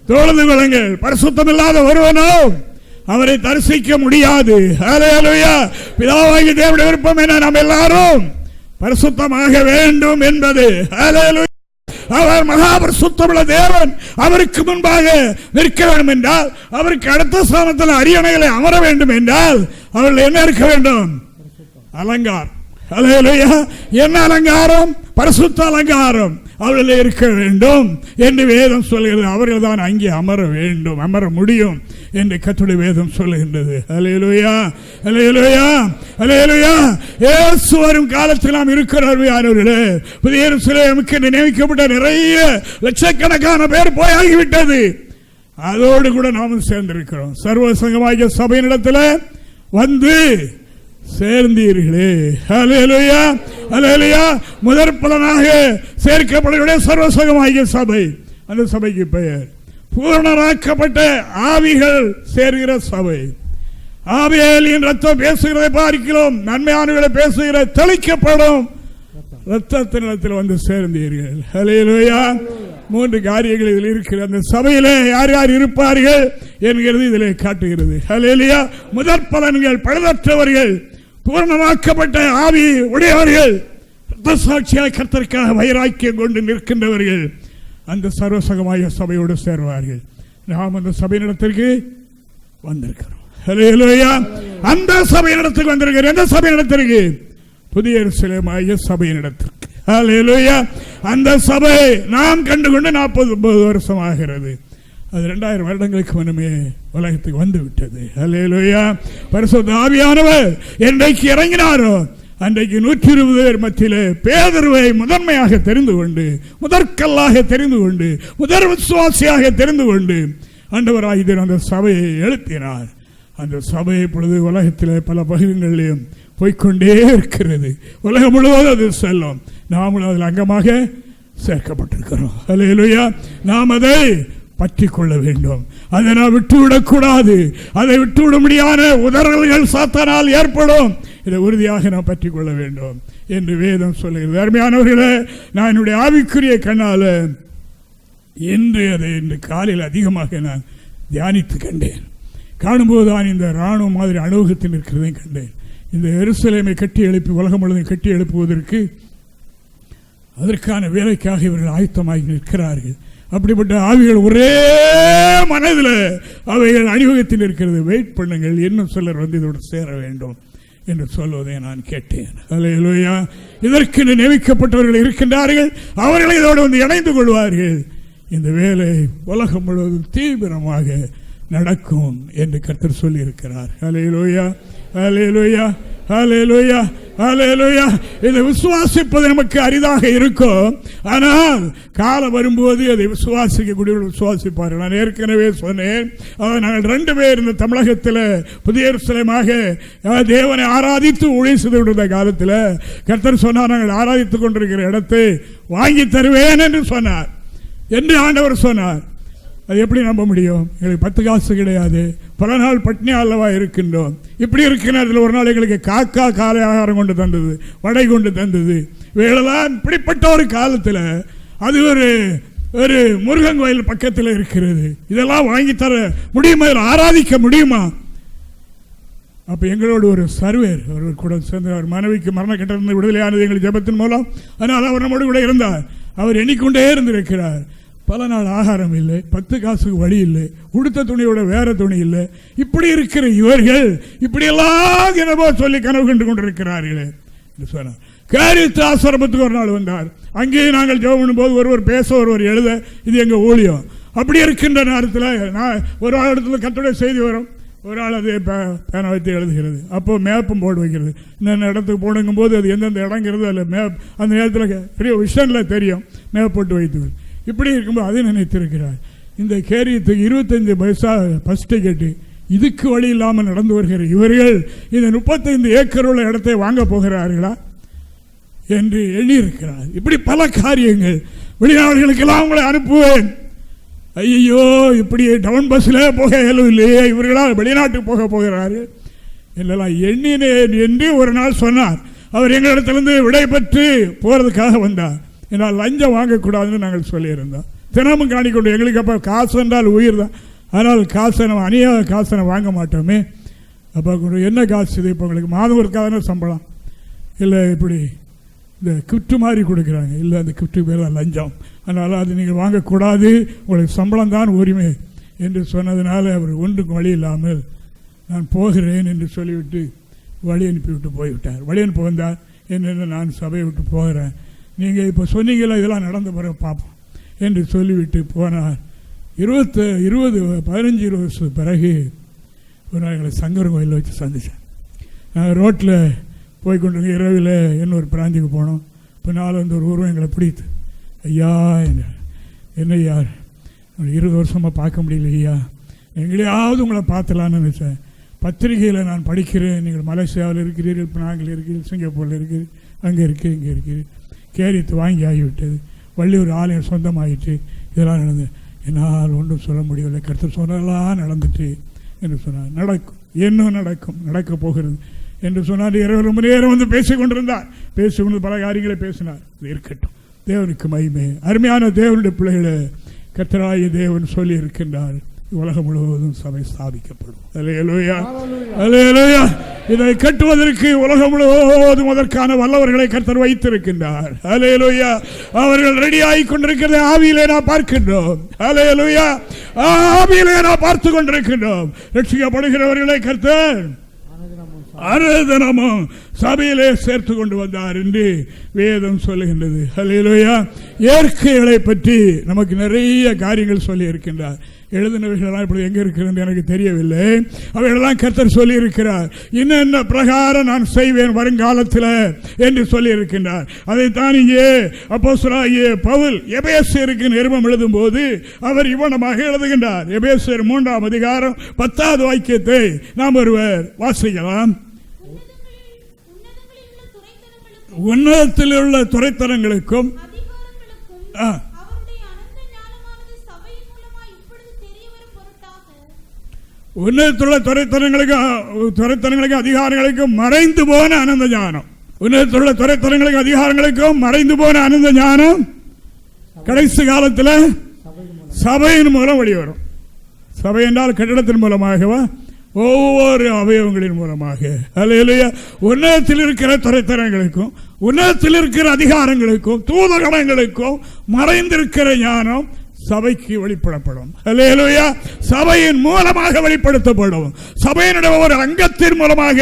தொழுது கொள்ளுங்கள். பரிசுத்தம் இல்லாத ஒருவனோ அவரை தரிசிக்க முடியாது. ஹல்லேலூயா. பிதாவாகிய தேவனுடைய விருப்பம் என்ன? நாம் எல்லாரும் பரிசுத்தமாக வேண்டும் என்பது. ஹல்லேலூயா. அவர் மகா பரிசுத்தமுள்ள தேவன். அவருக்கு முன்பாக நிற்க வேண்டும் என்றால், அவருக்கு அடுத்த ஸ்தானத்தில் அரியணைகளை அமர வேண்டும் என்றால், அவர்கள் என்ன இருக்க வேண்டும்? அலங்காரம். ஹல்லேலூயா. என்ன அலங்காரம்? பரிசுத்த அலங்காரம் அவர்களே இருக்க வேண்டும் என்று வேதம் சொல்கிறது. அவர்கள் தான் அங்கே அமர வேண்டும், அமர முடியும் என்று கர்த்தருடைய வேதம் சொல்லுகின்றது. ஹல்லேலூயா, ஹல்லேலூயா, ஹல்லேலூயா. இயேசு வரும் காலத்தில் நாம் இருக்கிறவர்களே, புதிய எருசலேமுக்கு நியமிக்கப்பட்ட நிறைய லட்சக்கணக்கான பேர் போயாகிவிட்டது. அதோடு கூட நாமும் சேர்ந்திருக்கிறோம். சர்வ சங்கமாகிய சபையினிடத்தில் வந்து சேர்ந்தீர்களே. ஹல்லேலூயா, ஹல்லேலூயா. முதற் பலனாக சேர்க்கப்பட சர்வசங்கமாகிய சபை. அந்த சபைக்கு பெயர் பூரணராக்கப்பட்ட ஆவிகள் சேர்கிற சபை. ஆவியலின் ரத்தம் பேசுகிறதை பார்க்கிறோம், நன்மையானவர்களை பேசுகிற தெளிக்கப்படும் ரத்தத்தினிடத்தில் வந்து சேர்ந்தீர்கள். ஹல்லேலூயா. 3 காரியங்கள் இதில் இருக்கிறது. அந்த சபையிலே யார் யார் இருப்பார்கள் என்கிறது இதிலே காட்டுகிறது. ஹல்லேலூயா. முதற் பலன்கள் பழுதற்றவர்கள், பூர்ணமாக்கப்பட்ட ஆவி உடையவர்கள், சாட்சியாக கர்த்தருக்காக வைராக்கியம் கொண்டு நிற்கின்றவர்கள் அந்த சர்வசங்கமாய சபையோடு சேர்வார்கள். நாம் அந்த சபையினிடத்திற்கு வந்திருக்கிறோம். ஹல்லேலூயா. அந்த சபையினிடத்துக்கு வந்திருக்கிறோம். எந்த சபையினிடத்திற்கு? புதிய எருசலேமாகிய சபையினிடத்திற்கு. ஹல்லேலூயா. அந்த சபை நாம் கண்டுகொண்டு 49 வருஷம் ஆகிறது. அது 2000 வருடங்களுக்கு முன்னமே உலகத்துக்கு வந்து விட்டது. ஹல்லேலூயா. பரிசுத்த ஆவியானவர் என்றைக்கு இறங்கினாரோ அன்றைக்கு 120 பேர் மத்தியிலே பேதுருவை முதன்மையாக தெரிந்து கொண்டு, முதற்கல்லாக தெரிந்து கொண்டு, முதற் விசுவாசியாக தெரிந்து கொண்டு ஆண்டவராகிய அந்த சபையை எழுப்பினார். அந்த சபை இப்பொழுது உலகத்திலே பல பகுதிகளிலும் போய்கொண்டே இருக்கிறது. உலகம் முழுவதும் அது செல்லும். நாமும் அதில் அங்கமாக சேர்க்கப்பட்டிருக்கிறோம். ஹல்லேலூயா. நாம் அதை பற்றி கொள்ள வேண்டும். அதை நாம் விட்டுவிடக்கூடாது. அதை விட்டுவிட முடியாத உதறல்கள் சாத்தானால் ஏற்படும். இதை உறுதியாக நாம் பற்றி கொள்ள வேண்டும் என்று வேதம் சொல்லுகிறது. அருமையானவர்களே, நான் என்னுடைய ஆவிக்குரிய கண்ணால் இன்று காலையில் அதிகமாக நான் தியானித்து கண்டேன். காணும்போது தான் இந்த இராணுவ மாதிரி அனுபவத்தில் இருக்கிறதை கண்டேன். இந்த எருசலேமை கட்டி எழுப்பி உலகம் முழுவதும் கட்டி எழுப்புவதற்கு அதற்கான வேலைக்காக இவர்கள் ஆயத்தமாகி நிற்கிறார்கள். அப்படிப்பட்ட ஆவிகள் ஒரே மனதில் அவைகள் அணிவகத்தில் இருக்கிறது. வெயிட் பண்ணுங்கள், இன்னும் சிலர் வந்து இதோடு சேர வேண்டும் என்று சொல்வதை நான் கேட்டேன். ஹல்லேலூயா. இதற்கு நியமிக்கப்பட்டவர்கள் இருக்கின்றார்கள். அவர்களை இதோடு வந்து இணைந்து கொள்வார்கள். இந்த வேலை உலகம் முழுவதும் தீவிரமாக நடக்கும் என்று கர்த்தர் சொல்லி இருக்கிறார். ஹல்லேலூயா, ஹல்லேலூயா, ஹல்லேலூயா, ஹல்லேலூயா. இதை விசுவாசிப்பது நமக்கு அரிதாக இருக்கும். ஆனால் காலம் வரும்போது அதை விசுவாசிக்கக்கூடியவர்கள் விசுவாசிப்பார்கள். நான் ஏற்கனவே சொன்னேன், நாங்கள் 2 பேர் இந்த தமிழகத்தில் புதிய எருசலேமாக தேவனை ஆராதித்து ஊழியம் செய்து கொண்டிருந்த காலத்தில் கர்த்தர் சொன்னார், நாங்கள் ஆராதித்துக் கொண்டிருக்கிற இடத்தை வாங்கி தருவேன் என்று சொன்னார், என்று ஆண்டவர் சொன்னார். அது எப்படி நம்ப முடியும்? எங்களுக்கு 10 காசு கிடையாது, பல நாள் பட்னி அல்லவா இருக்கின்றோம். இப்படி இருக்கிற நேரத்தில் ஒரு நாள் எங்களுக்கு காக்கா காலை ஆகாரம் கொண்டு தந்தது, வடை கொண்டு தந்தது. வேளெல்லாம் இப்படிப்பட்ட ஒரு காலத்தில் அது ஒரு முருகன் கோயில் பக்கத்தில் இருக்கிறது. இதெல்லாம் வாங்கி தர முடியுமா? ஆராதிக்க முடியுமா? அப்போ எங்களோடு ஒரு சர்வேர் அவர் கூட சேர்ந்து, அவர் மனைவிக்கு மரண கட்டிலிருந்து விடுதலையானது எங்கள் ஜெபத்தின் மூலம். அதனால் அவர் நம்மோடு கூட இருந்தார். அவர் எண்ணிக்கொண்டே இருந்திருக்கிறார். பல நாள் ஆகாரம் இல்லை, 10 காசுக்கு வழி இல்லை, உடுத்த துணியோட வேற துணி இல்லை. இப்படி இருக்கிற இவர்கள் இப்படியெல்லாம் என்னவோ சொல்லி கனவு கண்டு கொண்டிருக்கிறார்களே என்று சொன்னார். கேரித்து ஆசிரமத்துக்கு ஒரு நாள் வந்தார். அங்கேயும் நாங்கள் ஜெபம் பண்ணும்போது ஒருவர் பேச, ஒருவர் எழுத, இது எங்கள் ஊழியம். அப்படி இருக்கின்ற நேரத்தில் நான் ஒரு ஆள் இடத்துல கர்த்தருடைய செய்தி வரும், ஒரு ஆள் அது பேனை வைத்து எழுதுகிறது, அப்போ மேப்பும் போர்டு வைக்கிறது, இன்னும் இடத்துக்கு போடுங்கும் போது அது எந்தெந்த இடங்கிறது அதில் மேப் அந்த நேரத்தில் பெரிய விஷயங்களில் தெரியும், மேப் போட்டு வைத்து. இப்படி இருக்கும்போது அதை நினைத்திருக்கிறார். இந்த கேரியத்துக்கு 25 பைசா பஸ் டிக்கெட்டு, இதுக்கு வழி இல்லாமல் நடந்து வருகிற இவர்கள் இந்த 35 ஏக்கர் உள்ள இடத்தை வாங்க போகிறார்களா என்று எண்ணியிருக்கிறார். இப்படி பல காரியங்கள். வெளிநாடுகளுக்கெல்லாம் உங்களை அனுப்புவேன், ஐயோ இப்படி டவுன் பஸ்ஸில் போக இல்லையே, இவர்களால் வெளிநாட்டுக்கு போக போகிறார்கள் என்றெல்லாம் எண்ணினேன் என்று ஒரு நாள் சொன்னார். அவர் எங்களிடத்திலிருந்து விடை பெற்று போகிறதுக்காக வந்தார். என்னால் லஞ்சம் வாங்கக்கூடாதுன்னு நாங்கள் சொல்லியிருந்தோம். தினமும் காணிக்கொண்டு எங்களுக்கு அப்போ காசு என்றால் உயிர் தான், ஆனால் காசை நம்ம அநியாக காசை வாங்க மாட்டோமே. அப்போ என்ன காசு இது, இப்போ உங்களுக்கு மாதம் ஒருக்காதான சம்பளம் இல்லை, இப்படி இந்த கிஃப்ட் மாதிரி கொடுக்குறாங்க, இல்லை அந்த கிஃப்ட்டு பேர் தான் லஞ்சம், அதனால் அது நீங்கள் வாங்கக்கூடாது, உங்களுக்கு சம்பளம் தான் உரிமை என்று சொன்னதுனால அவர் ஒன்றுக்கும் வழி இல்லாமல் நான் போகிறேன் என்று சொல்லிவிட்டு வழி அனுப்பிவிட்டு போய்விட்டார். வழி அனுப்பி வந்தார், என்னென்ன நான் சபையை விட்டு போகிறேன், நீங்கள் இப்போ சொன்னீங்களா இதெல்லாம் நடந்த பிறகு பார்ப்போம் என்று சொல்லிவிட்டு போனார். 15-20 வருஷத்துக்கு பிறகு ஒரு நாள் எங்களை சங்கரன் கோயிலில் வச்சு சந்தித்தேன். நாங்கள் ரோட்டில் போய்கொண்டிருக்க இரவில் இன்னொரு பிராந்திக்கு போனோம். இப்போ நாள் வந்து ஒரு உருவம் எங்களை பிடித்து, ஐயா என்ன யார் 20 வருஷமாக பார்க்க முடியல ஐயா, எங்களையாவது உங்களை பார்த்துலான்னு நினச்சேன். பத்திரிகையில் நான் படிக்கிறேன், நீங்கள் மலேசியாவில் இருக்கிறீர்கள், இப்போ நாங்கள் இருக்கிறீர்கள், சிங்கப்பூரில் இருக்கிறீர்கள், அங்கே இருக்குது இங்கே இருக்குது, கேரித்து வாங்கி ஆகிவிட்டது, வள்ளியூர் ஆலயம் சொந்தமாகிட்டு, இதெல்லாம் நடந்து என்னால் ஒன்றும் சொல்ல முடியவில்லை, கருத்து சொன்னதெல்லாம் நடந்துட்டு என்று சொன்னார். நடக்கும், இன்னும் நடக்கும், நடக்கப் போகிறது என்று சொன்னார். 20 மணி நேரம் வந்து பேசிக்கொண்டிருந்தார். பேசிக்கொண்டு பல காரியங்களை பேசினார். இது இருக்கட்டும், தேவனுக்கு மகிமை. அருமையான தேவனுடைய பிள்ளைகளை கர்த்தராகிய தேவன் சொல்லி இருக்கின்றார், உலகம் முழுவதும் சபை ஸ்தாபிக்கப்படும். அல்லேலூயா, அல்லேலூயா. இதை கட்டுவதற்கு உலகம் முழுவதும் அதற்கான வல்லவர்களை கர்த்தர் வைத்திருக்கின்றார். அல்லேலூயா. அவர்கள் ரெடி ஆகி கொண்டிருக்கிறதை ஆவியிலே நாம் பார்க்கின்றோம். அல்லேலூயா, ஆவியிலே நாம் பார்த்து கொண்டிருக்கின்றோம். ரட்சிக்கப்படுகிறவர்களை கர்த்தர் அனுதினமும் சபையிலே சேர்த்து கொண்டு வந்தார் என்று வேதம் சொல்லுகின்றது. அல்லேலூயா. இயற்கைகளை பற்றி நமக்கு நிறைய காரியங்கள் சொல்லி இருக்கின்றார். எழுதினவைகளெல்லாம் இப்படி எங்கே இருக்கிறது எனக்கு தெரியவில்லை. அவைகளெல்லாம் கர்த்தர் சொல்லி இருக்கிறார். இன்னென்ன பிரகாரம் நான் செய்வேன் வருங்காலத்தில் என்று சொல்லி இருக்கின்றார். அதைத்தான் இங்கே அப்போஸ்தலனாகிய பவுல் எபேசியருக்கு நிருபம் எழுதும் போது அவர் இவ்வளமாக எழுதுகின்றார். எபேசியர் 3ஆம் அதிகாரம் 10வது வாக்கியத்தை நாம் ஒருவர் வாசிக்கலாம். உன்னதத்தில் உள்ள துறைத்தனங்களுக்கும் உன்னதத்துள்ள துறைத்தனங்களுக்கு அதிகாரங்களுக்கும் மறைந்து போன அனந்த ஞானம். உன்னதத்துள்ள துறைத்தனங்களுக்கு அதிகாரங்களுக்கும் மறைந்து போன அனந்த ஞானம் கடைசி காலத்தில் சபையின் மூலம் வெளிவரும். சபை என்றால் கட்டிடத்தின் மூலமாகவா, ஒவ்வொரு அவயவங்களின் மூலமாக. அல்லேலூயா. உன்னதத்தில் இருக்கிற துறைத்தனங்களுக்கும் உன்னதத்தில் இருக்கிற அதிகாரங்களுக்கும் தூதகணங்களுக்கும் மறைந்திருக்கிற ஞானம் சபைக்கு வெளிப்படப்படும். அல்லேலூயா. சபையின் மூலமாக வெளிப்படுத்தப்படும். சபையினுடைய ஒரு அங்கத்தின் மூலமாக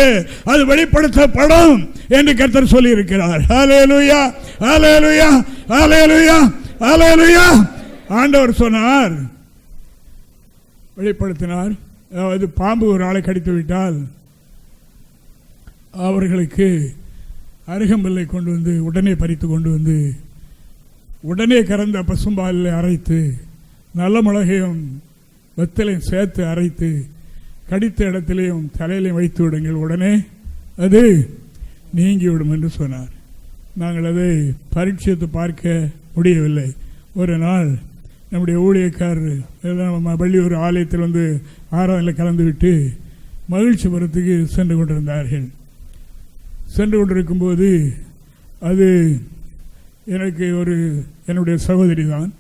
அது வெளிப்படுத்தப்படும் என்று கர்த்தர் சொல்லி இருக்கிறார். அல்லேலூயா, அல்லேலூயா, அல்லேலூயா, அல்லேலூயா. ஆண்டவர் சொன்னார், வெளிப்படுத்தினார். அதாவது பாம்பு ஒரு ஆளை கடித்து விட்டால் அவர்களுக்கு அருகம்பல்லை கொண்டு வந்து உடனே பறித்து கொண்டு வந்து உடனே கறந்த பசும்பாலில் அரைத்து நல்ல மிளகையும் வெத்தலையும் சேர்த்து அரைத்து கடித்த இடத்திலையும் தலையிலையும் வைத்து விடுங்கள், உடனே அது நீங்கிவிடும் என்று சொன்னார். நாங்கள் அதை பரீட்சித்து பார்க்க முடியவில்லை. ஒரு நாள் நம்முடைய ஊழியக்காரர் வள்ளியூர் ஆலயத்தில் வந்து ஆராதனையில் கலந்துவிட்டு மகிழ்ச்சிபுரத்துக்கு சென்று கொண்டிருந்தார்கள். சென்று கொண்டிருக்கும்போது அது எனக்கு என்னுடைய சகோதரி தான்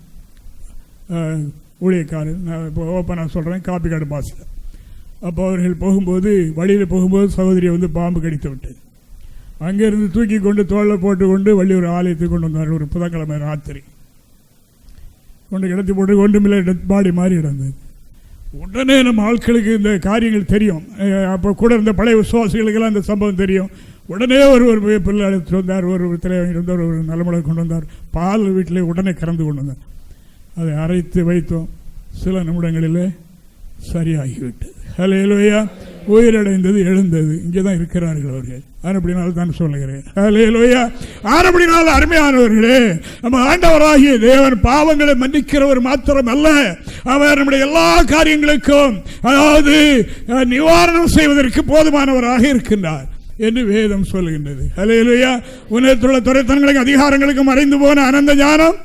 ஊழியக்காரர். நான் இப்போ ஓப்பனாக சொல்கிறேன், காப்பி கார்டு பாஸில். அப்போ அவர்கள் போகும்போது வழியில் போகும்போது சகோதரியை வந்து பாம்பு கடித்து விட்டது. அங்கேருந்து தூக்கி கொண்டு தோளில் போட்டு கொண்டு வள்ளியூர் ஆலயத்துக்கு கொண்டு வந்தார். ஒரு புதன்கிழமை ராத்திரி கொண்டு கிடத்தி போட்டு ஒன்றுமில்லை, டெத் பாடி மாதிரி கிடந்தது. உடனே நம்ம ஆட்களுக்கு இந்த காரியங்கள் தெரியும். அப்போ கூட இருந்த பழைய விசுவாசிகளுக்கெல்லாம் இந்த சம்பவம் தெரியும். உடனே ஒரு பிள்ளை அழைத்துட்டு வந்தார், ஒரு திரையை வாங்கிட்டு வந்தார், ஒரு நல்ல மிளகு கொண்டு வந்தார், பால் வீட்டிலே உடனே கறந்து கொண்டு வந்தார். அதை அரைத்து வைத்தோம். சில நிமிடங்களில் சரியாகிவிட்டது. ஹல்லேலூயா. உயிரடைந்தது, எழுந்தது. இங்கே தான் இருக்கிறார்கள் அவர்கள். அப்படினால தான் சொல்லுகிறேன். ஹல்லேலூயா. அப்படினால் அருமையானவர்களே, நம்ம ஆண்டவராகிய தேவன் பாவங்களை மன்னிக்கிறவர் மாத்திரம் அல்ல, அவர் நம்முடைய எல்லா காரியங்களுக்கும் அதாவது நிவாரணம் செய்வதற்கு போதுமானவராக இருக்கின்றார் என்று வேதம் சொல்லுகின்றது. ஹல்லேலூயா. உன்னதத்துள்ள துறைத்தனங்களுக்கு அதிகாரங்களுக்கு மறைந்து போன அனந்த ஞானம்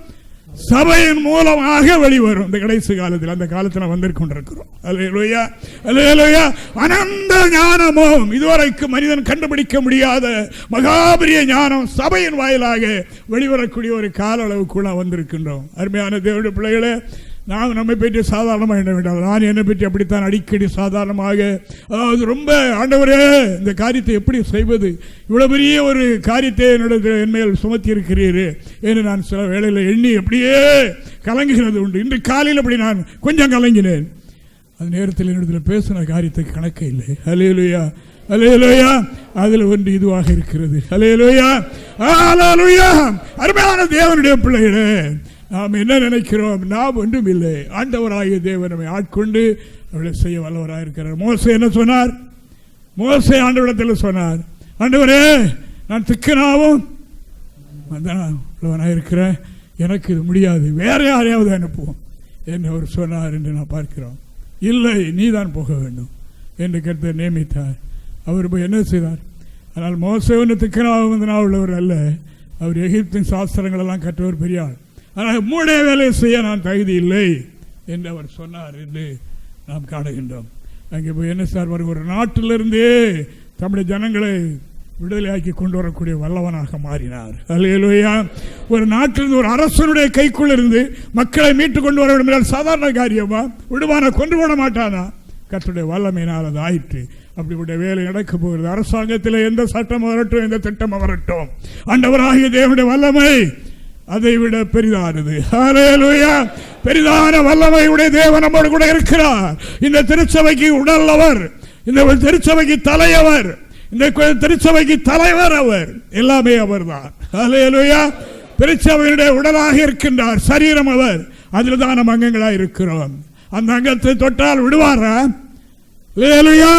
சபையின் மூலமாக வெளிவரும். இந்த கடைசி காலத்தில், அந்த காலத்தில் வந்திருக்கொண்டிருக்கிறோம். அல்லேலூயா, அல்லேலூயா. அனந்த ஞானமும் இதுவரைக்கும் மனிதன் கண்டுபிடிக்க முடியாத மகாபரிய ஞானம் சபையின் வாயிலாக வெளிவரக்கூடிய ஒரு கால அளவுக்குள்ள வந்திருக்கின்றோம். அருமையான தேவனுடைய பிள்ளைகளே, நாம் நம்மை பற்றி சாதாரணமாக எண்ண வேண்டாம். நான் என்னை பற்றி அப்படித்தான் அடிக்கடி சாதாரணமாக, அதாவது ரொம்ப ஆண்டவரே இந்த காரியத்தை எப்படி செய்வது, இவ்வளவு பெரிய ஒரு காரியத்தை என்மேல் சுமத்தி இருக்கிறீரே என்று நான் சில வேளையில் எண்ணி அப்படியே கலங்குகிறது உண்டு. இன்று காலையில் அப்படி நான் கொஞ்சம் கலங்கினேன். அந்த நேரத்தில் என்னிடத்தில் பேசின காரியத்துக்கு கணக்கே இல்லை. ஹல்லேலூயா, ஹல்லேலூயா. அதில் ஒன்று இதுவாக இருக்கிறது. ஹல்லேலூயா, ஹல்லேலூயா. அருமையான தேவனுடைய பிள்ளைகளே, நாம் என்ன நினைக்கிறோம்? நாம் ஒன்றும் இல்லை. ஆண்டவராகிய தேவன் நம்மை ஆட்கொண்டு அவளை செய்ய வல்லவராக இருக்கிறார். மோசே என்ன சொன்னார்? மோசே ஆண்டவரிடத்தில் சொன்னார், ஆண்டவரே நான் திக்கனாவும் உள்ளவனாக இருக்கிறேன், எனக்கு இது முடியாது, வேற யாரையாவது அனுப்புவோம் என்று அவர் சொன்னார் என்று நான் பார்க்கிறோம். இல்லை, நீ தான் போக வேண்டும் என்று கர்த்தர் நியமித்தார். அவர் போய் என்ன செய்தார்? ஆனால் மோசே ஒன்று திக்கனாவும் உள்ளவர் அல்ல, அவர் எகிப்தின் சாஸ்திரங்கள் எல்லாம் கற்றவர் பெரிய ஆள். ஆனால் மூடைய வேலை செய்ய நான் தகுதி இல்லை என்று அவர் சொன்னார் என்று நாம் காணுகின்றோம். அங்கே போய் என்ன சார், ஒரு நாட்டிலிருந்தே தம்முடைய ஜனங்களை விடுதலையாக்கி கொண்டு வரக்கூடிய வல்லவனாக மாறினார். அல்லேலூயா. ஒரு நாட்டிலிருந்து, ஒரு அரசனுடைய கைக்குள் இருந்து மக்களை மீட்டு கொண்டு வர வேண்டும் சாதாரண காரியமா? விடுவான கொண்டு போட மாட்டானா? கர்த்தருடைய வல்லமையினால் அது ஆயிற்று. அப்படிப்பட்ட வேலை நடக்க போகிறது. அரசாங்கத்தில் எந்த சட்டம் வரட்டும், எந்த திட்டம் வரட்டும், ஆண்டவராகிய தேவனுடைய வல்லமை அதை விட பெரிதானது. ஹல்லேலூயா. பெரிதான வல்லமை உடைய தேவன் நம்மோடு கூட இருக்கிறார். இந்த திருச்சபைக்கு உடல்லவர், இந்த திருச்சபைக்கு தலையவர், இந்த திருச்சபைக்கு தலைவர் அவர், எல்லாமே அவர் தான். ஹல்லேலூயா. திருச்சபையுடைய உடலாக இருக்கின்றார், சரீரம் அவர், அதில் தான் நம்ம அங்கங்களாக இருக்கிறோம். அந்த அங்கத்தை தொட்டால் விடுவாரா? ஹல்லேலூயா.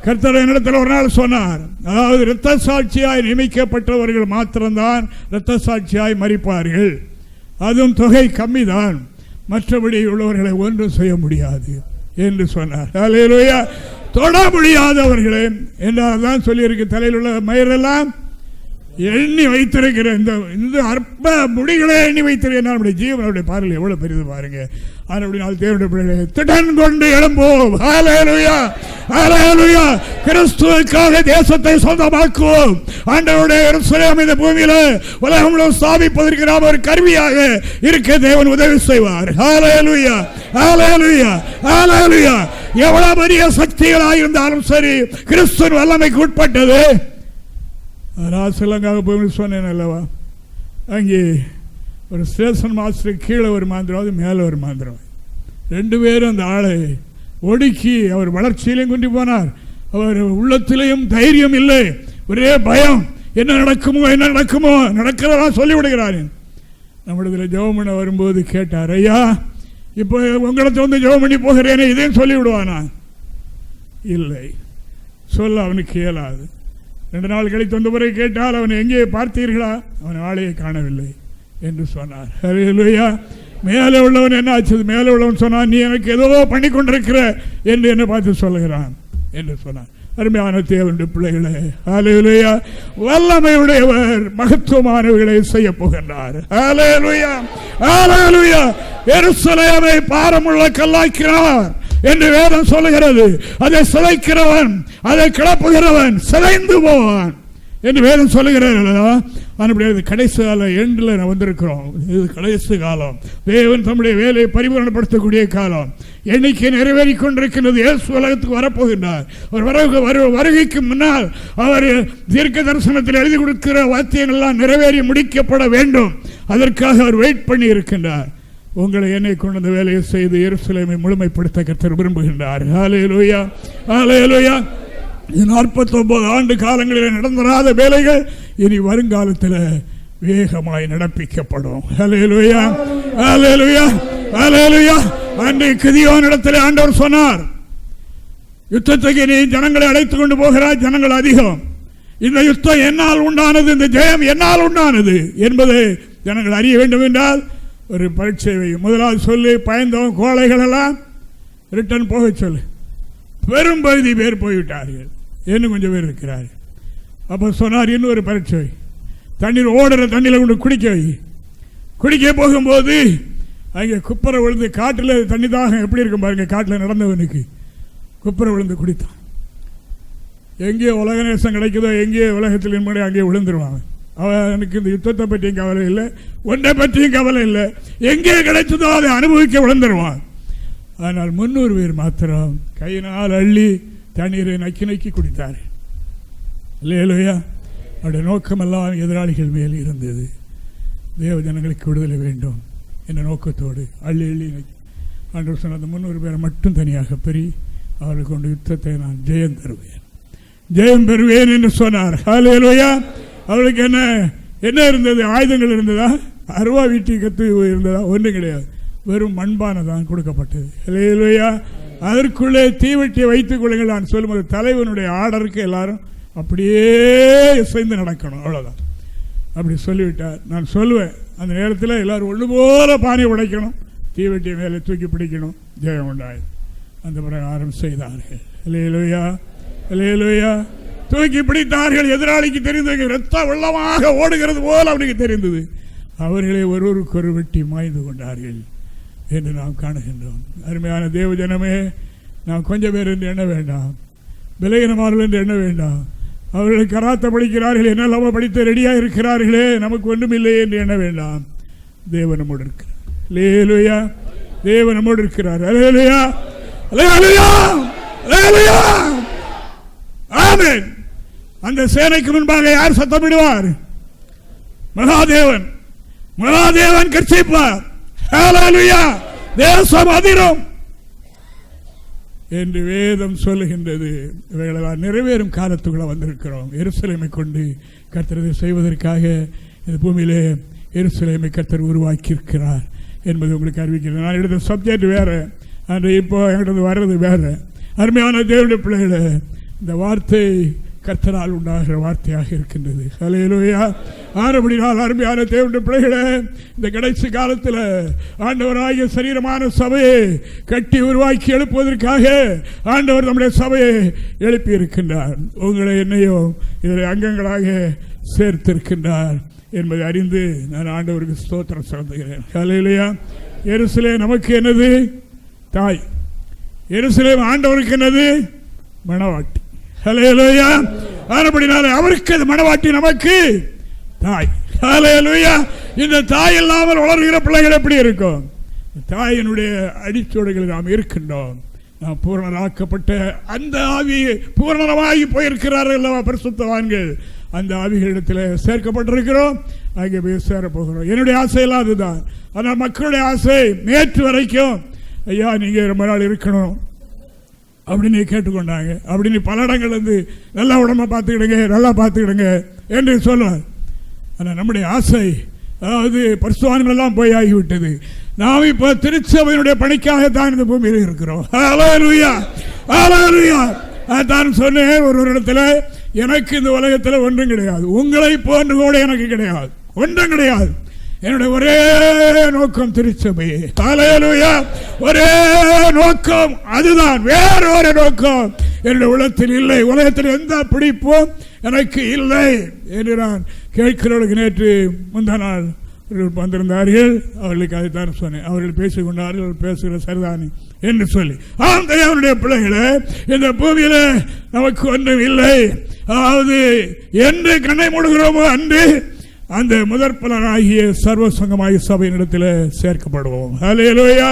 கர்த்தர் என்னிடத்தில் ஒரு நாள் சொன்னார், அதாவது இரத்த சாட்சியாய் நியமிக்கப்பட்டவர்கள் மாத்திரம்தான் இரத்த சாட்சியாய் மரிப்பார்கள், அதுவும் தொகை கம்மிதான், மற்றபடி உள்ளவர்களை ஒன்றும் செய்ய முடியாது என்று சொன்னார். ஹல்லேலூயா. தொட முடியாதவர்களே என்றால் தான் சொல்லியிருக்கு, தலையில் உள்ள மயிரெல்லாம் எண்ணி வைத்திருக்கிற இந்த அற்ப முடிகளை எண்ணி வைத்திருக்கிற நம்முடைய ஜீவனுடைய பார்வையில் எவ்வளவு பெரிது பாருங்க. ஆனால் தேவனுடைய பிள்ளைகளை திடன் கொண்டு எழும்போம். ஹல்லேலூயா, ஹல்லேலூயா. கிறிஸ்துவுக்காக தேசத்தை சொந்தமாக்குவோம். ஆண்டவருடைய எருசலேம் இந்த பூமியில உலகம் ஸ்தாபிப்பதற்கு நாம் ஒரு கருவியாக இருக்க தேவன் உதவி செய்வார். ஹல்லேலூயா, ஹல்லேலூயா, ஹல்லேலூயா. எவ்வளவு பெரிய சக்திகளாக இருந்தாலும் சரி, கிறிஸ்துவின் வல்லமைக்கு உட்பட்டது. நான் ஸ்ரீலங்காவுக்கு போய் சொன்னேன் அல்லவா, அங்கே ஒரு ஸ்டேஷன் மாஸ்டர் கீழே ஒரு மாந்திரம், மேலே ஒரு மாந்திரம், ரெண்டு பேரும் அந்த ஆளை ஒடுக்கி அவர் வளர்ச்சியிலையும் கொண்டு போனார். அவர் உள்ளத்திலையும் தைரியம் இல்லை, ஒரே பயம், என்ன நடக்குமோ என்ன நடக்குமோ, நடக்கிறதா சொல்லிவிடுகிறார். நம்மிடத்தில் ஜெபம் பண்ண வரும்போது கேட்டார், ஐயா இப்போ உங்களிடத்தில் வந்து ஜெபம் பண்ணி போகிறேனே, இதையும் சொல்லிவிடுவானா? இல்லை, சொல்ல அவனுக்கு இயலாது. 2 நாள் கழித்து வந்த பிறகு கேட்டால், அவனை எங்கே பார்த்தீர்களா? அவன் ஆளையை காணவில்லை என்று சொன்னார். ஹல்லேலூயா. மேலே உள்ளவன் என்ன ஆச்சு? மேலே உள்ளவன் சொன்னான், நீ எனக்கு ஏதோ பண்ணி கொண்டிருக்கிற என்று என்னை பார்த்து சொல்லுகிறான் என்று சொன்னான். அருமையான தேவனுடைய பிள்ளைகளே, ஹல்லேலூயா. வல்லமையுடையவர் மகத்துவமானவர்களை செய்ய போகின்றார். ஹல்லேலூயா, ஹல்லேலூயா. எருசலேமை பாரமுள்ள கல்லாக்கிறார் என்று வேதம் சொல்லுகிறது. அதை சிதைக்கிறவன், அதை கிளப்புகிறவன் சிதைந்து போவான் என்று வேதம் சொல்லுகிறார். கடைசி கால எண்டில் வந்திருக்கிறோம். இது கடைசி காலம். தேவன் தம்முடைய வேலையை பரிபூரணப்படுத்தக்கூடிய காலம். எண்ணிக்கை நிறைவேறிக் கொண்டிருக்கிறது. இயேசு உலகத்துக்கு வரப்போகின்றார். அவர் வருகைக்கு முன்னால் அவர் தீர்க்க தரிசனத்தில் எழுதி கொடுக்கிற வாத்தியங்கள்லாம் நிறைவேறி முடிக்கப்பட வேண்டும். அதற்காக அவர் வெயிட் பண்ணி இருக்கின்றார். உங்களை என்னை கொண்டு அந்த வேலையை செய்து எருசலேமை முழுமைப்படுத்த கர்த்தர் விரும்புகின்றார். ஹல்லேலூயா, ஹல்லேலூயா. 49 ஆண்டு காலங்களில் நடந்தராத வேலைகள் இனி வருங்காலத்தில் வேகமாய் நடப்பிக்கப்படும். ஹல்லேலூயா, ஹல்லேலூயா, ஹல்லேலூயா. அன்று கிதியோனிடத்தில் ஆண்டவர் சொன்னார், யுத்தத்துக்கு நீ ஜனங்களை அழைத்துக் கொண்டு போகிறாய், ஜனங்கள் அதிகம், இந்த யுத்தம் என்னால் உண்டானது, இந்த ஜெயம் என்னால் உண்டானது என்பதை ஜனங்கள் அறிய வேண்டும் என்றால் ஒரு பரீட்சை முதலாவது சொல்லி பயந்தவன் கோழைகள் எல்லாம் ரிட்டர்ன் போக சொல்லு. பெரும் பகுதி பேர் போய்விட்டார்கள், இன்னும் கொஞ்சம் பேர் இருக்கிறார்கள். அப்போ சொன்னார், இன்னொரு பரீட்சை, தண்ணீர் ஓடுற தண்ணியில் கொண்டு குடிக்க வை. குடிக்க போகும்போது அங்கே குப்பரை விழுந்து, காட்டில் தண்ணி தாகம் எப்படி இருக்கும் பாருங்க, காட்டில் நடந்தவனுக்கு குப்பரை விழுந்து குடித்தான். எங்கே உலக நேசம் கிடைக்குதோ, எங்கே உலகத்தில் என்பதை அங்கே விழுந்துருவாங்க. அவனுக்கு இந்த யுத்தத்தை பற்றியும் கவலை இல்லை, ஒன்றை பற்றியும் கவலை இல்லை, எங்கே கிடைச்சதோ அதை அனுபவிக்க விழுந்துருவான். ஆனால் 300 பேர் மாத்திரம் கையினால் அள்ளி தண்ணீரை நக்கி நக்கி குடித்தார். இல்லையா? அவருடைய நோக்கமெல்லாம் எதிராளிகள் மேல் இருந்தது. தேவ ஜனங்களுக்கு விடுதலை வேண்டும் என்ற நோக்கத்தோடு அள்ளி அள்ளி ஆண்டவர் சொன்ன அந்த 300 பேரை மட்டும் தனியாக பெரிய அவர்களுக்கு கொண்டு யுத்தத்தை நான் ஜெயம் தருவேன், ஜெயம் பெறுவேன் என்று சொன்னார். ஹல்லேலூயா. அவளுக்கு என்ன இருந்தது? ஆயுதங்கள் இருந்ததா? அருவா வீட்டி கத்து இருந்ததா? ஒன்றும் கிடையாது, வெறும் மண்பானை தான் கொடுக்கப்பட்டது. ஹல்லேலூயா. அதற்குள்ளே தீவெட்டியை வைத்துக் கொள்ளுங்கள். நான் சொல்லும்போது தலைவனுடைய ஆர்டருக்கு எல்லாரும் அப்படியே இசைந்து நடக்கணும், அவ்வளோதான். அப்படி சொல்லிவிட்டார். நான் சொல்லுவேன், அந்த நேரத்தில் எல்லாரும் ஒன்று போல பானை உடைக்கணும், தீவெட்டியை மேலே தூக்கி பிடிக்கணும், ஜெயம் உண்டாயிடும். அந்த பிரகாரம் செய்தார்கள். ஹல்லேலூயா, ஹல்லேலூயா. தூக்கி பிடித்தார்கள். எதிராளிக்கு தெரிந்தது, இரத்த வெள்ளமாக ஓடுகிறது போல் அவனுக்கு தெரிந்தது. அவர்களை ஒருவருக்கொரு வெட்டி மாய்ந்து கொண்டார்கள் என்று நாம் காணுகின்றோம். அருமையான தேவ ஜனமே, நாம் கொஞ்சம் பேர் என்று எண்ண வேண்டாம், விலையினமார்கள் என்று எண்ண வேண்டாம். அவர்கள் கராத்த படிக்கிறார்கள், என்னெல்லாம் படித்து ரெடியாக இருக்கிறார்களே, நமக்கு ஒன்றும் இல்லை என்று எண்ண வேண்டாம். தேவன் நம்மோடு இருக்கிறார். ஹல்லேலூயா. தேவன் நம்மோடு இருக்கிறார். ஹல்லேலூயா, ஹல்லேலூயா, ஹல்லேலூயா. ஆமென். அந்த சேனைக்கு முன்பாக யார் சத்தமிடுவார்? மகாதேவன். மகாதேவன் கர்ச்சிப்பார். ஹல்லேலூயா. தேசம் அதிரும் என்று வேதம் சொல்லுகின்றது. இவைகளெல்லாம் நிறைவேறும் காலத்துக்குள்ள வந்திருக்கிறோம். எருசலேமை கொண்டு கர்த்தரை செய்வதற்காக இந்த பூமியிலே எருசலேமை கர்த்தர் உருவாக்கி இருக்கிறார் என்பது உங்களுக்கு அறிவிக்கிறது. நான் எடுத்த சப்ஜெக்ட் வேற, அன்று இப்போ என்கிட்ட வர்றது வேற. அருமையான தேவனுடைய பிள்ளைகளை, இந்த வார்த்தை கர்த்தரால் உண்டாகிற வார்த்தையாக இருக்கின்றது. ஹல்லேலூயா. ஆனபடியால் அருமையான தேவனுடைய பிள்ளைகளே, இந்த கடைசி காலத்தில் ஆண்டவராகிய சரீரமான சபையை கட்டி உருவாக்கி எழுப்புவதற்காக ஆண்டவர் நம்முடைய சபையை எழுப்பி இருக்கின்றார். உங்களை என்னையோ இதில் அங்கங்களாக சேர்த்திருக்கின்றார் என்பதை அறிந்து நான் ஆண்டவருக்கு ஸ்தோத்திரம் செலுத்துகிறேன். ஹல்லேலூயா. எருசலேம் நமக்கு என்னது? தாய். எருசலேம் ஆண்டவருக்கு என்னது? மணவாட்டி. ஹல்லேலூயா. ஆனபடினாலே அவருக்கு அது மணவாட்டி, நமக்கு தாய். ஹல்லேலூயா. இந்த தாய் இல்லாமல் வளர்கிற பிள்ளைகள் எப்படி இருக்கும்? தாயினுடைய அடிச்சோடுகள் நாம் இருக்கின்றோம். நாம் பூரணராக்கப்பட்ட அந்த ஆவி பூரணமாகி போயிருக்கிறார்கள் அல்லவா பரிசுத்தவான்கள். அந்த ஆவிகளிடத்தில் சேர்க்கப்பட்டிருக்கிறோம், அங்கே போய் சேரப்போகிறோம். என்னுடைய ஆசையெல்லாம் அதுதான். ஆனால் மக்களுடைய ஆசை நேற்று வரைக்கும், ஐயா நீங்கள் ரொம்ப நாள் இருக்கணும் அப்படின்னு கேட்டுக்கொண்டாங்க. அப்படின்னு பல இடங்கள் வந்து நல்லா உடம்பை பார்த்துக்கிடுங்க, நல்லா பார்த்துக்கிடுங்க என்று சொல்லுவார். ஆனால் நம்முடைய ஆசை, அதாவது பரிசுத்தவான்கள் எல்லாம் போய் ஆகிவிட்டது. நாம் இப்போ திருச்சபையினுடைய பணிக்காகத்தான் இந்த பூமியில் இருக்கிறோம். ஹல்லேலூயா, ஹல்லேலூயா. நான் சொன்னேன் ஒரு இடத்துல, எனக்கு இந்த உலகத்தில் ஒன்றும் கிடையாது, உங்களை போன்று கூட எனக்கு கிடையாது, ஒன்றும் கிடையாது. என்னுடைய ஒரே நோக்கம் திருச்சபையே. ஹல்லேலூயா. ஒரே நோக்கம் அதுதான், வேறொரு நோக்கம் என்னுடைய உள்ளத்தில் இல்லை. உலகத்தில் எந்த பிடிப்பும் எனக்கு இல்லை என்று நான் கேட்கிறவர்களுக்கு நேற்று முந்தா நாள் வந்திருந்தார்கள். அவர்களுக்கு அதைத்தான் சொன்னேன். அவர்கள் பேசிக்கொண்டார்கள், பேசுகிற சரிதானே என்று சொல்லி. ஆம், தேவனுடைய பிள்ளைகளே, இந்த பூமியில நமக்கு ஒன்றும் இல்லை. அதாவது என்று கண்ணை மூடுகிறோமோ அன்று அந்த முதற்பலனாகிய சர்வ சங்கமாகிய சபையினிடத்தில் சேர்க்கப்படுவோம். ஹல்லேலூயா.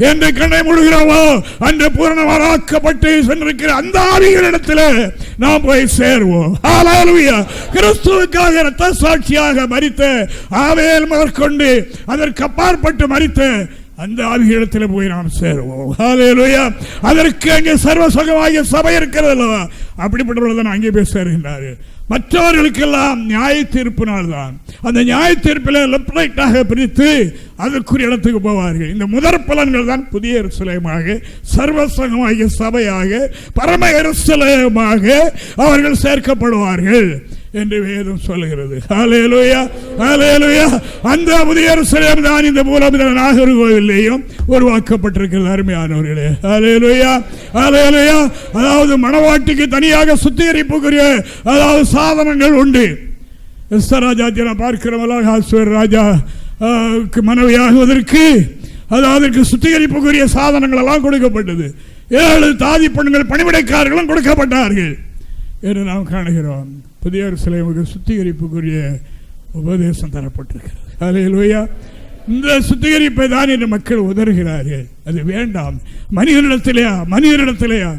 என்று கண்ணை மூடுகிறோமோ அன்று பூரணமாக்கப்பட்டு சென்றிருக்கிற அந்த ஆவிகளிடத்தில் நாம் போய் சேருவோம். ஹல்லேலூயா. கிறிஸ்துவுக்காக இரத்த சாட்சியாக மரித்த ஆவேல் முதற்கொண்டு அதற்கு அப்பாற்பட்டு மரித்த அந்த ஆவிகளிடத்தில் போய் நாம் சேருவோம். ஹல்லேலூயா. அதற்கு அங்கே சர்வ சங்கமாகிய சபை இருக்கிறது அல்லவா, அப்படிப்பட்டவர்கள் தான் அங்கே போய் சேருகின்றார்கள். மற்றவர்களுக்கெல்லாம் நியாய தீர்ப்பு நாள் தான். அந்த நியாய தீர்ப்பில் லெப்ட் ரைட்டாக பிரித்து அதற்குரிய இடத்துக்கு போவார்கள். இந்த முதற் பலன்கள் தான் புதிய எருசலேமாக, சர்வசங்கமாகிய சபையாக, பரம எருசலேமாக அவர்கள் சேர்க்கப்படுவார்கள் என்று வேதம் சொல்லுகிறது. ஹல்லேலூயா, ஹல்லேலூயா. அந்த புதிய எருசலேம் தான் இந்த மூலமித நாகர்கோவிலையும் உருவாக்கப்பட்டிருக்கிறது. அருமையானவர்களே, ஹல்லேலூயா, ஹல்லேலூயா. அதாவது மணவாட்டிக்கு தனியாக சுத்திகரிப்புக்குரிய அதாவது சாதனங்கள் உண்டு. எஸ்தர் ராஜாத்தை நான் பார்க்கிறவெல்லாம் ஆசுவர் ராஜா மனைவியாகுவதற்கு அதற்கு சுத்திகரிப்புக்குரிய சாதனங்கள் எல்லாம் கொடுக்கப்பட்டது. 7 தாதி பெண்கள் பணிவிடைக்காரர்களும் கொடுக்கப்பட்டார்கள் என்று நாம் காணுகிறோம். புதிய எருசலேமுக்கு சுத்திகரிப்புக்குரிய உபதேசம் தரப்பட்டிருக்கிறது. ஹல்லேலூயா. இந்த சுத்திகரிப்பை தான் இந்த மக்கள் உதறுகிறார்கள். அது வேண்டாம். மனிதனிடத்திலேயா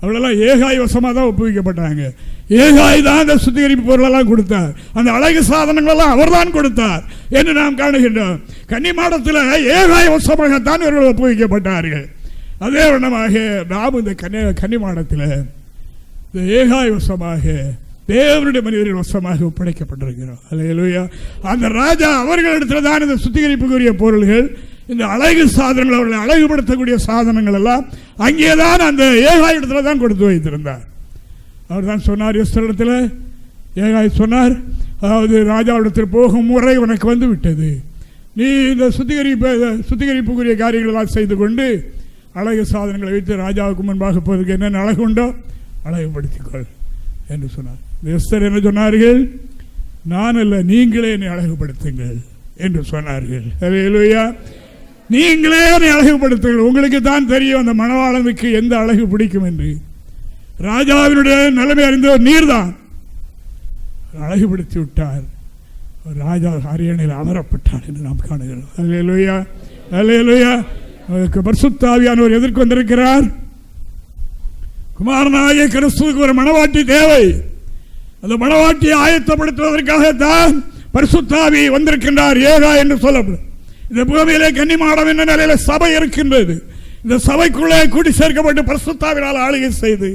அவளெல்லாம் ஏகாய் வசமாக தான் ஒப்புவிக்கப்பட்டாங்க. ஏகாய் தான் அந்த சுத்திகரிப்பு பொருளெல்லாம் கொடுத்தார். அந்த அழகு சாதனங்கள் எல்லாம் அவர் தான் கொடுத்தார் என்று நாம் காணுகின்றோம். கன்னிமாடத்தில் ஏகாய் வசமாகத்தான் இவர்கள் ஒப்புவிக்கப்பட்டார்கள். அதே வண்ணமாக நாம் இந்த கன்னிமாடத்தில் இந்த ஏகாய் வசமாக தேவனுடைய மனிதர்கள் வசமாக ஒப்படைக்கப்பட்டிருக்கிறோம். அல்லேலூயா. அந்த ராஜா அவர்களிடத்தில் தான் இந்த சுத்திகரிப்புக்குரிய பொருள்கள், இந்த அழகு சாதனங்கள், அவர்களை அழகுபடுத்தக்கூடிய சாதனங்கள் எல்லாம் அங்கேதான் அந்த ஏகாய் இடத்துல தான் கொடுத்து வைத்திருந்தார். அவர் தான் சொன்னார், எஸ்தரிடத்தில் ஏகாய் சொன்னார், அதாவது ராஜாவிடத்தில் போகும் முறை உனக்கு வந்து விட்டது. நீ இந்த சுத்திகரிப்புக்குரிய காரியங்கள் எல்லாம் செய்து கொண்டு அழகு சாதனங்களை வைத்து ராஜாவுக்கு முன்பாக போவதற்கு என்னென்ன அழகு உண்டோ அழகுபடுத்திக்கொள் என்று சொன்னார். எஸ்தர் என்ன சொன்னார்கள்? நான் அல்ல, நீங்களே என்னை அழகுபடுத்துங்கள் என்று சொன்னார்கள். அல்லேலூயா. நீங்களே என்னை அழகுபடுத்துங்கள். உங்களுக்கு தான் தெரியும் அந்த மணவாளனுக்கு எந்த அழகு பிடிக்கும் என்று. ராஜாவினுடைய நிலைமை அறிந்தவர் நீர்தான். அழகுபடுத்தி விட்டார். ராஜா அரியணையில் அமரப்பட்டார் என்று நாம் காணுகிறோம். அல்லேலூயா, அல்லேலூயா. பரிசுத்த ஆவியானவர் எதற்கு வந்திருக்கிறார்? குமாரனாகிய கிறிஸ்துவுக்கு ஒரு மணவாட்டி தேவை. அந்த மணவாட்டியை ஆயத்தப்படுத்துவதற்காகத்தான் பரிசுத்த ஆவி வந்திருக்கின்றார். ஏகா என்று சொல்லப்படும். இந்த பூமியிலே கன்னிமாடம் என்ற நிலையில சபை இருக்கின்றது. இந்த சபைக்குள்ளே கூட்டி சேர்க்கப்பட்டு பரிசுத்த ஆவியால் ஆளுகை செய்து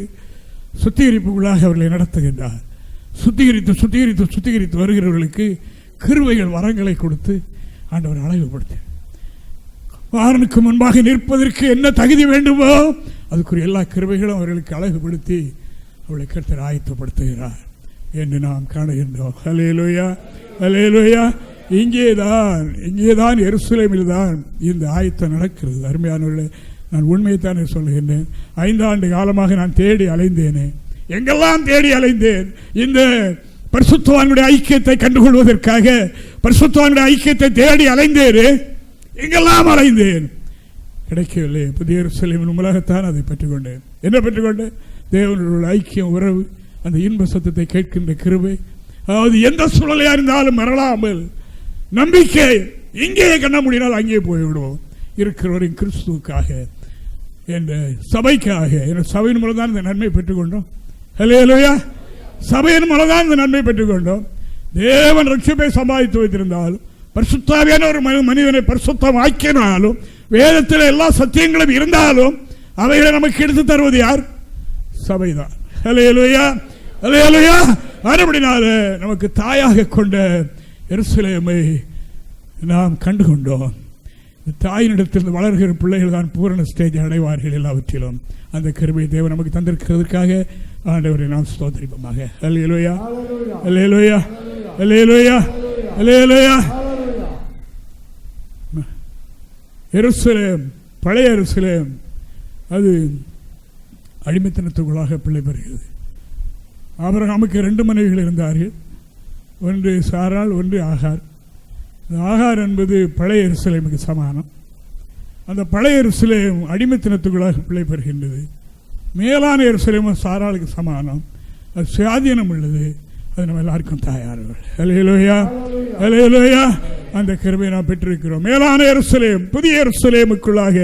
சுத்திகரிப்புக்குள்ளாக அவர்களை நடத்துகின்றார். சுத்திகரித்து சுத்திகரித்து சுத்திகரித்து வருகிறவர்களுக்கு கிருபைகள் வரங்களை கொடுத்து ஆண்டவர் அழகுபடுத்தி வாரனுக்கு முன்பாக நிற்பதற்கு என்ன தகுதி வேண்டுமோ அதுக்குரிய எல்லா கிருபைகளும் அவர்களுக்கு அழகுபடுத்தி அவளை கர்த்தர் ஆயத்தப்படுத்துகிறார் என்று நாம் காணுகின்றோம். அல்லேலூயா, அல்லேலூயா. இங்கேதான் எருசலேமில் தான் இந்த ஆயத்தம் நடக்கிறது. அருமையானவர்களே, நான் உண்மையைத்தானே சொல்லுகின்றேன். 5 ஆண்டு காலமாக நான் தேடி அலைந்தேனே, எங்கெல்லாம் தேடி அலைந்தேன். இந்த பரிசுத்தவானுடைய ஐக்கியத்தை கண்டுகொள்வதற்காக பரிசுத்தவானுடைய ஐக்கியத்தை தேடி அலைந்தேன். எங்கெல்லாம் அலைந்தேன், கிடைக்கவில்லை. புதிய எருசலேமின் மூலமாகத்தான் அதை பெற்றுக்கொண்டேன். என்ன பெற்றுக்கொண்டேன்? தேவனுடைய ஐக்கியம், உறவு, அந்த இன்ப சத்தத்தை கேட்கின்ற கிருபை. அதாவது எந்த சூழலையா இருந்தாலும் மறலாமல் நம்பிக்கை இங்கே கண்ண முடியினால் அங்கே போய்விடுவோம். இருக்கிறவரின் கிறிஸ்துவுக்காக, என்ற சபைக்காக, என்ற சபையின் மூலம் தான் இந்த நன்மை பெற்றுக்கொண்டோம். அல்லேலூயா. சபையின் மூலம் தான் இந்த நன்மை பெற்றுக்கொண்டோம். தேவன் ரட்சிப்பை சம்பாதித்து வைத்திருந்தாலும், பரிசுத்தாவியான ஒரு மனிதனை பரிசுத்தம் ஆக்கினாலும், வேதத்தில் எல்லா சத்தியங்களும் இருந்தாலும் அவைகளை நமக்கு எடுத்து தருவது யார்? சபைதான். அல்லேலூயா, அல்லேலூயா. மறுபடினால நமக்கு தாயாக கொண்ட எருசலேமை நாம் கண்டுகொண்டோம். தாயினிடத்தில் வளர்கிற பிள்ளைகள் தான் பூரண ஸ்டேஜ் அடைவார்கள். எல்லாவற்றிலும் அந்த கிருபை தேவன் நமக்கு தந்திருக்கிறதுக்காக ஆண்டவரை நாம் ஸ்தோத்திரிப்போமாக. அல்லேலூயா, அல்லேலூயா, அல்லேலூயா, அல்லேலூயா. எருசலேம், பழைய எருசலேம், அது அடிமைத்தனத்துக்குள்ளாக பிள்ளை பெறுகிறது. ஆபிரகாமுக்கு 2 மனைவிகள் இருந்தார்கள். ஒன்று சாராள், ஒன்று ஆகார். ஆகார் என்பது பழைய எருசலேமுக்கு சமானம். அந்த பழைய எருசலேம் அடிமைத்தனத்துக்குள்ளாக பிள்ளை பெறுகின்றது. மேலான எருசலேமும் சாராளுக்கு சமானம். அது சுயாதீனம் உள்ளது. அது நம்ம எல்லாருக்கும் தாயார்கள். அல்லேலூயா, அல்லேலூயா. அந்த கிருபையை நாம் பெற்றிருக்கிறோம். மேலான எருசலேம், புதிய எருசலேமுக்குள்ளாக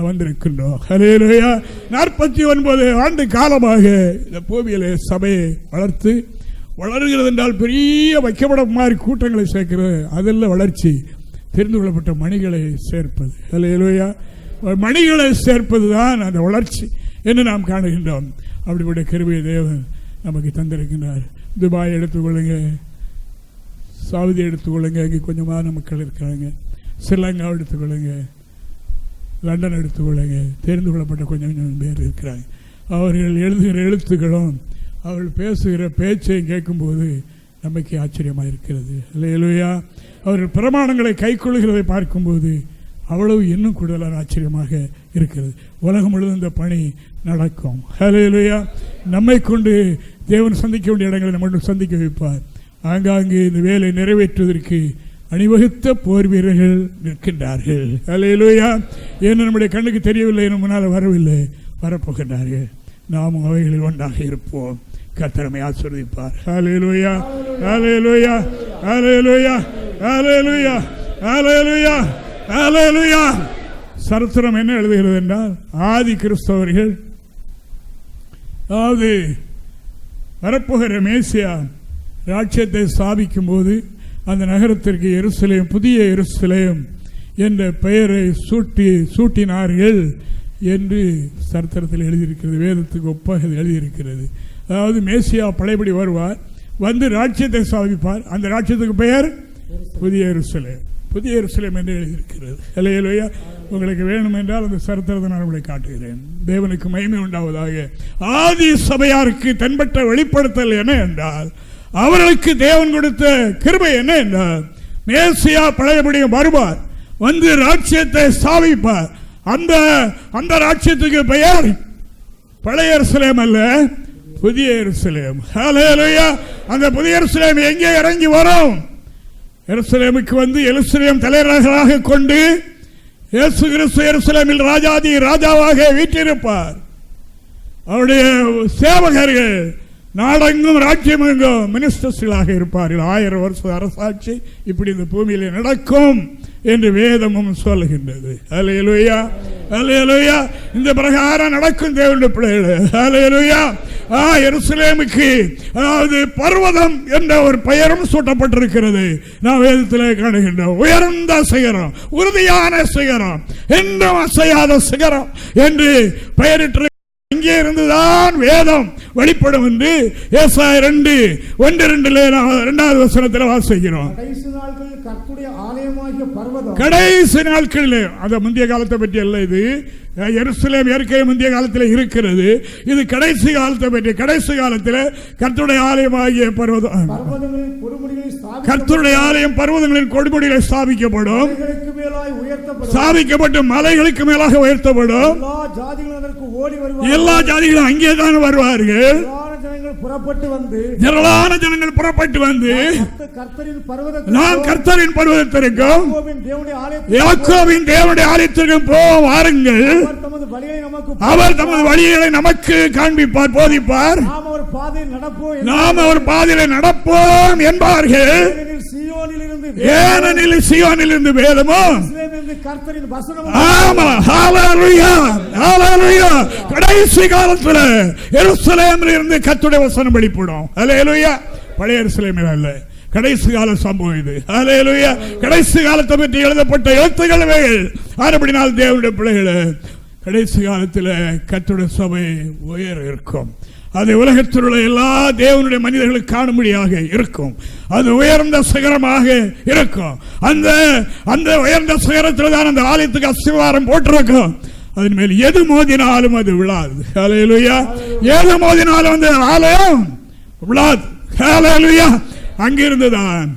வந்திருக்கின்றோம். அல்லேலூயா. 49 ஆண்டு காலமாக இந்த பூமியிலே சபையை வளர்த்து, வளர்கிறது என்றால் பெரிய வைக்கப்பட மாதிரி கூட்டங்களை சேர்க்கிறது அதெல்லாம் வளர்ச்சி. தெரிந்து கொள்ளப்பட்ட மணிகளை சேர்ப்பது. அல்லேலூயா. மணிகளை சேர்ப்பது தான் அந்த வளர்ச்சி என்று நாம் காணுகின்றோம். அப்படிப்பட்ட கிருபையை தேவன் நமக்கு தந்திருக்கின்றார். துபாய் எடுத்துக்கொள்ளுங்க, சவுதி எடுத்துக்கொள்ளுங்க, இங்கே கொஞ்சமான மக்கள் இருக்கிறாங்க. ஸ்ரீலங்கா எடுத்துக்கொள்ளுங்க, லண்டன் எடுத்துக்கொள்ளுங்க, தெரிந்து கொள்ளப்பட்ட கொஞ்சம் கொஞ்சம் பேர் இருக்கிறாங்க. அவர்கள் எழுதுகிற எழுத்துக்களும் அவர்கள் பேசுகிற பேச்சையும் கேட்கும்போது நமக்கு ஆச்சரியமாக இருக்கிறது. அல்லேலூயா. அவர்கள் பிரமாணங்களை கைக்கொள்கிறதை பார்க்கும்போது அவ்வளவு இன்னும் கூடுதலான ஆச்சரியமாக இருக்கிறது. உலகம் முழுவதும் இந்த பணி நடக்கும். அல்லேலூயா. நம்மை கொண்டு தேவன் சந்திக்க வேண்டிய இடங்களை நம்ம சந்திக்க வைப்பார். ஆங்காங்கு இந்த வேலை நிறைவேற்றுவதற்கு அணிவகுத்த போர் வீரர்கள் நிற்கின்றார்கள். அல்லேலூயா. ஏன்னா நம்முடைய கண்ணுக்கு தெரியவில்லை, நம்ம முன்னால் வரவில்லை, வரப்போகின்றார்கள். நாம் அவைகளில் ஒன்றாக இருப்போம். கர்த்தரை ஆசீர்வதிப்பார். ஹல்லேலூயா, ஹல்லேலூயா, ஹல்லேலூயா, ஹல்லேலூயா, ஹல்லேலூயா, ஹல்லேலூயா. சரித்திரம் என்ன எழுதுகிறது என்றால், ஆதி கிறிஸ்தவர்கள், அதாவது வரப்போகிற மேசியா ராஜ்யத்தை ஸ்தாபிக்கும் போது அந்த நகரத்திற்கு எருசலேம், புதிய எருசலேம் என்ற பெயரை சூட்டினார்கள் என்று சரித்திரத்தில் எழுதியிருக்கிறது. வேதத்துக்கு ஒப்பாக எழுதியிருக்கிறது. அதாவது மேசியா பழையபடி வருவார், வந்து ராஜ்யத்தை ஸ்தாபிப்பார். அந்த ராஜ்யத்துக்கு பெயர் புதிய எருசலேம், புதிய எருசலேம் என்று எழுதியிருக்கிறது. அல்லேலூயா. உங்களுக்கு வேணும் என்றால் அந்த சரித்திரத்தை நான் உங்களை காட்டுகிறேன். தேவனுக்கு மகிமை உண்டாவதாக. ஆதி சபையாருக்கு தென்பட்ட வெளிப்படுத்தல் என்ன என்றால், அவர்களுக்கு தேவன் கொடுத்த கிருபை என்ன என்றால், மேசியா பழையபடியும் வருவார், வந்து ராஜ்யத்தை ஸ்தாபிப்பார். அந்த ராஜ்யத்துக்கு பெயர் பழைய எருசலேம் அல்ல, புதிய எருசலேம். ஹல்லேலூயா. அந்த புதிய எருசலேம் எங்கே இறங்கி வரும்? எருசலேமுக்கு வந்து எருசலேம் தலைவர்களாக கொண்டு இயேசு கிறிஸ்து எருசலேமில் ராஜாதி ராஜாவாக வீற்றிருப்பார். அவருடைய சேவகர்கள் நாடெங்கும் ராஜ்யமெங்கும் மினிஸ்டர்ஸ்களாக இருப்பார்கள். 1000 வருஷ அரசாட்சி இப்படி இந்த பூமியிலே நடக்கும் என்று வேதமும் சொல்லுகின்றது. அல்லேலூயா, அல்லேலூயா. இந்த பிரகாரம் நடக்கும் தேவனுடைய பிள்ளைகளே. அல்லேலூயா. எருசலேமுக்கு அதாவது பர்வதம் என்ற ஒரு பெயரும் சூட்டப்பட்டிருக்கிறது. நாம் வேதத்தில் காணுகின்றோம். உயர்ந்த சிகரம், உறுதியான சிகரம், என்றும் அசையாத சிகரம் என்று பெயரிட்டு இங்கே இருந்துதான் வேதம் வெளிப்படும் என்று ஏசாயா 2:1-2 வசனத்தில் வாசிக்கிறோம். கடைசி நாட்களில் கர்த்தருடைய ஆலயமாகிய பர்வதம், கடைசி நாட்களில், அந்த முந்தைய காலத்தை பற்றி அல்ல, இது எருசலேம் ஏற்கனவே முந்தைய காலத்தில் இருக்கிறது. இது கடைசி காலத்தை பற்றி. கடைசி காலத்தில் கர்த்தருடைய ஆலயமாகிய பர்வதம், கர்த்தருடைய ஆலயம் பர்வதங்களின் கொடுமுடிகளை ஸ்தாபிக்கப்படும், ஸ்தாபிக்கப்பட்டு மலைகளுக்கு மேலாக உயர்த்தப்படும். எல்லா ஜாதிகளும் அங்கேதான் வருவார்கள். திரளான ஜனங்கள் புறப்பட்டு வந்து நாம் கர்த்தரின் பர்வதத்திற்கும் யாக்கோபின் தேவனுடைய ஆலயத்திற்கும் போவோம், வாருங்கள். அவர் தமது வழிகளை நமக்கு காண்பிப்பார், போதிப்பார். நாம் அவர் பாதையிலே நடப்போம் என்பார்கள். ஏனெனில் சீயோனிலிருந்து வேதமும், கடைசி காலத்தில் எருசலேமில் இருந்து கர்த்தருடைய வசனம் வெளிப்படும். அல்லேலூயா. பழைய எருசலேமில் அல்ல, கடைசி கால சம்பவம் இது. அல்லேலூயா. கடைசி காலத்தை பற்றி எழுதப்பட்ட எழுத்துக்கள் இவைகள். அப்படினால் தேவனுடைய பிள்ளைகளே, கடைசி காலத்தில் கர்த்தருடைய சபை உயர இருக்கும். அது உலகத்தில் உள்ள எல்லா தேவனுடைய மனிதர்களுக்கு காணும்படியாக இருக்கும். அது உயர்ந்த சிகரமாக இருக்கும். அந்த உயர்ந்த சிகரத்தில் தான் அந்த ஆலயத்துக்கு அஸ்திவாரம் போட்டிருக்கும். அதன் மேல் எது மோதினாலும் அது விழாது. ஹல்லேலூயா. எது மோதினாலும் அந்த ஆலயம் விழாது. ஹல்லேலூயா. அங்கிருந்துதான்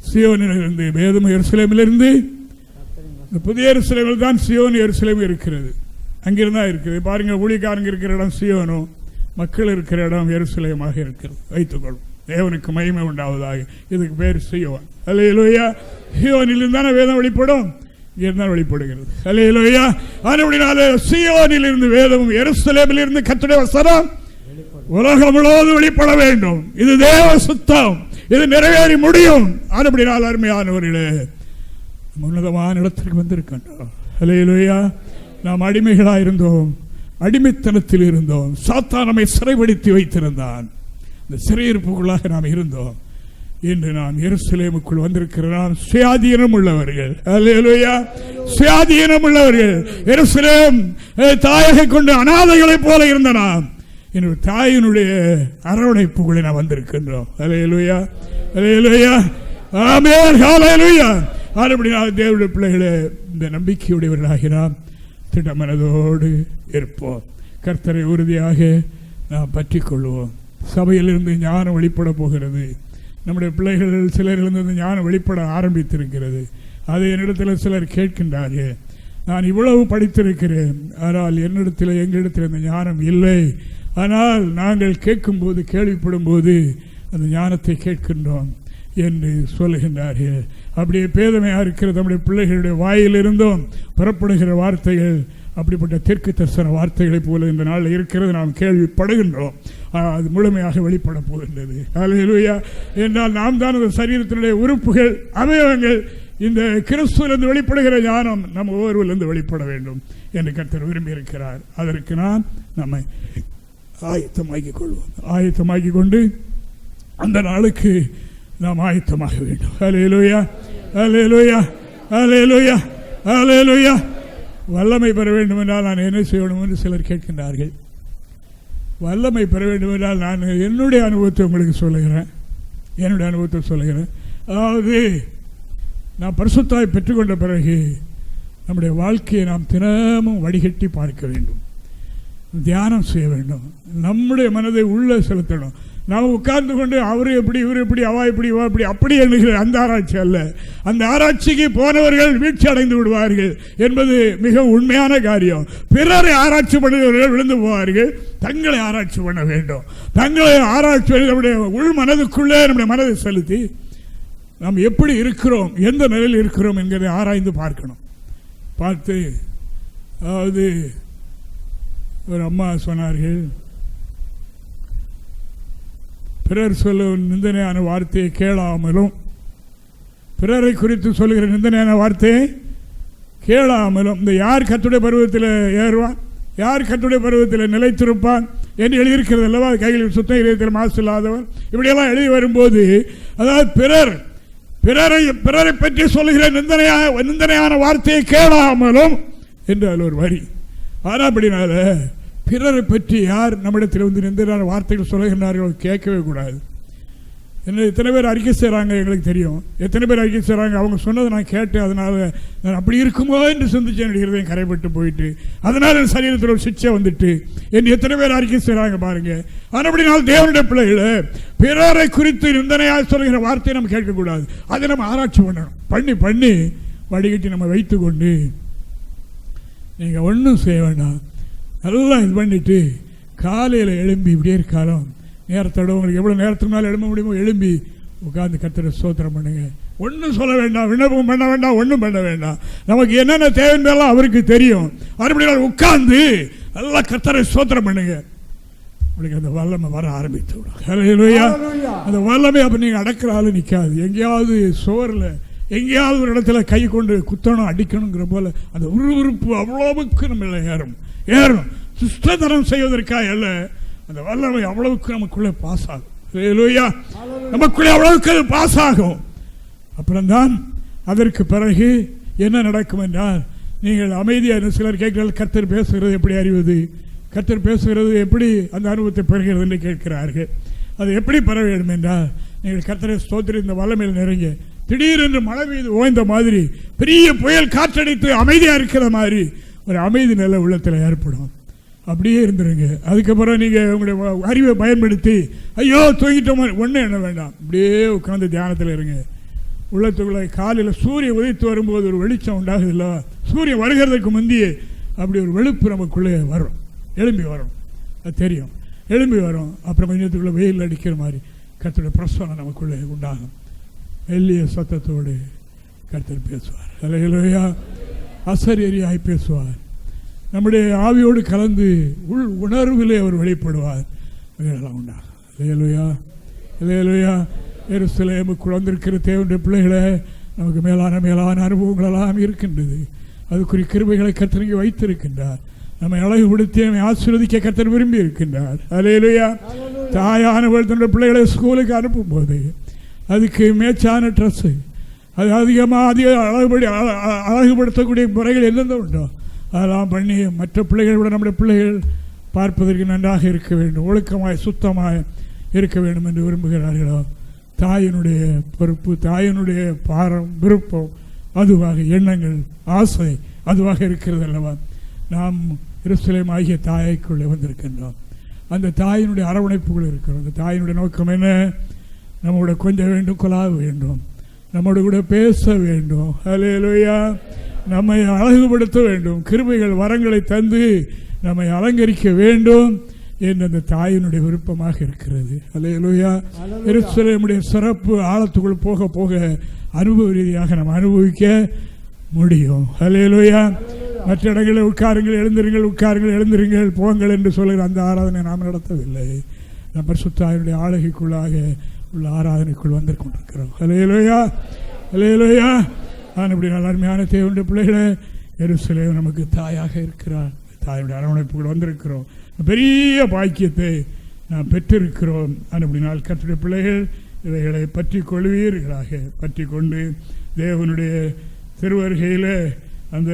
சீயோனிலிருந்து, வேதம் எருசலேமிலிருந்து புதிய எருசலேமில் தான் சீயோன் எருசலேம் இருக்கிறது. அங்கிருந்தா இருக்குது. பாருங்க, ஊழியக்காரங்க இருக்கிற இடம் சீயோனும், மக்கள் இருக்கிற இடம் எருசலேமாக இருக்கிறது. வைத்துக்கொள்ளும். தேவனுக்கு மகிமை உண்டாவதாக. இதுக்கு பேர் சீயோன். அல்லேலூயா. சீயோனில் தானே வேதம் வெளிப்படும், இங்கிருந்தான் வெளிப்படுகிறது. அல்லேலூயா. அப்படினாலே சீயோனில் இருந்து வேதமும் எருசலேமில் இருந்து கர்த்தருடைய வசனம் உலகம் முழுவதும் வெளிப்பட வேண்டும். இது தேவ சுத்தம். இது நிறைவேறி முடியும். அப்படினால் அருமையானவர்களே, உன்னதமான இடத்திற்கு வந்திருக்கின்றோம். அல்லேலூயா. நாம் அடிமைகளாக இருந்தோம், அடிமைத்தனத்தில் இருந்தோம். சாத்தான் நம்மை சிறைப்படுத்தி வைத்திருந்தான். இந்த சிறையிருப்புக்குள்ளாக நாம் இருந்தோம். இன்று நாம் எருசலேமுக்குள் வந்திருக்கிற நாம் சுயாதீனம் உள்ளவர்கள். அல்லேலூயா. சுயாதீனம் உள்ளவர்கள். எருசலேம் தாயகை கொண்டு அநாதைகளைப் போல இருந்த நாம் என்னுடைய தாயினுடைய அரவணைப்புகளை நான் வந்திருக்கின்றோம். அல்லேலூயா, அல்லேலூயா, ஆமென், ஹல்லேலூயா. அப்படினால் தேவனுடைய பிள்ளைகளே, இந்த நம்பிக்கையுடையவர்களாகி நாம் திடமனதோடு இருப்போம். கர்த்தரை உறுதியாக நாம் பற்றி கொள்வோம். சபையிலிருந்து ஞானம் வெளிப்பட போகிறது. நம்முடைய பிள்ளைகள் சிலரிலிருந்து ஞானம் வெளிப்பட ஆரம்பித்திருக்கிறது. அதை என்னிடத்தில் சிலர் கேட்கின்றார்கள், நான் இவ்வளவு படித்திருக்கிறேன், ஆனால் என்னிடத்தில் எங்களிடத்தில் இந்த ஞானம் இல்லை. ஆனால் நாங்கள் கேட்கும்போது, கேள்விப்படும் போது அந்த ஞானத்தை கேட்கின்றோம் என்று சொல்லுகின்றார்கள். அப்படியே பேதமையாக இருக்கிற நம்முடைய பிள்ளைகளுடைய வாயிலிருந்தும் புறப்படுகிற வார்த்தைகள் அப்படிப்பட்ட தெற்கு தரிசன வார்த்தைகளைப் போல இந்த நாளில் இருக்கிறது நாம் கேள்விப்படுகின்றோம். அது முழுமையாக வெளிப்பட போகின்றது. அல்லேலூயா. என்றால் நாம் தான் அந்த சரீரத்தினுடைய உறுப்புகள், அவயவங்கள். இந்த கிறிஸ்துவிலிருந்து வெளிப்படுகிற ஞானம் நம்ம ஒவ்வொருவரிலிருந்து வெளிப்பட வேண்டும் என்று கர்த்தர் விரும்பி இருக்கிறார். அதற்கு நான் நம்மை ஆயத்தமாக்கிக் கொள்வோம். ஆயத்தமாக்கிக் கொண்டு அந்த நாளுக்கு நாம் ஆயத்தமாக வேண்டும். அல்லேலூயா, அல்லேலூயா, அல்லேலூயா, அல்லேலூயா. வல்லமை பெற வேண்டும் என்றால் நான் என்ன செய்யணும் என்று சிலர் கேட்கின்றார்கள். வல்லமை பெற வேண்டும் என்றால் நான் என்னுடைய அனுபவத்தை உங்களுக்கு சொல்லுகிறேன். என்னுடைய அனுபவத்தை சொல்லுகிறேன். அதாவது நாம் பரிசுத்தாய் பெற்றுக்கொண்ட பிறகு நம்முடைய வாழ்க்கையை நாம் தினமும் வடிகட்டி பார்க்க வேண்டும், தியானம் செய்ய வேண்டும், நம்முடைய மனதை உள்ளே செலுத்தணும். நாம் உட்கார்ந்து கொண்டு அவர் எப்படி, இவர் எப்படி, அவா எப்படி, இவா எப்படி, அப்படி எண்ணுகிற அந்த ஆராய்ச்சி அல்ல. அந்த ஆராய்ச்சிக்கு போனவர்கள் வீழ்ச்சி அடைந்து விடுவார்கள் என்பது மிக உண்மையான காரியம். பிறரை ஆராய்ச்சி பண்ணுகிறவர்கள் விழுந்து போவார்கள். தங்களை ஆராய்ச்சி பண்ண வேண்டும். தங்களை ஆராய்ச்சி நம்முடைய உள் மனதுக்குள்ளே நம்முடைய மனதை செலுத்தி நாம் எப்படி இருக்கிறோம், எந்த நிலையில் இருக்கிறோம் என்கிறதை ஆராய்ந்து பார்க்கணும். பார்த்து, அதாவது ஒரு அம்மா சொன்னார்கள், பிறர் சொல்லும் நிந்தனையான வார்த்தையை கேளாமலும், பிறரை குறித்து சொல்லுகிற நிந்தனையான வார்த்தையை கேளாமலும், இந்த யார் கர்த்தருடைய பருவத்தில் ஏறுவான், யார் கர்த்தருடைய பருவத்தில் நிலைத்திருப்பான் என்று எழுதியிருக்கிறது அல்லவா. கையில் சுத்தம், இதயத்தில் மாசு இல்லாதவன், இப்படியெல்லாம் எழுதி வரும்போது, அதாவது பிறரை பற்றி சொல்லுகிற நிந்தனையான வார்த்தையை கேளாமலும் என்று அதில் ஒரு வரி. ஆனால் அப்படினால பிறரை பற்றி யார் நம்மிடத்தில் வந்து நிந்தனையான வார்த்தைகள் சொல்லுகிறார்களோ கேட்கவே கூடாது. என்ன எத்தனை பேர் அறிக்கை செய்கிறாங்க எங்களுக்கு தெரியும். எத்தனை பேர் அறிக்கை செய்கிறாங்க, அவங்க சொன்னதை நான் கேட்டேன், அதனால் நான் அப்படி இருக்குமோ என்று சிந்திச்சு என்னுடைய இருதயம் கரைப்பட்டு போயிட்டு, அதனால் என் சரீரத்தில் ஒரு சிக்ஷை வந்துட்டு என்று எத்தனை பேர் அறிக்கை செய்கிறாங்க பாருங்க. ஆனால் அப்படினால் தேவனுடைய பிள்ளைகளை பிறரை குறித்து நிந்தனையாக சொல்கிற வார்த்தையை நம்ம கேட்கக்கூடாது. அதை நம்ம ஆராய்ச்சி பண்ணணும். பண்ணி வடிகட்டி நம்ம வைத்து கொண்டு, நீங்கள் ஒன்றும் செய்ய வேண்டாம், நல்லா இது பண்ணிட்டு காலையில் எழும்பி இப்படியே இருக்காலும் நேரத்தோட உங்களுக்கு எவ்வளோ நேரத்துக்கு மேலே எழும்ப முடியுமோ எழும்பி உட்காந்து கர்த்தரை ஸ்தோத்திரம் பண்ணுங்க. ஒன்றும் சொல்ல வேண்டாம், விண்ணப்பம் பண்ண வேண்டாம், ஒன்றும் பண்ண வேண்டாம். நமக்கு என்னென்ன தேவைன்றெல்லாம் அவருக்கு தெரியும். மறுபடியும் உட்கார்ந்து நல்லா கர்த்தரை ஸ்தோத்திரம் பண்ணுங்க. உங்களுக்கு அந்த வல்லமை வர ஆரம்பித்து விடும். ஹல்லேலூயா. அந்த வல்லமை அப்போ நீங்கள் அடக்கிற ஆள் நிற்காது. எங்கேயாவது சோரில் எங்கேயாவது ஒரு இடத்துல கை கொண்டு குத்தணும், அடிக்கணுங்கிற போல அந்த உருவுறுப்பு அவ்வளவுக்கு நம்ம ஏறும். சுஷ்டதனம் செய்வதற்காக அல்ல, அந்த வல்லமை அவ்வளவுக்கு நமக்குள்ளே பாஸ் ஆகும். ஹல்லேலூயா. நமக்குள்ளே அவ்வளவுக்கு அது பாஸ் ஆகும். அப்புறம்தான் அதற்கு பிறகு என்ன நடக்கும் என்றால், நீங்கள் அமைதியாக சிலர் கேட்கிறார்கள், கர்த்தர் பேசுகிறது எப்படி அறிவது, கர்த்தர் பேசுகிறது எப்படி அந்த அனுபவத்தை பெறுகிறது என்று கேட்கிறார்கள். அது எப்படி பெற வேண்டும் என்றால், நீங்கள் கர்த்தரை ஸ்தோத்திரம் இந்த வல்லமையில் நிறைஞ்ச திடீரென்று மழை மீது ஓய்ந்த மாதிரி, பெரிய புயல் காற்றடித்து அமைதியாக இருக்கிற மாதிரி ஒரு அமைதி நிலை உள்ளத்தில் ஏற்படும். அப்படியே இருந்துருங்க. அதுக்கப்புறம் நீங்கள் உங்களுடைய அறிவை பயன்படுத்தி ஐயோ தூங்கிட்டோம் ஒன்றும் என்ன வேண்டாம், அப்படியே உட்காந்து தியானத்தில் இருங்க. உள்ளத்துக்குள்ள காலையில் சூரியன் உதித்து வரும்போது ஒரு வெளிச்சம் உண்டாகுது இல்லை, சூரியன் வருகிறதுக்கு முந்தையே அப்படி ஒரு வெளுப்பு நமக்குள்ளே வரும், எழும்பி வரும். அது தெரியும், எழும்பி வரும். அப்புறம் கொஞ்சத்துக்குள்ளே வெயில் அடிக்கிற மாதிரி கர்த்தருடைய பிரசன்னம் நமக்குள்ளே உண்டாகும். மெல்லிய சத்தத்தோடு கர்த்தர் பேசுவார். ஹல்லேலூயா. அசரீரியாய் பேசுவார். நம்முடைய ஆவியோடு கலந்து உள் உணர்விலே அவர் வெளிப்படுவார். இதெல்லாம் உண்டாகும். ஹல்லேலூயா, ஹல்லேலூயா. எருசலேமுக்குள் வந்திருக்கிற தேவனுடைய பிள்ளைகளை நமக்கு மேலான அனுபவங்களெல்லாம் இருக்கின்றது. அதுக்குரிய கிருபைகளை கர்த்தர் இங்கே வைத்திருக்கின்றார். நம்மை அழகுபடுத்தி நம்மை ஆசீர்வதிக்க கர்த்தர் விரும்பி இருக்கின்றார். ஹல்லேலூயா. தாயானவள் தன்னுடைய பிள்ளைகளை ஸ்கூலுக்கு அனுப்பும் போது அதுக்கு மேட்சான ட்ரெஸ்ஸு, அது அதிக அழகுபடுத்தக்கூடிய முறைகள் எந்தெந்த உண்டோ அதெல்லாம் பண்ணி மற்ற பிள்ளைகள் விட நம்முடைய பிள்ளைகள் பார்ப்பதற்கு நன்றாக இருக்க வேண்டும், ஒழுக்கமாய் சுத்தமாய் இருக்க வேண்டும் என்று விரும்புகிறார்களோ, தாயினுடைய பொறுப்பு, தாயினுடைய பாரம், விருப்பம் அதுவாக, எண்ணங்கள், ஆசை அதுவாக இருக்கிறது அல்லவா. நாம் எருசலேம் ஆகிய தாயைக்குள்ளே வந்திருக்கின்றோம். அந்த தாயினுடைய அரவணைப்புகள் இருக்கிறோம். அந்த தாயினுடைய நோக்கம் என்ன? நம்மோட கொஞ்சம் வேண்டும், கொலாவ வேண்டும், நம்மோடு கூட பேச வேண்டும், ஹல்லேலூயா, நம்மை அழகுபடுத்த வேண்டும், கிருபைகள் வரங்களை தந்து நம்மை அலங்கரிக்க வேண்டும் என்று அந்த தாயினுடைய விருப்பமாக இருக்கிறது. ஹல்லேலூயா. எருசலேமுடைய சிறப்பு ஆழத்துக்குள் போக போக அனுபவ ரீதியாக நாம் அனுபவிக்க முடியும். ஹல்லேலூயா. மற்ற இடங்களில் உட்காருங்கள், எழுந்திருங்கள், உட்காருங்கள், எழுந்திருங்கள், போங்கள் என்று சொல்கிற அந்த ஆராதனை நாம் நடத்தவில்லை. நம்ம பரிசுத்தாவினுடைய ஆளுகைக்குள்ளாக உள்ள ஆராதனைக்குள் வந்து கொண்டிருக்கிறோம். ஹல்லேலூயா, ஹல்லேலூயா. நான் இப்படி நல்ல அருமையான தேவனுடைய பிள்ளைகளே, எருசலேம் நமக்கு தாயாக இருக்கிறார். தாயுடைய அரவணைப்புகள் வந்திருக்கிறோம். பெரிய பாக்கியத்தை நாம் பெற்றிருக்கிறோம். அப்படினால் கர்த்தருடைய பிள்ளைகள் இவைகளை பற்றி கொள்வீர்களாக. பற்றி கொண்டு தேவனுடைய திருவருகையில் அந்த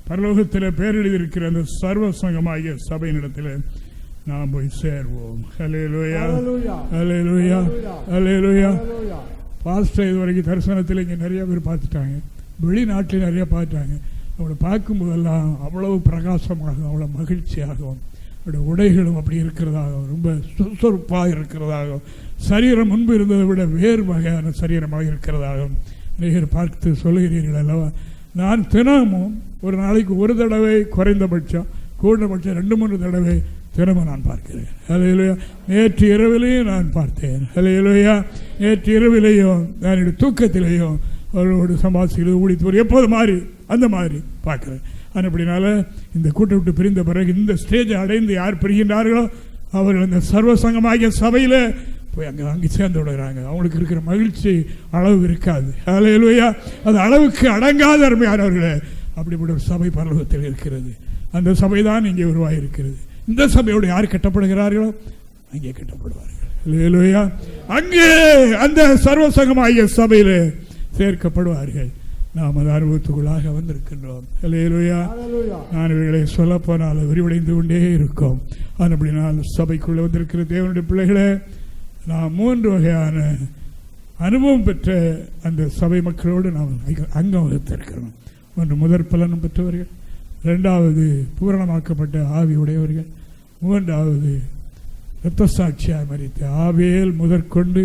பரலோகத்தில் பேரெழுதியிருக்கிற அந்த சர்வ சங்கமாகிய சபையினிடத்தில் நாம் போய் சேர்வோம். ஹல்லேலூயா, ஹல்லேலூயா, ஹல்லேலூயா. பாஸ்டர் இதுவரைக்கும் தரிசனத்தில் இங்கே நிறைய பேர் பார்த்துட்டாங்க, வெளிநாட்டில் நிறைய பார்த்துட்டாங்க. அவளை பார்க்கும்போதெல்லாம் அவ்வளவு பிரகாசமாகவும் அவ்வளோ மகிழ்ச்சியாகவும் அவருடைய உடைகளும் அப்படி இருக்கிறதாகவும் ரொம்ப சுறுசுறுப்பாக இருக்கிறதாகவும் சரீரம் முன்பு இருந்ததை விட வேறு வகையான சரீரமாக இருக்கிறதாகவும் நீங்கள் பார்த்து சொல்லுகிறீர்கள் அல்லவா. நான் தினமும் ஒரு நாளைக்கு ஒரு தடவை, குறைந்தபட்சம் கூடுதபட்சம் 2-3 தடவை தினமும் நான் பார்க்கிறேன். ஹல்லேலூயா. நேற்று இரவிலையும் நான் பார்த்தேன். ஹல்லேலூயா. நேற்று இரவிலையும் நான் தூக்கத்திலேயும் அவர்களோடு சம்பாதிக்கிறது, ஊழித்து எப்போது மாதிரி அந்த மாதிரி பார்க்குறேன். ஆனால் அப்படினால இந்த கூட்டம் விட்டு பிரிந்த பிறகு இந்த ஸ்டேஜை அடைந்து யார் பிரிகின்றார்களோ அவர்கள் அந்த சர்வசங்கமாகிய சபையில் போய் அங்கே சேர்ந்து விடுகிறாங்க. அவங்களுக்கு இருக்கிற மகிழ்ச்சி அளவு இருக்காது. ஹல்லேலூயா. அது அளவுக்கு அடங்காத அருமையானவர்களே, அப்படிப்பட்ட ஒரு சபை பரலோகத்தில் இருக்கிறது. அந்த சபை தான் இங்கே உருவாகியிருக்கிறது. இந்த சபையோடு யார் கட்டப்படுகிறார்களோ அங்கே கட்டப்படுவார்கள். ஹல்லேலூயா. அங்கே அந்த சர்வசங்கமாகிய சபையில் சேர்க்கப்படுவார்கள். நாம் அது அனுபவத்துக்குள்ளாக வந்திருக்கின்றோம். ஹல்லேலூயா. நான் இவைகளை சொல்ல போனால் விரிவடைந்து கொண்டே இருக்கும். அப்படினால் சபைக்குள்ளே வந்திருக்கிற தேவனுடைய பிள்ளைகளை நாம் 3 வகையான அனுபவம் பெற்ற அந்த சபை மக்களோடு நாம் அங்கம் வகித்திருக்கிறோம். ஒன்று முதற் பலனும் பெற்றவர்கள், 2வது பூரணமாக்கப்பட்ட ஆவி உடையவர்கள், 3வது இரத்த சாட்சியாய் மரித்த ஆவேல் முதற்கொண்டு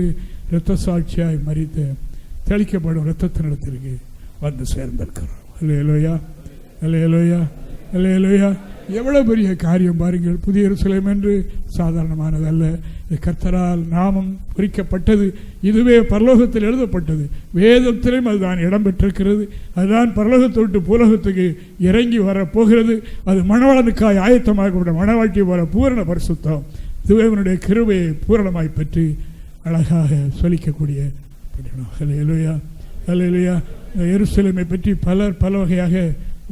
இரத்த சாட்சியாய் மரித்த தெளிக்கப்படும் இரத்தத்தினிடத்திற்கு வந்து சேர்ந்திருக்கிறோம். ஹல்லேலூயா, ஹல்லேலூயா, ஹல்லேலூயா. எவ்வளவு பெரிய காரியம் பாருங்கள். புதிய எருசலேம் என்று சாதாரணமானதல்ல. கர்த்தரால் நாமம் குறிக்கப்பட்டது. இதுவே பரலோகத்தில் எழுதப்பட்டது. வேதத்திலும் அதுதான் இடம்பெற்றிருக்கிறது. அதுதான் பரலோகத்தை விட்டு பூலோகத்துக்கு இறங்கி வரப்போகிறது. அது மணவாளனுக்காய் ஆயத்தமாகப்பட்ட மணவாட்டி வர பூரண பரிசுத்தம் தேவனுடைய கிருபையை பூரணமாய் பற்றி அழகாக சொல்லிக்கக்கூடிய. ஹல்லேலூயா, ஹல்லேலூயா. எருசலேமை பற்றி பலர் பல வகையாக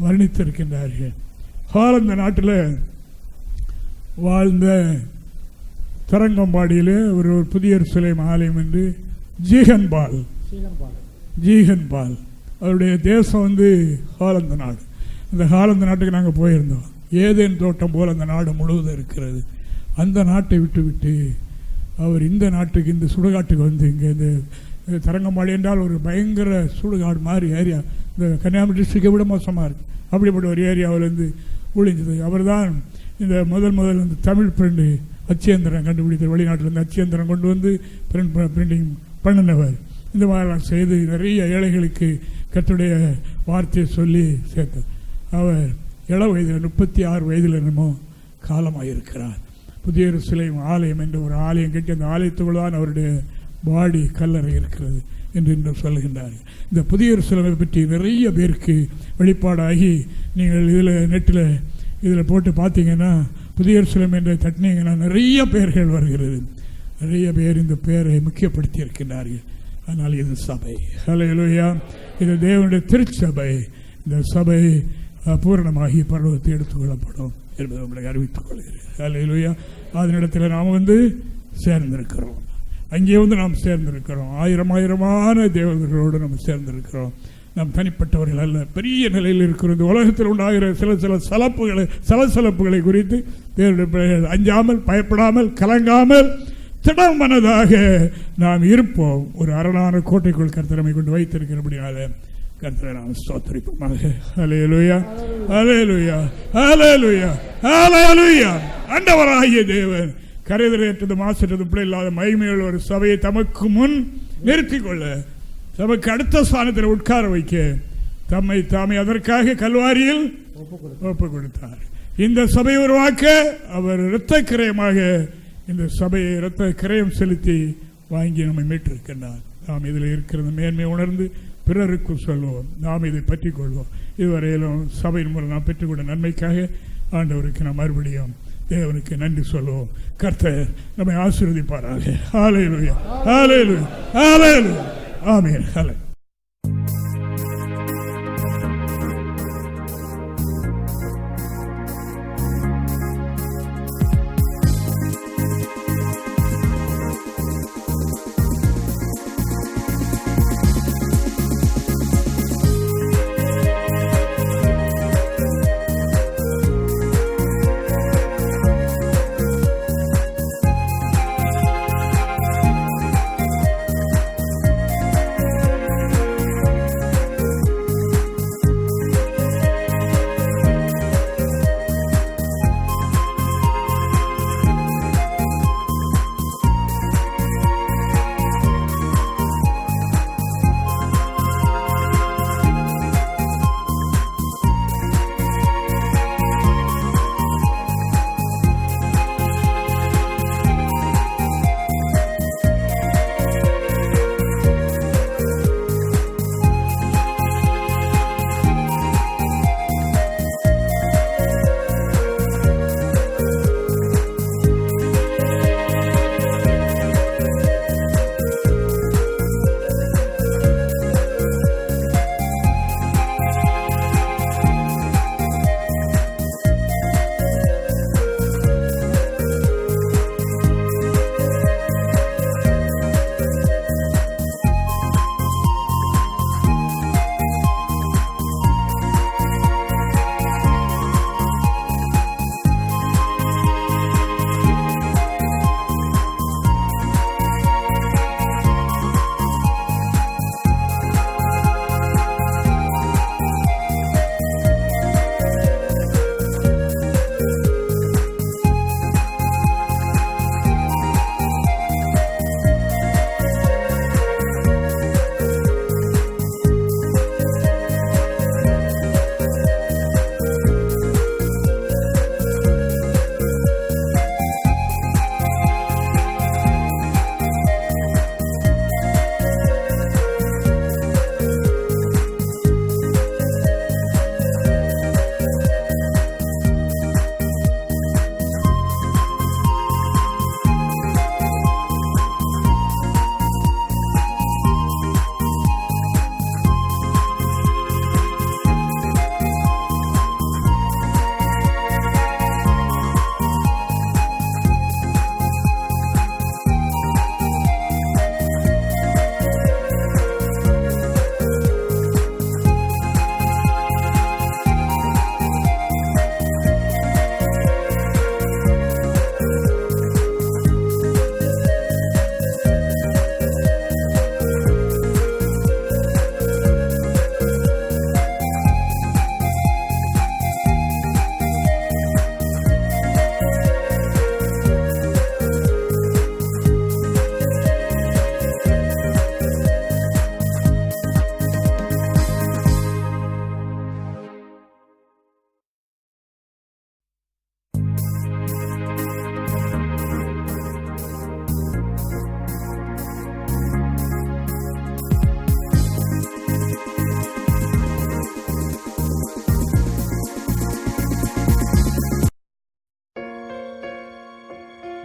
வர்ணித்திருக்கின்றார்கள். ஹாலந்து நாட்டில் வாழ்ந்த தரங்கம்பாடியில் ஒரு புதிய எருசலேம் ஆலயம் என்று ஜீகன்பால் அவருடைய தேசம் ஹாலந்து நாடு. அந்த ஹாலந்து நாட்டுக்கு நாங்கள் போயிருந்தோம். ஏதேன் தோட்டம் போல் அந்த நாடு முழுவதும் இருக்கிறது. அந்த நாட்டை விட்டு அவர் இந்த நாட்டுக்கு, இந்த சுடுகாட்டுக்கு இங்கே இந்த தரங்கம்பாடி என்றால் ஒரு பயங்கர சுடுகாடு மாதிரி ஏரியா. இந்த கன்னியாகுமரி டிஸ்ட்ரிக்டை விட மோசமாக இருக்குது. அப்படிப்பட்ட ஒரு ஏரியாவிலேருந்து ஒழிஞ்சது. அவர் தான் இந்த முதல் இந்த தமிழ் பிரிண்ட் அச்சியந்திரம் கண்டுபிடித்த, வெளிநாட்டிலேருந்து அச்சியந்திரம் கொண்டு வந்து பிரிண்டிங் பண்ணினவர். இந்த மாதிரிலாம் செய்து நிறைய ஏழைகளுக்கு கர்த்தருடைய வார்த்தையை சொல்லி சேர்த்தார். அவர் இள வயதில் 36 வயதில் என்னமோ காலமாயிருக்கிறார். புதிய எருசலேம் ஆலயம் என்ற ஒரு ஆலயம் கட்டி அந்த ஆலயத்துக்குள் தான் அவருடைய பாடி கல்லறை இருக்கிறது என்று சொல்லுகின்றார்கள். இந்த புதிய எருசலேமை பற்றி நிறைய பேருக்கு வெளிப்பாடாகி நீங்கள் நெட்டில் இதில் போட்டு பார்த்தீங்கன்னா புதிய எருசலேம் என்ற தட்டினீங்கன்னா நிறைய பெயர்கள் வருகிறது. நிறைய பேர் இந்த பெயரை முக்கியப்படுத்தி இருக்கின்றார்கள். ஆனால் இது சபை. ஹல்லேலூயா. இது தேவனுடைய திருச்சபை. இந்த சபை பூரணமாகி பரலோகத்தை எடுத்துக்கொள்ளப்படும் என்பதை உங்களுக்கு அறிவித்துக் கொள்கிறேன். ஹல்லேலூயா. அதனிடத்தில் நாம் சேர்ந்திருக்கிறோம். அங்கே நாம் சேர்ந்திருக்கிறோம். ஆயிரமான தேவர்களோடு நம்ம சேர்ந்திருக்கிறோம். நாம் தனிப்பட்டவர்கள் அல்ல, பெரிய நிலையில் இருக்கிறது. உலகத்தில் உண்டாகிற சில சலசலப்புகளை குறித்து அஞ்சாமல், பயப்படாமல், கலங்காமல் திடம் மனதாக நாம் இருப்போம். ஒரு அரணான கோட்டைக்குள் கர்த்தரை கொண்டு வைத்திருக்கிறபடியால கர்த்தரை நாம் ஸ்தோத்திரிப்போமாக. ஹல்லேலூயா, ஹல்லேலூயா, ஹல்லேலூயா, ஹல்லேலூயா. ஆண்டவராகிய தேவன் கரைதலேற்றது மாசற்றது பிள்ளை இல்லாத மகிமையுள்ள ஒரு சபையை தமக்கு முன் நிறுத்திக் கொள்ள, தமக்கு அடுத்த ஸ்தானத்தில் உட்கார வைக்க தாமே அதற்காக கல்வாரியில் ஒப்பு கொடுத்தார். இந்த சபையை உருவாக்க அவர் இரத்த கிரயமாக இந்த சபையை இரத்த கிரயம் செலுத்தி வாங்கி நம்மை மீட்டிருக்கின்றார். நாம் இதில் இருக்கிற மேன்மை உணர்ந்து பிறருக்கு சொல்வோம், நாம் இதை பற்றி கொள்வோம். இதுவரையிலும் சபையின் மூலம் நாம் பெற்றுக்கொண்ட நன்மைக்காக ஆண்டவருக்கு நாம் மறுபடியும் தேவனுக்கு நன்றி சொல்வோம். கர்த்தர் நம்மை ஆசீர்வதிப்பாராக. ஹல்லேலூயா, ஹல்லேலூயா, ஹல்லேலூயா, ஆமென். ஹல்லேலூயா.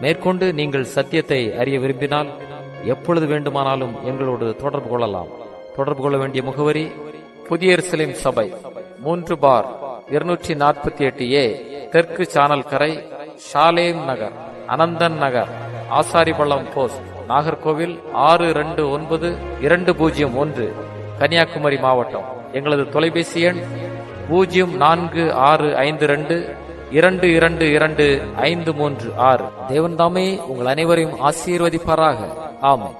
மேற்கொண்டு நீங்கள் சத்தியத்தை அறிய விரும்பினால் எப்பொழுது வேண்டுமானாலும் எங்களோடு தொடர்பு கொள்ளலாம். தொடர்பு கொள்ள வேண்டிய முகவரி: புதிய எருசலேம் சபை, 3/248A, தெற்கு சானல் கரை, ஷாலேம் நகர், அனந்தன் நகர், ஆசாரிபள்ளம் போஸ்ட், நாகர்கோவில் 629201, கன்னியாகுமரி மாவட்டம். எங்களது தொலைபேசி எண் 046522222536. தேவன் தாமே உங்கள் அனைவரையும் ஆசீர்வதிப்பாராக. ஆமென்.